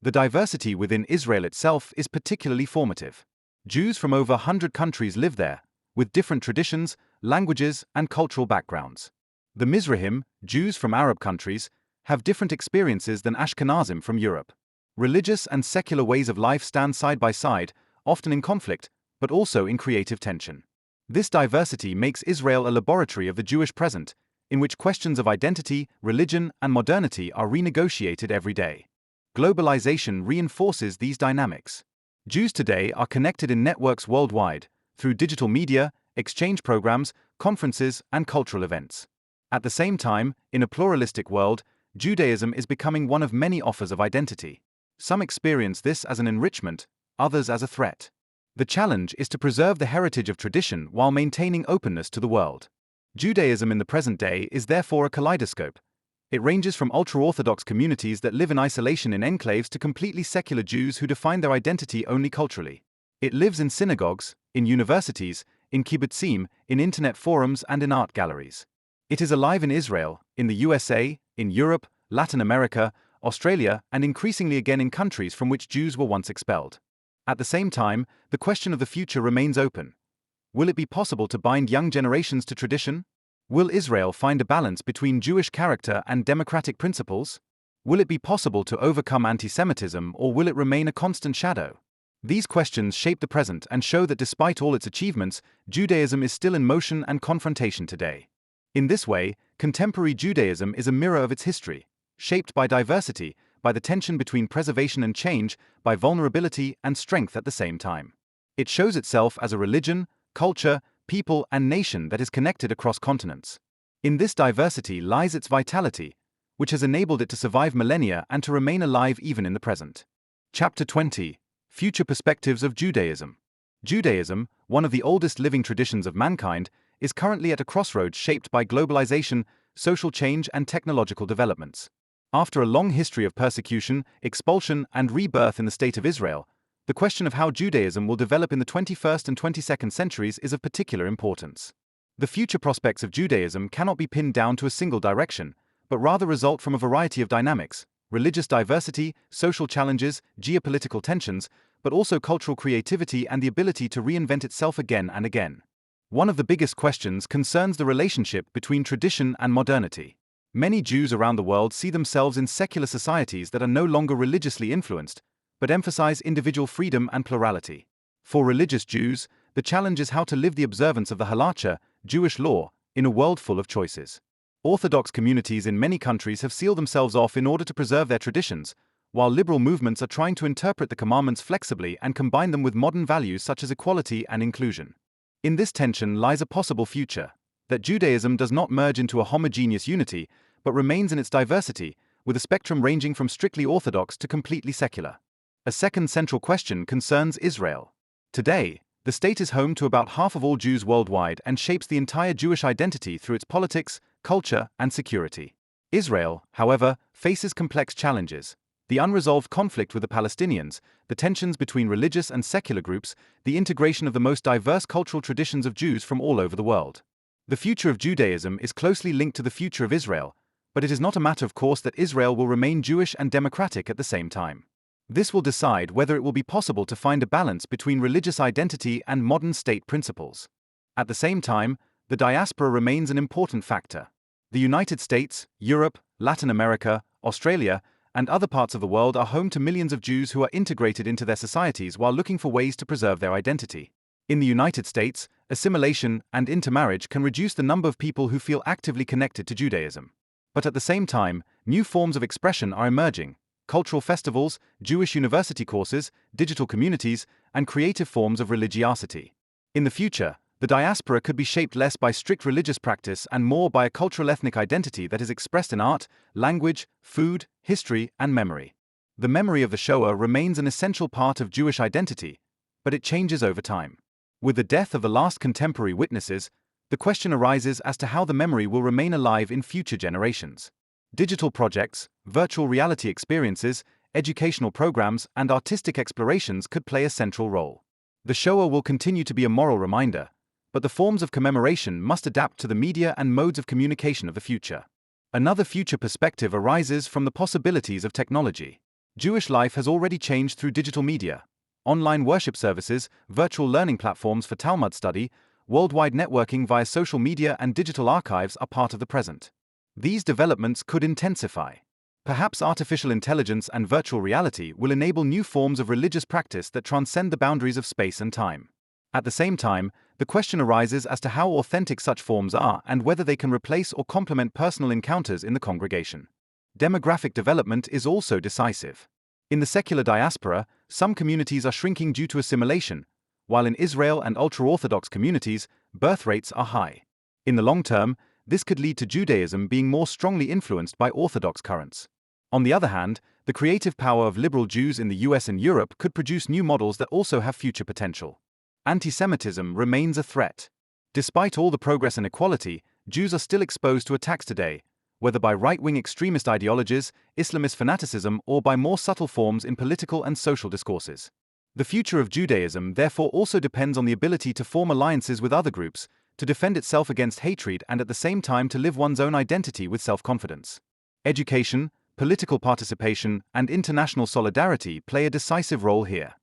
The diversity within Israel itself is particularly formative. Jews from over 100 countries live there, with different traditions, languages, and cultural backgrounds. The Mizrahim, Jews from Arab countries, have different experiences than Ashkenazim from Europe. Religious and secular ways of life stand side by side, often in conflict, but also in creative tension. This diversity makes Israel a laboratory of the Jewish present, in which questions of identity, religion, and modernity are renegotiated every day. Globalization reinforces these dynamics. Jews today are connected in networks worldwide, through digital media, exchange programs, conferences, and cultural events. At the same time, in a pluralistic world, Judaism is becoming one of many offers of identity. Some experience this as an enrichment, others as a threat. The challenge is to preserve the heritage of tradition while maintaining openness to the world. Judaism in the present day is therefore a kaleidoscope. It ranges from ultra-Orthodox communities that live in isolation in enclaves to completely secular Jews who define their identity only culturally. It lives in synagogues, in universities, in kibbutzim, in internet forums, and in art galleries. It is alive in Israel, in the USA, in Europe, Latin America, Australia, and increasingly again in countries from which Jews were once expelled. At the same time, the question of the future remains open. Will it be possible to bind young generations to tradition? Will Israel find a balance between Jewish character and democratic principles? Will it be possible to overcome anti-Semitism, or will it remain a constant shadow? These questions shape the present and show that despite all its achievements, Judaism is still in motion and confrontation today. In this way, contemporary Judaism is a mirror of its history, shaped by diversity, by the tension between preservation and change, by vulnerability and strength at the same time. It shows itself as a religion, culture, people, and nation that is connected across continents. In this diversity lies its vitality, which has enabled it to survive millennia and to remain alive even in the present. Chapter 20: Future Perspectives of Judaism. Judaism, one of the oldest living traditions of mankind, is currently at a crossroads shaped by globalization, social change, and technological developments. After a long history of persecution, expulsion, and rebirth in the State of Israel, the question of how Judaism will develop in the 21st and 22nd centuries is of particular importance. The future prospects of Judaism cannot be pinned down to a single direction, but rather result from a variety of dynamics: religious diversity, social challenges, geopolitical tensions, but also cultural creativity and the ability to reinvent itself again and again. One of the biggest questions concerns the relationship between tradition and modernity. Many Jews around the world see themselves in secular societies that are no longer religiously influenced, but emphasize individual freedom and plurality. For religious Jews, the challenge is how to live the observance of the halacha, Jewish law, in a world full of choices. Orthodox communities in many countries have sealed themselves off in order to preserve their traditions, while liberal movements are trying to interpret the commandments flexibly and combine them with modern values such as equality and inclusion. In this tension lies a possible future: that Judaism does not merge into a homogeneous unity, but remains in its diversity, with a spectrum ranging from strictly orthodox to completely secular. A second central question concerns Israel. Today, the state is home to about half of all Jews worldwide and shapes the entire Jewish identity through its politics, culture, and security. Israel, however, faces complex challenges. The unresolved conflict with the Palestinians, the tensions between religious and secular groups, the integration of the most diverse cultural traditions of Jews from all over the world. The future of Judaism is closely linked to the future of Israel, but it is not a matter of course that Israel will remain Jewish and democratic at the same time. This will decide whether it will be possible to find a balance between religious identity and modern state principles. At the same time, the diaspora remains an important factor. The United States, Europe, Latin America, Australia, and other parts of the world are home to millions of Jews who are integrated into their societies while looking for ways to preserve their identity. In the United States, assimilation and intermarriage can reduce the number of people who feel actively connected to Judaism. But at the same time, new forms of expression are emerging: cultural festivals, Jewish university courses, digital communities, and creative forms of religiosity. In the future, the diaspora could be shaped less by strict religious practice and more by a cultural ethnic identity that is expressed in art, language, food, history, and memory. The memory of the Shoah remains an essential part of Jewish identity, but it changes over time. With the death of the last contemporary witnesses, the question arises as to how the memory will remain alive in future generations. Digital projects, virtual reality experiences, educational programs, and artistic explorations could play a central role. The Shoah will continue to be a moral reminder, but the forms of commemoration must adapt to the media and modes of communication of the future. Another future perspective arises from the possibilities of technology. Jewish life has already changed through digital media. Online worship services, virtual learning platforms for Talmud study, worldwide networking via social media and digital archives are part of the present. These developments could intensify. Perhaps artificial intelligence and virtual reality will enable new forms of religious practice that transcend the boundaries of space and time. At the same time, the question arises as to how authentic such forms are and whether they can replace or complement personal encounters in the congregation. Demographic development is also decisive. In the secular diaspora, some communities are shrinking due to assimilation, while in Israel and ultra-Orthodox communities, birth rates are high. In the long term, this could lead to Judaism being more strongly influenced by Orthodox currents. On the other hand, the creative power of liberal Jews in the US and Europe could produce new models that also have future potential. Anti-Semitism remains a threat. Despite all the progress and equality, Jews are still exposed to attacks today, whether by right-wing extremist ideologies, Islamist fanaticism, or by more subtle forms in political and social discourses. The future of Judaism therefore also depends on the ability to form alliances with other groups, to defend itself against hatred and at the same time to live one's own identity with self-confidence. Education, political participation, and international solidarity play a decisive role here.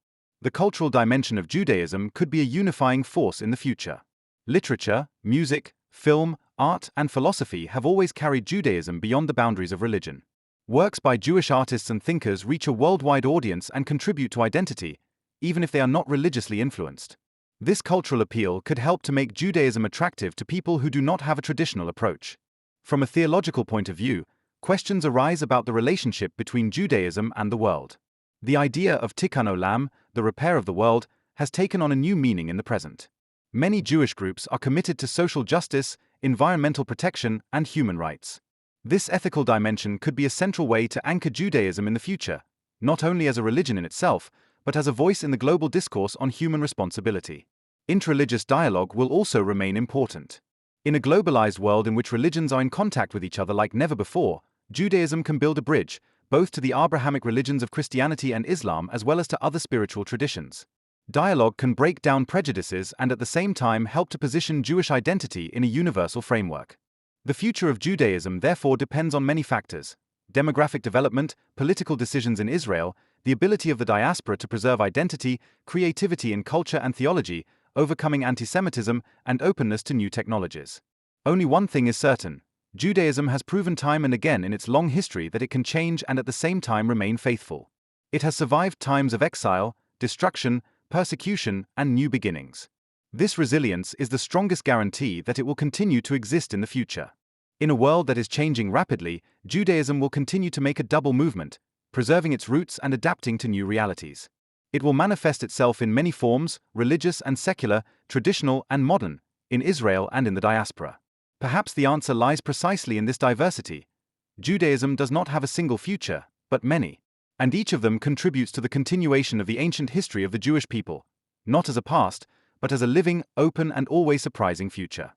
The cultural dimension of Judaism could be a unifying force in the future. Literature, music, film, art, and philosophy have always carried Judaism beyond the boundaries of religion. Works by Jewish artists and thinkers reach a worldwide audience and contribute to identity, even if they are not religiously influenced. This cultural appeal could help to make Judaism attractive to people who do not have a traditional approach. From a theological point of view, questions arise about the relationship between Judaism and the world. The idea of Tikkun Olam, the repair of the world, has taken on a new meaning in the present. Many Jewish groups are committed to social justice, environmental protection, and human rights. This ethical dimension could be a central way to anchor Judaism in the future, not only as a religion in itself, but as a voice in the global discourse on human responsibility. Interreligious dialogue will also remain important. In a globalized world in which religions are in contact with each other like never before, Judaism can build a bridge, both to the Abrahamic religions of Christianity and Islam as well as to other spiritual traditions. Dialogue can break down prejudices and at the same time help to position Jewish identity in a universal framework. The future of Judaism therefore depends on many factors: demographic development, political decisions in Israel, the ability of the diaspora to preserve identity, creativity in culture and theology, overcoming anti-Semitism, and openness to new technologies. Only one thing is certain: Judaism has proven time and again in its long history that it can change and at the same time remain faithful. It has survived times of exile, destruction, persecution, and new beginnings. This resilience is the strongest guarantee that it will continue to exist in the future. In a world that is changing rapidly, Judaism will continue to make a double movement, preserving its roots and adapting to new realities. It will manifest itself in many forms, religious and secular, traditional and modern, in Israel and in the diaspora. Perhaps the answer lies precisely in this diversity. Judaism does not have a single future, but many. And each of them contributes to the continuation of the ancient history of the Jewish people, not as a past, but as a living, open, and always surprising future.